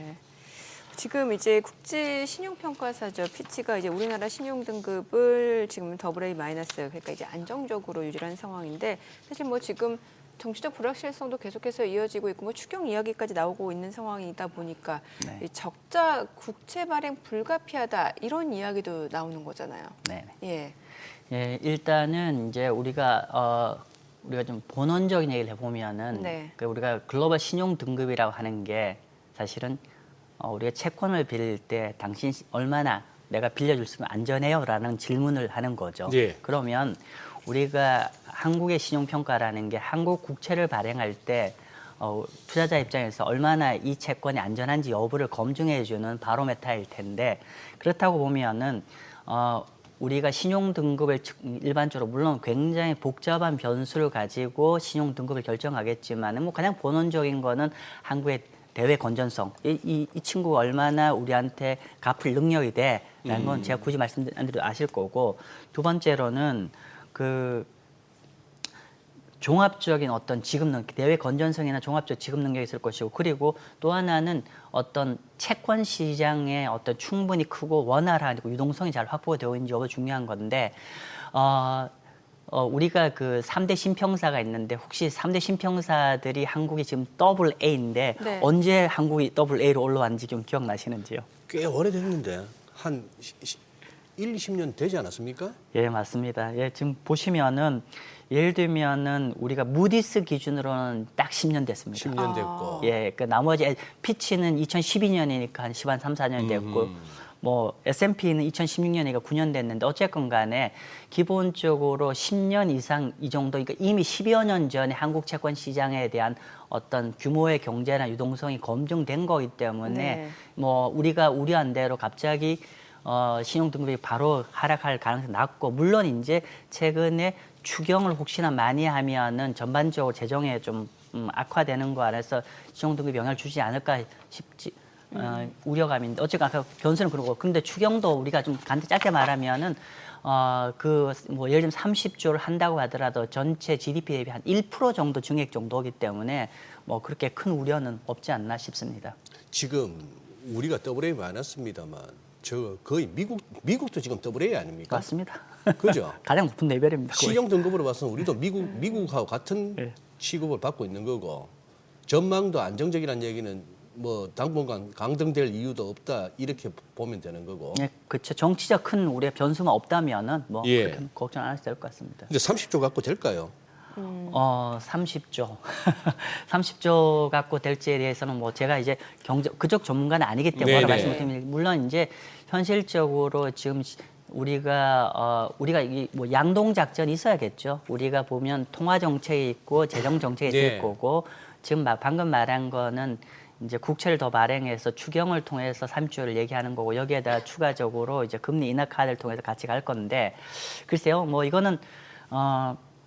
지금 이제 국제 신용평가사죠. 피치가 이제 우리나라 신용 등급을 지금 AA- 그러니까 이제 안정적으로 유지한 상황인데 사실 뭐 지금 정치적 불확실성도 계속해서 이어지고 있고 뭐 추경 이야기까지 나오고 있는 상황이다 보니까 네. 이 적자 국채 발행 불가피하다 이런 이야기도 나오는 거잖아요. 네. 예. 예, 일단은 이제 우리가 좀 본원적인 얘기를 해보면은 네. 우리가 글로벌 신용 등급이라고 하는 게 사실은 우리가 채권을 빌릴 때 당신 얼마나 내가 빌려줄 수 있으면 안전해요? 라는 질문을 하는 거죠. 네. 그러면 우리가 한국의 신용평가라는 게 한국 국채를 발행할 때 투자자 입장에서 얼마나 이 채권이 안전한지 여부를 검증해주는 바로메타일 텐데 그렇다고 보면은 우리가 신용 등급을 일반적으로 물론 굉장히 복잡한 변수를 가지고 신용 등급을 결정하겠지만은 뭐 가장 본원적인 거는 한국의 대외 건전성, 이 친구가 얼마나 우리한테 갚을 능력이 돼라는 건 제가 굳이 말씀 안 드려도 아실 거고 두 번째로는 그 종합적인 어떤 지급 능력, 대외 건전성이나 종합적 지급 능력이 있을 것이고 그리고 또 하나는 어떤 채권 시장의 어떤 충분히 크고 원활한 유동성이 잘 확보되어 있는지 여부 중요한 건데 우리가 그 3대 신평사가 있는데 혹시 3대 신평사들이 한국이 지금 더블 A인데 네. 언제 한국이 더블 A로 올라왔는지 좀 기억나시는지요? 꽤 오래됐는데 한 1, 20년 되지 않았습니까? 예, 맞습니다. 예, 지금 보시면은 예를 들면은 우리가 무디스 기준으로는 딱 10년 됐습니다. 10년 됐고. 예, 그 나머지 피치는 2012년이니까 한 3, 4년 됐고 뭐 S&P는 2016년이니까 9년 됐는데 어쨌건 간에 기본적으로 10년 이상 이 정도, 그러니까 이미 10여 년 전에 한국 채권 시장에 대한 어떤 규모의 경제나 유동성이 검증된 거기 때문에 네. 뭐 우리가 우려한 대로 갑자기 신용 등급이 바로 하락할 가능성이 낮고, 물론 이제 최근에 추경을 혹시나 많이 하면은 전반적으로 재정에 좀 악화되는 거 안에서 신용 등급이 영향을 주지 않을까 싶지. 우려감인데 어쨌든 아까 변수는 그러고, 근데 추경도 우리가 좀 간단히 짧게 말하면은 그 뭐 예를 들면 30조를 한다고 하더라도 전체 GDP 대비 한 1% 정도 증액 정도이기 때문에 뭐 그렇게 큰 우려는 없지 않나 싶습니다. 지금 우리가 더블 A 많았습니다만 저 거의 미국도 지금 더블 A 아닙니까? 맞습니다. 그죠? 가장 높은 레벨입니다. 거의. 신용 등급으로 봐서는 우리도 미국하고 같은 네. 취급을 받고 있는 거고, 전망도 안정적이라는 얘기는 뭐 당분간 강등될 이유도 없다 이렇게 보면 되는 거고. 예, 그렇죠. 정치적 큰 우리의 변수만 없다면은 뭐 예. 그렇게 걱정 안 하셔도 될 것 같습니다. 근데 30조 갖고 될까요? 30조. 30조 갖고 될지에 대해서는 뭐 제가 이제 그쪽 전문가는 아니기 때문에 네네. 말씀을 드립니다. 물론 이제 현실적으로 지금 우리가 이 뭐 양동 작전이 있어야겠죠. 우리가 보면 통화 정책이 있고 재정 정책이 있을 네. 거고, 지금 방금 말한 거는 이제 국채를 더 발행해서 추경을 통해서 30조를 얘기하는 거고, 여기에다 추가적으로 이제 금리 인하 카드를 통해서 같이 갈 건데, 글쎄요, 뭐 이거는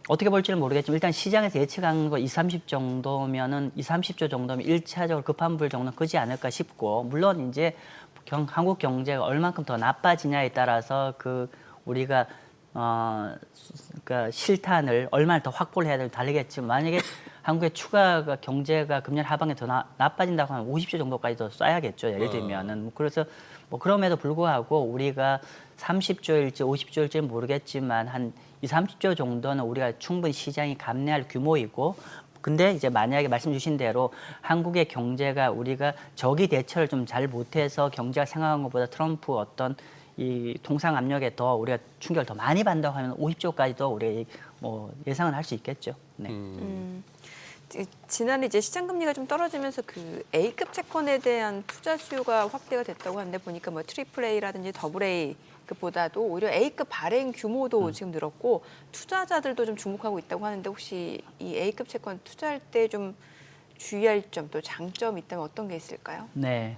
어떻게 볼지는 모르겠지만 일단 시장에서 예측한 거 20, 30조 정도면 1차적으로 급한 불 정도는 크지 않을까 싶고, 물론 이제 한국 경제가 얼만큼 더 나빠지냐에 따라서 우리가 그러니까 실탄을 얼마나 더 확보를 해야 되는지 다르겠지만, 만약에 한국의 추가가 경제가 금년 하반기에 더 나빠진다고 하면 50조 정도까지 더 쏴야겠죠. 예를 들면은. 그래서 뭐 그럼에도 불구하고 우리가 30조일지 50조일지는 모르겠지만 한 30조 정도는 우리가 충분히 시장이 감내할 규모이고, 근데 이제 만약에 말씀 주신 대로 한국의 경제가 우리가 저기 대처를 좀 잘 못해서 경제가 생각한 것보다 트럼프 어떤 이 통상 압력에 더 우리가 충격을 더 많이 받는다고 하면 50조까지도 우리가 뭐 예상은 할 수 있겠죠. 네. 지난해 이제 시장 금리가 좀 떨어지면서 그 A급 채권에 대한 투자 수요가 확대가 됐다고 하는데, 보니까 뭐 트리플 A라든지 더블 A 급보다도 오히려 A급 발행 규모도 지금 늘었고 투자자들도 좀 주목하고 있다고 하는데, 혹시 이 A급 채권 투자할 때 좀 주의할 점 또 장점이 있다면 어떤 게 있을까요? 네,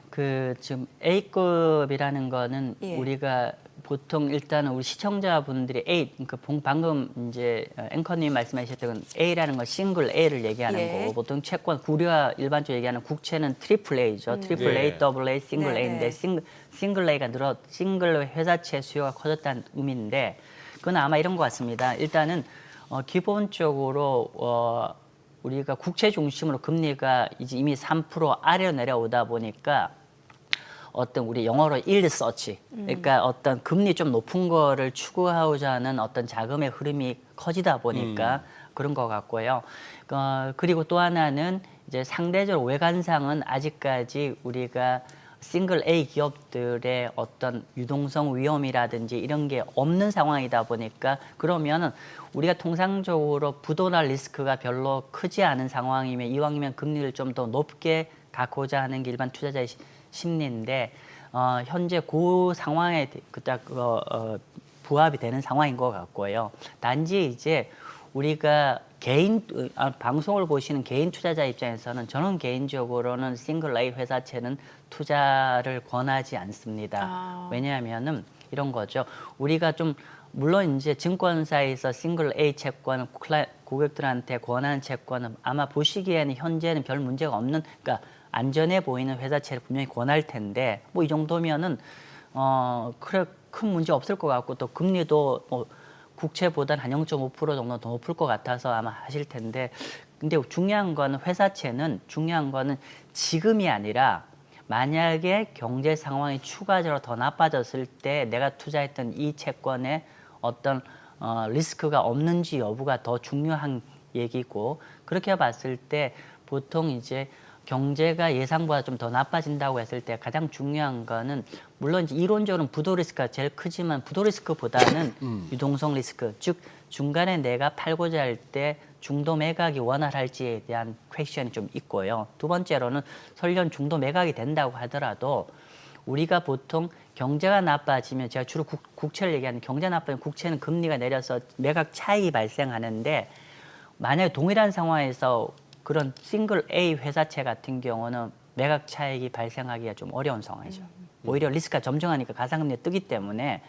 지금 A급이라는 거는 예. 우리가 보통 일단은 우리 시청자분들이 그러니까 방금 이제 앵커님 말씀하셨던 A라는 건 싱글 A를 얘기하는 예. 거고, 보통 채권 우리가 일반적으로 얘기하는 국채는 트리플 A죠. 트리플 네. A, 더블 A, 싱글 네, A인데 네. 싱글 A가 싱글 회사채 수요가 커졌다는 의미인데, 그건 아마 이런 것 같습니다. 일단은 기본적으로 우리가 국채 중심으로 금리가 이제 이미 3% 아래로 내려오다 보니까 어떤 우리 영어로 yield search, 그러니까 어떤 금리 좀 높은 거를 추구하고자 하는 어떤 자금의 흐름이 커지다 보니까 그런 것 같고요. 그리고 또 하나는 이제 상대적으로 외관상은 아직까지 우리가 싱글 A 기업들의 어떤 유동성 위험이라든지 이런 게 없는 상황이다 보니까, 그러면은 우리가 통상적으로 부도날 리스크가 별로 크지 않은 상황이면 이왕이면 금리를 좀 더 높게 갖고자 하는 게 일반 투자자의 심리인데, 현재 그 상황에 그딱 부합이 되는 상황인 것 같고요. 단지 이제 우리가 방송을 보시는 개인 투자자 입장에서는 저는 개인적으로는 싱글 A 회사채는 투자를 권하지 않습니다. 왜냐하면은 이런 거죠. 우리가 좀 물론 이제 증권사에서 싱글 A 채권은 고객들한테 권하는 채권은 아마 보시기에는 현재는 별 문제가 없는, 그러니까 안전해 보이는 회사채를 분명히 권할 텐데, 뭐 이 정도면은 그래 큰 문제 없을 것 같고, 또 금리도 뭐 국채보다는 한 0.5% 정도 더 높을 것 같아서 아마 하실 텐데, 근데 중요한 거는 중요한 거는 지금이 아니라 만약에 경제 상황이 추가적으로 더 나빠졌을 때 내가 투자했던 이 채권의 어떤 리스크가 없는지 여부가 더 중요한 얘기고 그렇게 봤을 때 보통 이제 경제가 예상보다 좀 더 나빠진다고 했을 때 가장 중요한 거는 물론 이제 이론적으로는 부도 리스크가 제일 크지만 부도 리스크보다는 유동성 리스크, 즉 중간에 내가 팔고자 할 때 중도 매각이 원활할지에 대한 퀘션이 좀 있고요. 두 번째로는 설령 중도 매각이 된다고 하더라도 우리가 보통 경제가 나빠지면 제가 주로 국채를 얘기하는 경제 나빠지면 국채는 금리가 내려서 매각 차익이 발생하는데 만약에 동일한 상황에서 그런 싱글 A 회사채 같은 경우는 매각 차익이 발생하기가 좀 어려운 상황이죠. 오히려 리스크가 점증하니까 가상금리가 뜨기 때문에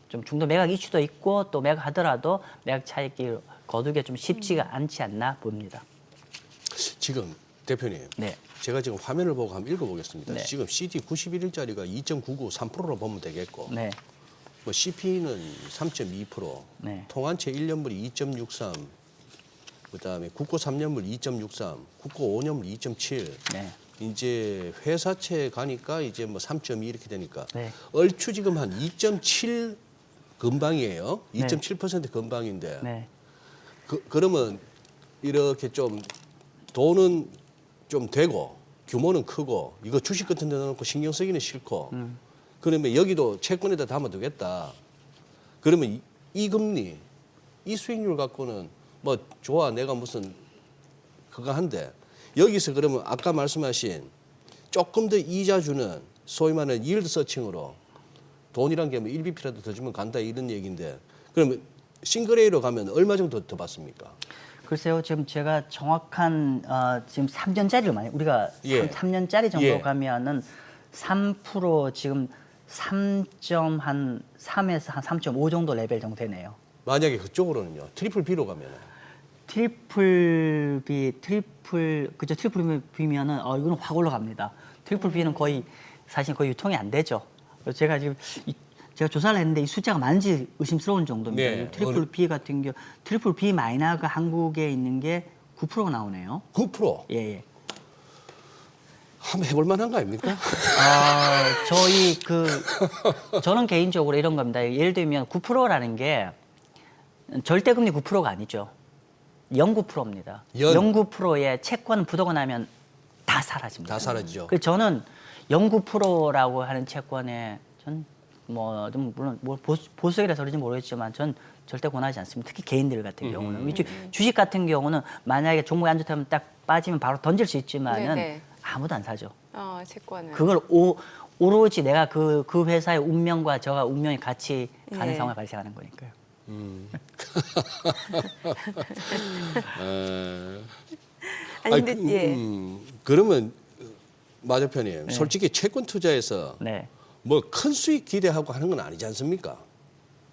좀 중도 매각 이슈도 있고 또 매각하더라도 매각 차익이 거두기가 좀 쉽지가 않지 않나 봅니다. 지금 대표님, 네. 제가 지금 화면을 보고 한번 읽어보겠습니다. 네. 지금 CD 91일짜리가 2.99, 3%로 보면 되겠고, 네. 뭐 CP는 3.2%, 네. 통한채 1년물이 2.63, 그다음에 국고 3년물 2.63, 국고 5년물 2.7. 네. 이제 회사채 가니까 이제 뭐 3.2 이렇게 되니까 네. 얼추 지금 한 2.7 근방이에요. 네. 2.7% 근방인데 네. 그러면 이렇게 좀 돈은 좀 되고 규모는 크고 이거 주식 같은 데 넣어놓고 신경 쓰기는 싫고 그러면 여기도 채권에다 담아두겠다. 그러면 이 금리, 이 수익률 갖고는 뭐 좋아 내가 무슨 그거 한데 여기서 그러면 아까 말씀하신 조금 더 이자 주는 소위 말하는 yield 서칭으로 돈이란 게 뭐 1bp라도 더 주면 간다 이런 얘기인데 그러면 싱글 A로 가면 얼마 정도 더 받습니까? 글쎄요, 지금 제가 정확한 지금 3년짜리를 많이 우리가 예. 3년짜리 정도 예. 가면은 3% 지금 3.3에서 한 3.5 정도 레벨 정도 되네요. 만약에 그쪽으로는요. 트리플 B로 가면은 트리플 B면은 이거는 확 올라갑니다. 트리플 B는 거의 사실 거의 유통이 안 되죠. 그래서 제가 지금 제가 조사를 했는데 이 숫자가 많은지 의심스러운 정도입니다. 네. 트리플 B 같은 경우 트리플 B 마이너가 한국에 있는 게 9%가 나오네요. 9%. 예, 예. 한번 해볼 만한 거 아닙니까? 저희 저는 개인적으로 이런 겁니다. 예를 들면 9%라는 게 절대 금리 9%가 아니죠. 0.9%입니다. 연. 0.9%의 채권 부도가 나면 다 사라집니다. 다 사라지죠. 그래서 저는 0.9%라고 하는 채권에 전 뭐 좀 물론 뭐 보수적이라서 그런지 모르겠지만 전 절대 권하지 않습니다. 특히 개인들 같은 경우는 주식 같은 경우는 만약에 종목이 안 좋다면 딱 빠지면 바로 던질 수 있지만은 네네. 아무도 안 사죠. 채권은. 그걸 오로지 내가 그 회사의 운명과 저가 운명이 같이 가는 예. 상황이 발생하는 거니까요. 아니 근데 예. 그러면 마 대표님 솔직히 채권 투자에서 네. 뭐 큰 수익 기대하고 하는 건 아니지 않습니까?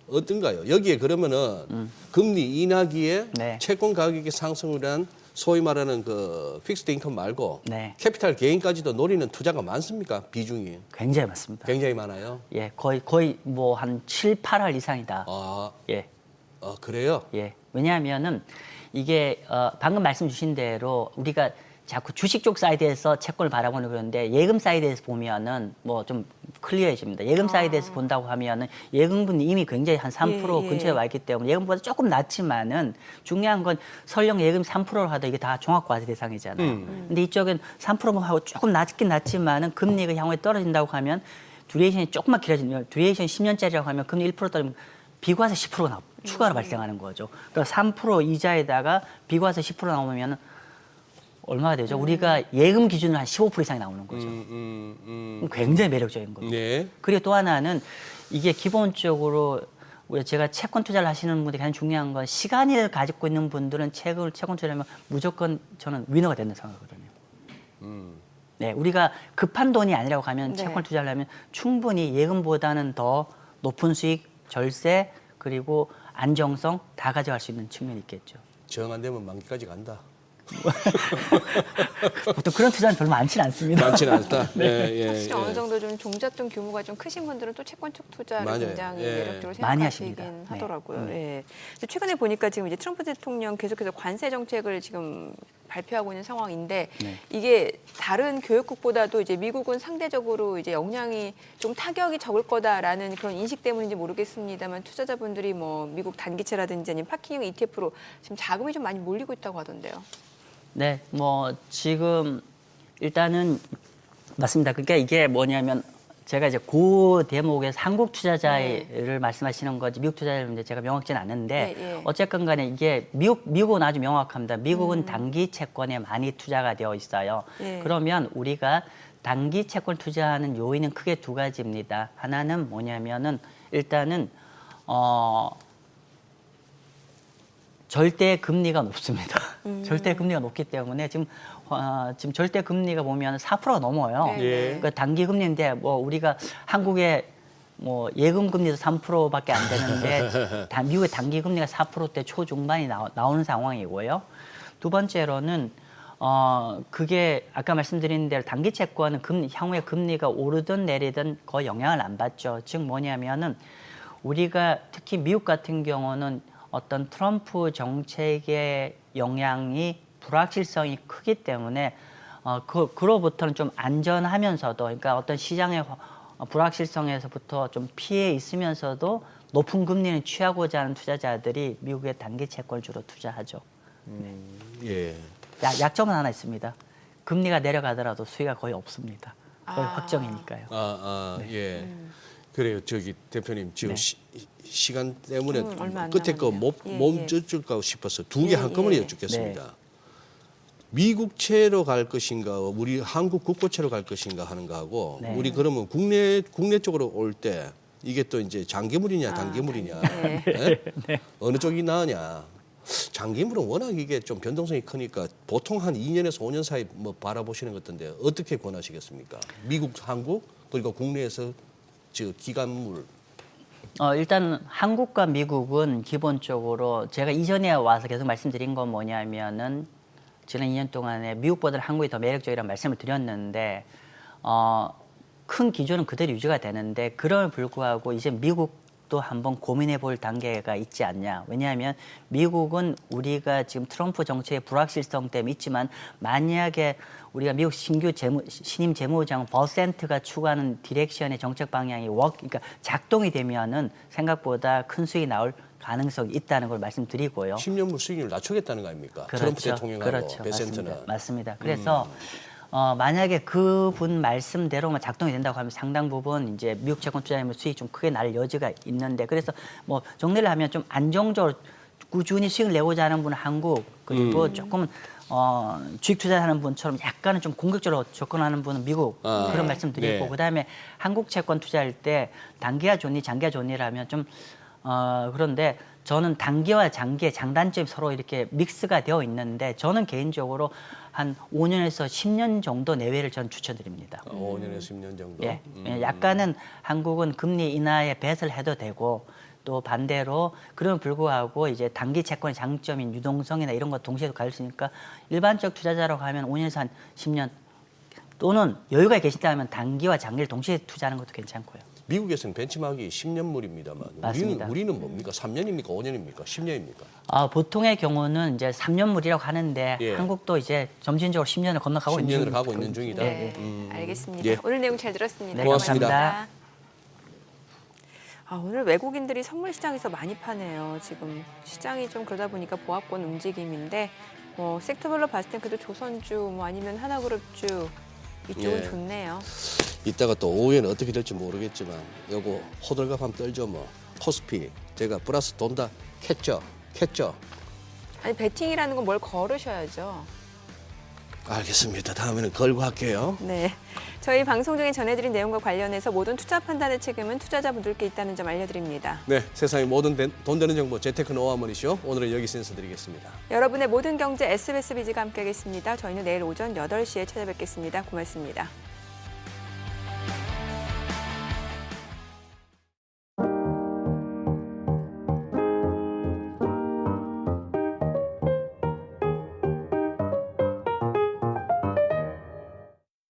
어떤가요? 여기에 그러면은 금리 인하기에 네. 채권 가격이 상승을 한 소위 말하는 그 픽스드 인컴 말고 네. 캐피탈 게인까지도 노리는 투자가 많습니까? 비중이 굉장히 많습니다. 굉장히 많아요. 예, 거의 뭐 한 7, 8할 이상이다. 예. 그래요? 예. 왜냐하면은 이게 방금 말씀 주신 대로 우리가 자꾸 주식 쪽 사이드에서 채권을 바라보는 그런데 예금 사이드에서 보면은 뭐 좀 클리어해집니다. 예금 사이드에서 본다고 하면은 예금분이 이미 굉장히 한 3% 예. 근처에 와 있기 때문에 예금보다 조금 낮지만은 중요한 건 설령 예금 3%를 하도 이게 다 종합과세 대상이잖아요. 근데 이쪽은 3%만 하고 조금 낮긴 낮지만은 금리가 향후에 떨어진다고 하면 듀레이션이 조금만 길어지면 듀레이션 10년짜리라고 하면 금리 1% 떨어지면 비과세 10%가 추가로 발생하는 거죠. 그러니까 3% 이자에다가 비과세 10% 나오면 얼마가 되죠? 우리가 예금 기준으로 한 15% 이상이 나오는 거죠. 굉장히 매력적인 거죠. 네. 그리고 또 하나는 이게 기본적으로 제가 채권 투자를 하시는 분들이 가장 중요한 건 시간을 가지고 있는 분들은 채권 투자하면 무조건 저는 위너가 된다고 생각하거든요. 네, 우리가 급한 돈이 아니라고 하면 네. 채권 투자를 하면 충분히 예금보다는 더 높은 수익, 절세, 그리고 안정성 다 가져갈 수 있는 측면이 있겠죠. 정 안 되면 만기까지 간다. 보통 그런 투자는 별로 많지는 않습니다. 많지는 않다. 네. 예, 사실 예. 어느 정도 좀 종잣돈 규모가 좀 크신 분들은 또 채권 쪽 투자를 맞아요. 굉장히 예. 매력적으로 많이 생각하시긴 하십니다. 네. 하더라고요. 예. 근데 최근에 보니까 지금 이제 트럼프 대통령 계속해서 관세 정책을 지금 발표하고 있는 상황인데 네. 이게 다른 교역국보다도 이제 미국은 상대적으로 이제 영향이 좀 타격이 적을 거다라는 그런 인식 때문인지 모르겠습니다만 투자자분들이 뭐 미국 단기채라든지 아니면 파킹형 ETF로 지금 자금이 좀 많이 몰리고 있다고 하던데요. 네, 뭐 지금 일단은 맞습니다. 그러니까 이게 뭐냐면 제가 이제 그 대목에서 한국 투자자를 말씀하시는 거지 미국 투자자를 이제 제가 명확지는 않은데 네, 네. 어쨌건 간에 이게 미국은 아주 명확합니다. 미국은 단기 채권에 많이 투자가 되어 있어요. 네. 그러면 우리가 단기 채권 투자하는 요인은 크게 두 가지입니다. 하나는 뭐냐면은 일단은 절대 금리가 높습니다. 절대 금리가 높기 때문에 지금 절대 금리가 보면 4%가 넘어요. 네. 예. 그러니까 단기 금리인데 뭐 우리가 한국의 뭐 예금 금리도 3%밖에 안 되는데 미국의 단기 금리가 4%대 초중반이 나오는 상황이고요. 두 번째로는 그게 아까 말씀드린 대로 단기 채권은 향후에 금리가 오르든 내리든 거의 영향을 안 받죠. 즉 뭐냐면은 우리가 특히 미국 같은 경우는 어떤 트럼프 정책의 영향이 불확실성이 크기 때문에 그로부터는 좀 안전하면서도 그러니까 어떤 시장의 불확실성에서부터 좀 피해 있으면서도 높은 금리는 취하고자 하는 투자자들이 미국의 단기 채권을 주로 투자하죠. 예. 약점은 하나 있습니다. 금리가 내려가더라도 수익이 거의 없습니다. 거의 확정이니까요. 예. 그래요. 저기 대표님 지금 네. 시간 때문에 얼마 안 끝에 거 남았네요. 멈춰줄까 싶어서 두 개 한꺼번에 여쭙겠습니다. 네. 미국채로 갈 것인가, 우리 한국 국고채로 갈 것인가 하는 거하고 네. 우리 그러면 국내 쪽으로 올 때 이게 또 이제 장기물이냐 단기물이냐 예? 어느 쪽이 나으냐. 장기물은 워낙 이게 좀 변동성이 크니까 보통 한 2년에서 5년 사이 뭐 바라보시는 것 같은데 어떻게 권하시겠습니까? 미국, 한국 그리고 국내에서 저 기간물. 일단 한국과 미국은 기본적으로 제가 이전에 와서 계속 말씀드린 건 뭐냐면은 지난 2년 동안에 미국보다는 한국이 더 매력적이라는 말씀을 드렸는데 큰 기조는 그대로 유지가 되는데 그럼에도 불구하고 이제 미국도 한번 고민해 볼 단계가 있지 않냐. 왜냐하면 미국은 우리가 지금 트럼프 정책의 불확실성 때문에 있지만 만약에 우리가 미국 신임 재무장 버센트가 추구하는 디렉션의 정책 방향이 그러니까 작동이 되면은 생각보다 큰 수익이 나올 가능성이 있다는 걸 말씀드리고요. 10년물 수익률을 낮추겠다는 거 아닙니까? 그렇죠. 트럼프 대통령하고 그렇죠. 베센트는. 맞습니다. 그래서 만약에 그분 말씀대로만 작동이 된다고 하면 상당 부분 이제 미국 채권 투자하면 수익이 좀 크게 날 여지가 있는데 그래서 뭐 정리를 하면 좀 안정적으로 꾸준히 수익을 내고자 하는 분은 한국 그리고 조금 주식 투자하는 분처럼 약간은 좀 공격적으로 접근하는 분은 미국 그런 말씀 드리고 네. 그다음에 한국 채권 투자할 때 단기가 좋니 장기가 좋니라면 좀 그런데 저는 단기와 장기의 장단점이 서로 이렇게 믹스가 되어 있는데 저는 개인적으로 한 5년에서 10년 정도 내외를 저는 추천드립니다. 5년에서 10년 정도. 예, 약간은 한국은 금리 인하에 뱃을 해도 되고 또 반대로 그럼에도 불구하고 이제 단기 채권의 장점인 유동성이나 이런 것 동시에 갈 수 있으니까 일반적 투자자라고 하면 5년에서 한 10년 또는 여유가 계시다면 단기와 장기를 동시에 투자하는 것도 괜찮고요. 미국에서는 벤치마크가 10년물입니다만 맞습니다. 우리는 뭡니까? 3년입니까? 5년입니까? 10년입니까? 보통의 경우는 이제 3년물이라고 하는데 예. 한국도 이제 점진적으로 10년을 건너가고 10년을 가고 있는 중이다. 네, 알겠습니다. 예. 오늘 내용 잘 들었습니다. 네, 고맙습니다. 감사합니다. 오늘 외국인들이 선물 시장에서 많이 파네요. 지금 시장이 좀 그러다 보니까 보합권 움직임인데 섹터별로 봤을 땐 그래도 조선주 뭐 아니면 하나그룹주 이쪽은 예. 좋네요. 이따가 또 오후에는 어떻게 될지 모르겠지만 요거 호들갑 한번 떨죠 뭐. 코스피 제가 플러스 돈다 캤죠. 아니 배팅이라는 건 뭘 걸으셔야죠. 알겠습니다. 다음에는 걸고 할게요. 네. 저희 방송 중에 전해드린 내용과 관련해서 모든 투자 판단의 책임은 투자자분들께 있다는 점 알려드립니다. 네, 세상의 모든 돈 되는 정보 재테크 노하우머니쇼 오늘은 여기서 인사드리겠습니다. 여러분의 모든 경제 SBS 비즈가 함께하겠습니다. 저희는 내일 오전 8시에 찾아뵙겠습니다. 고맙습니다.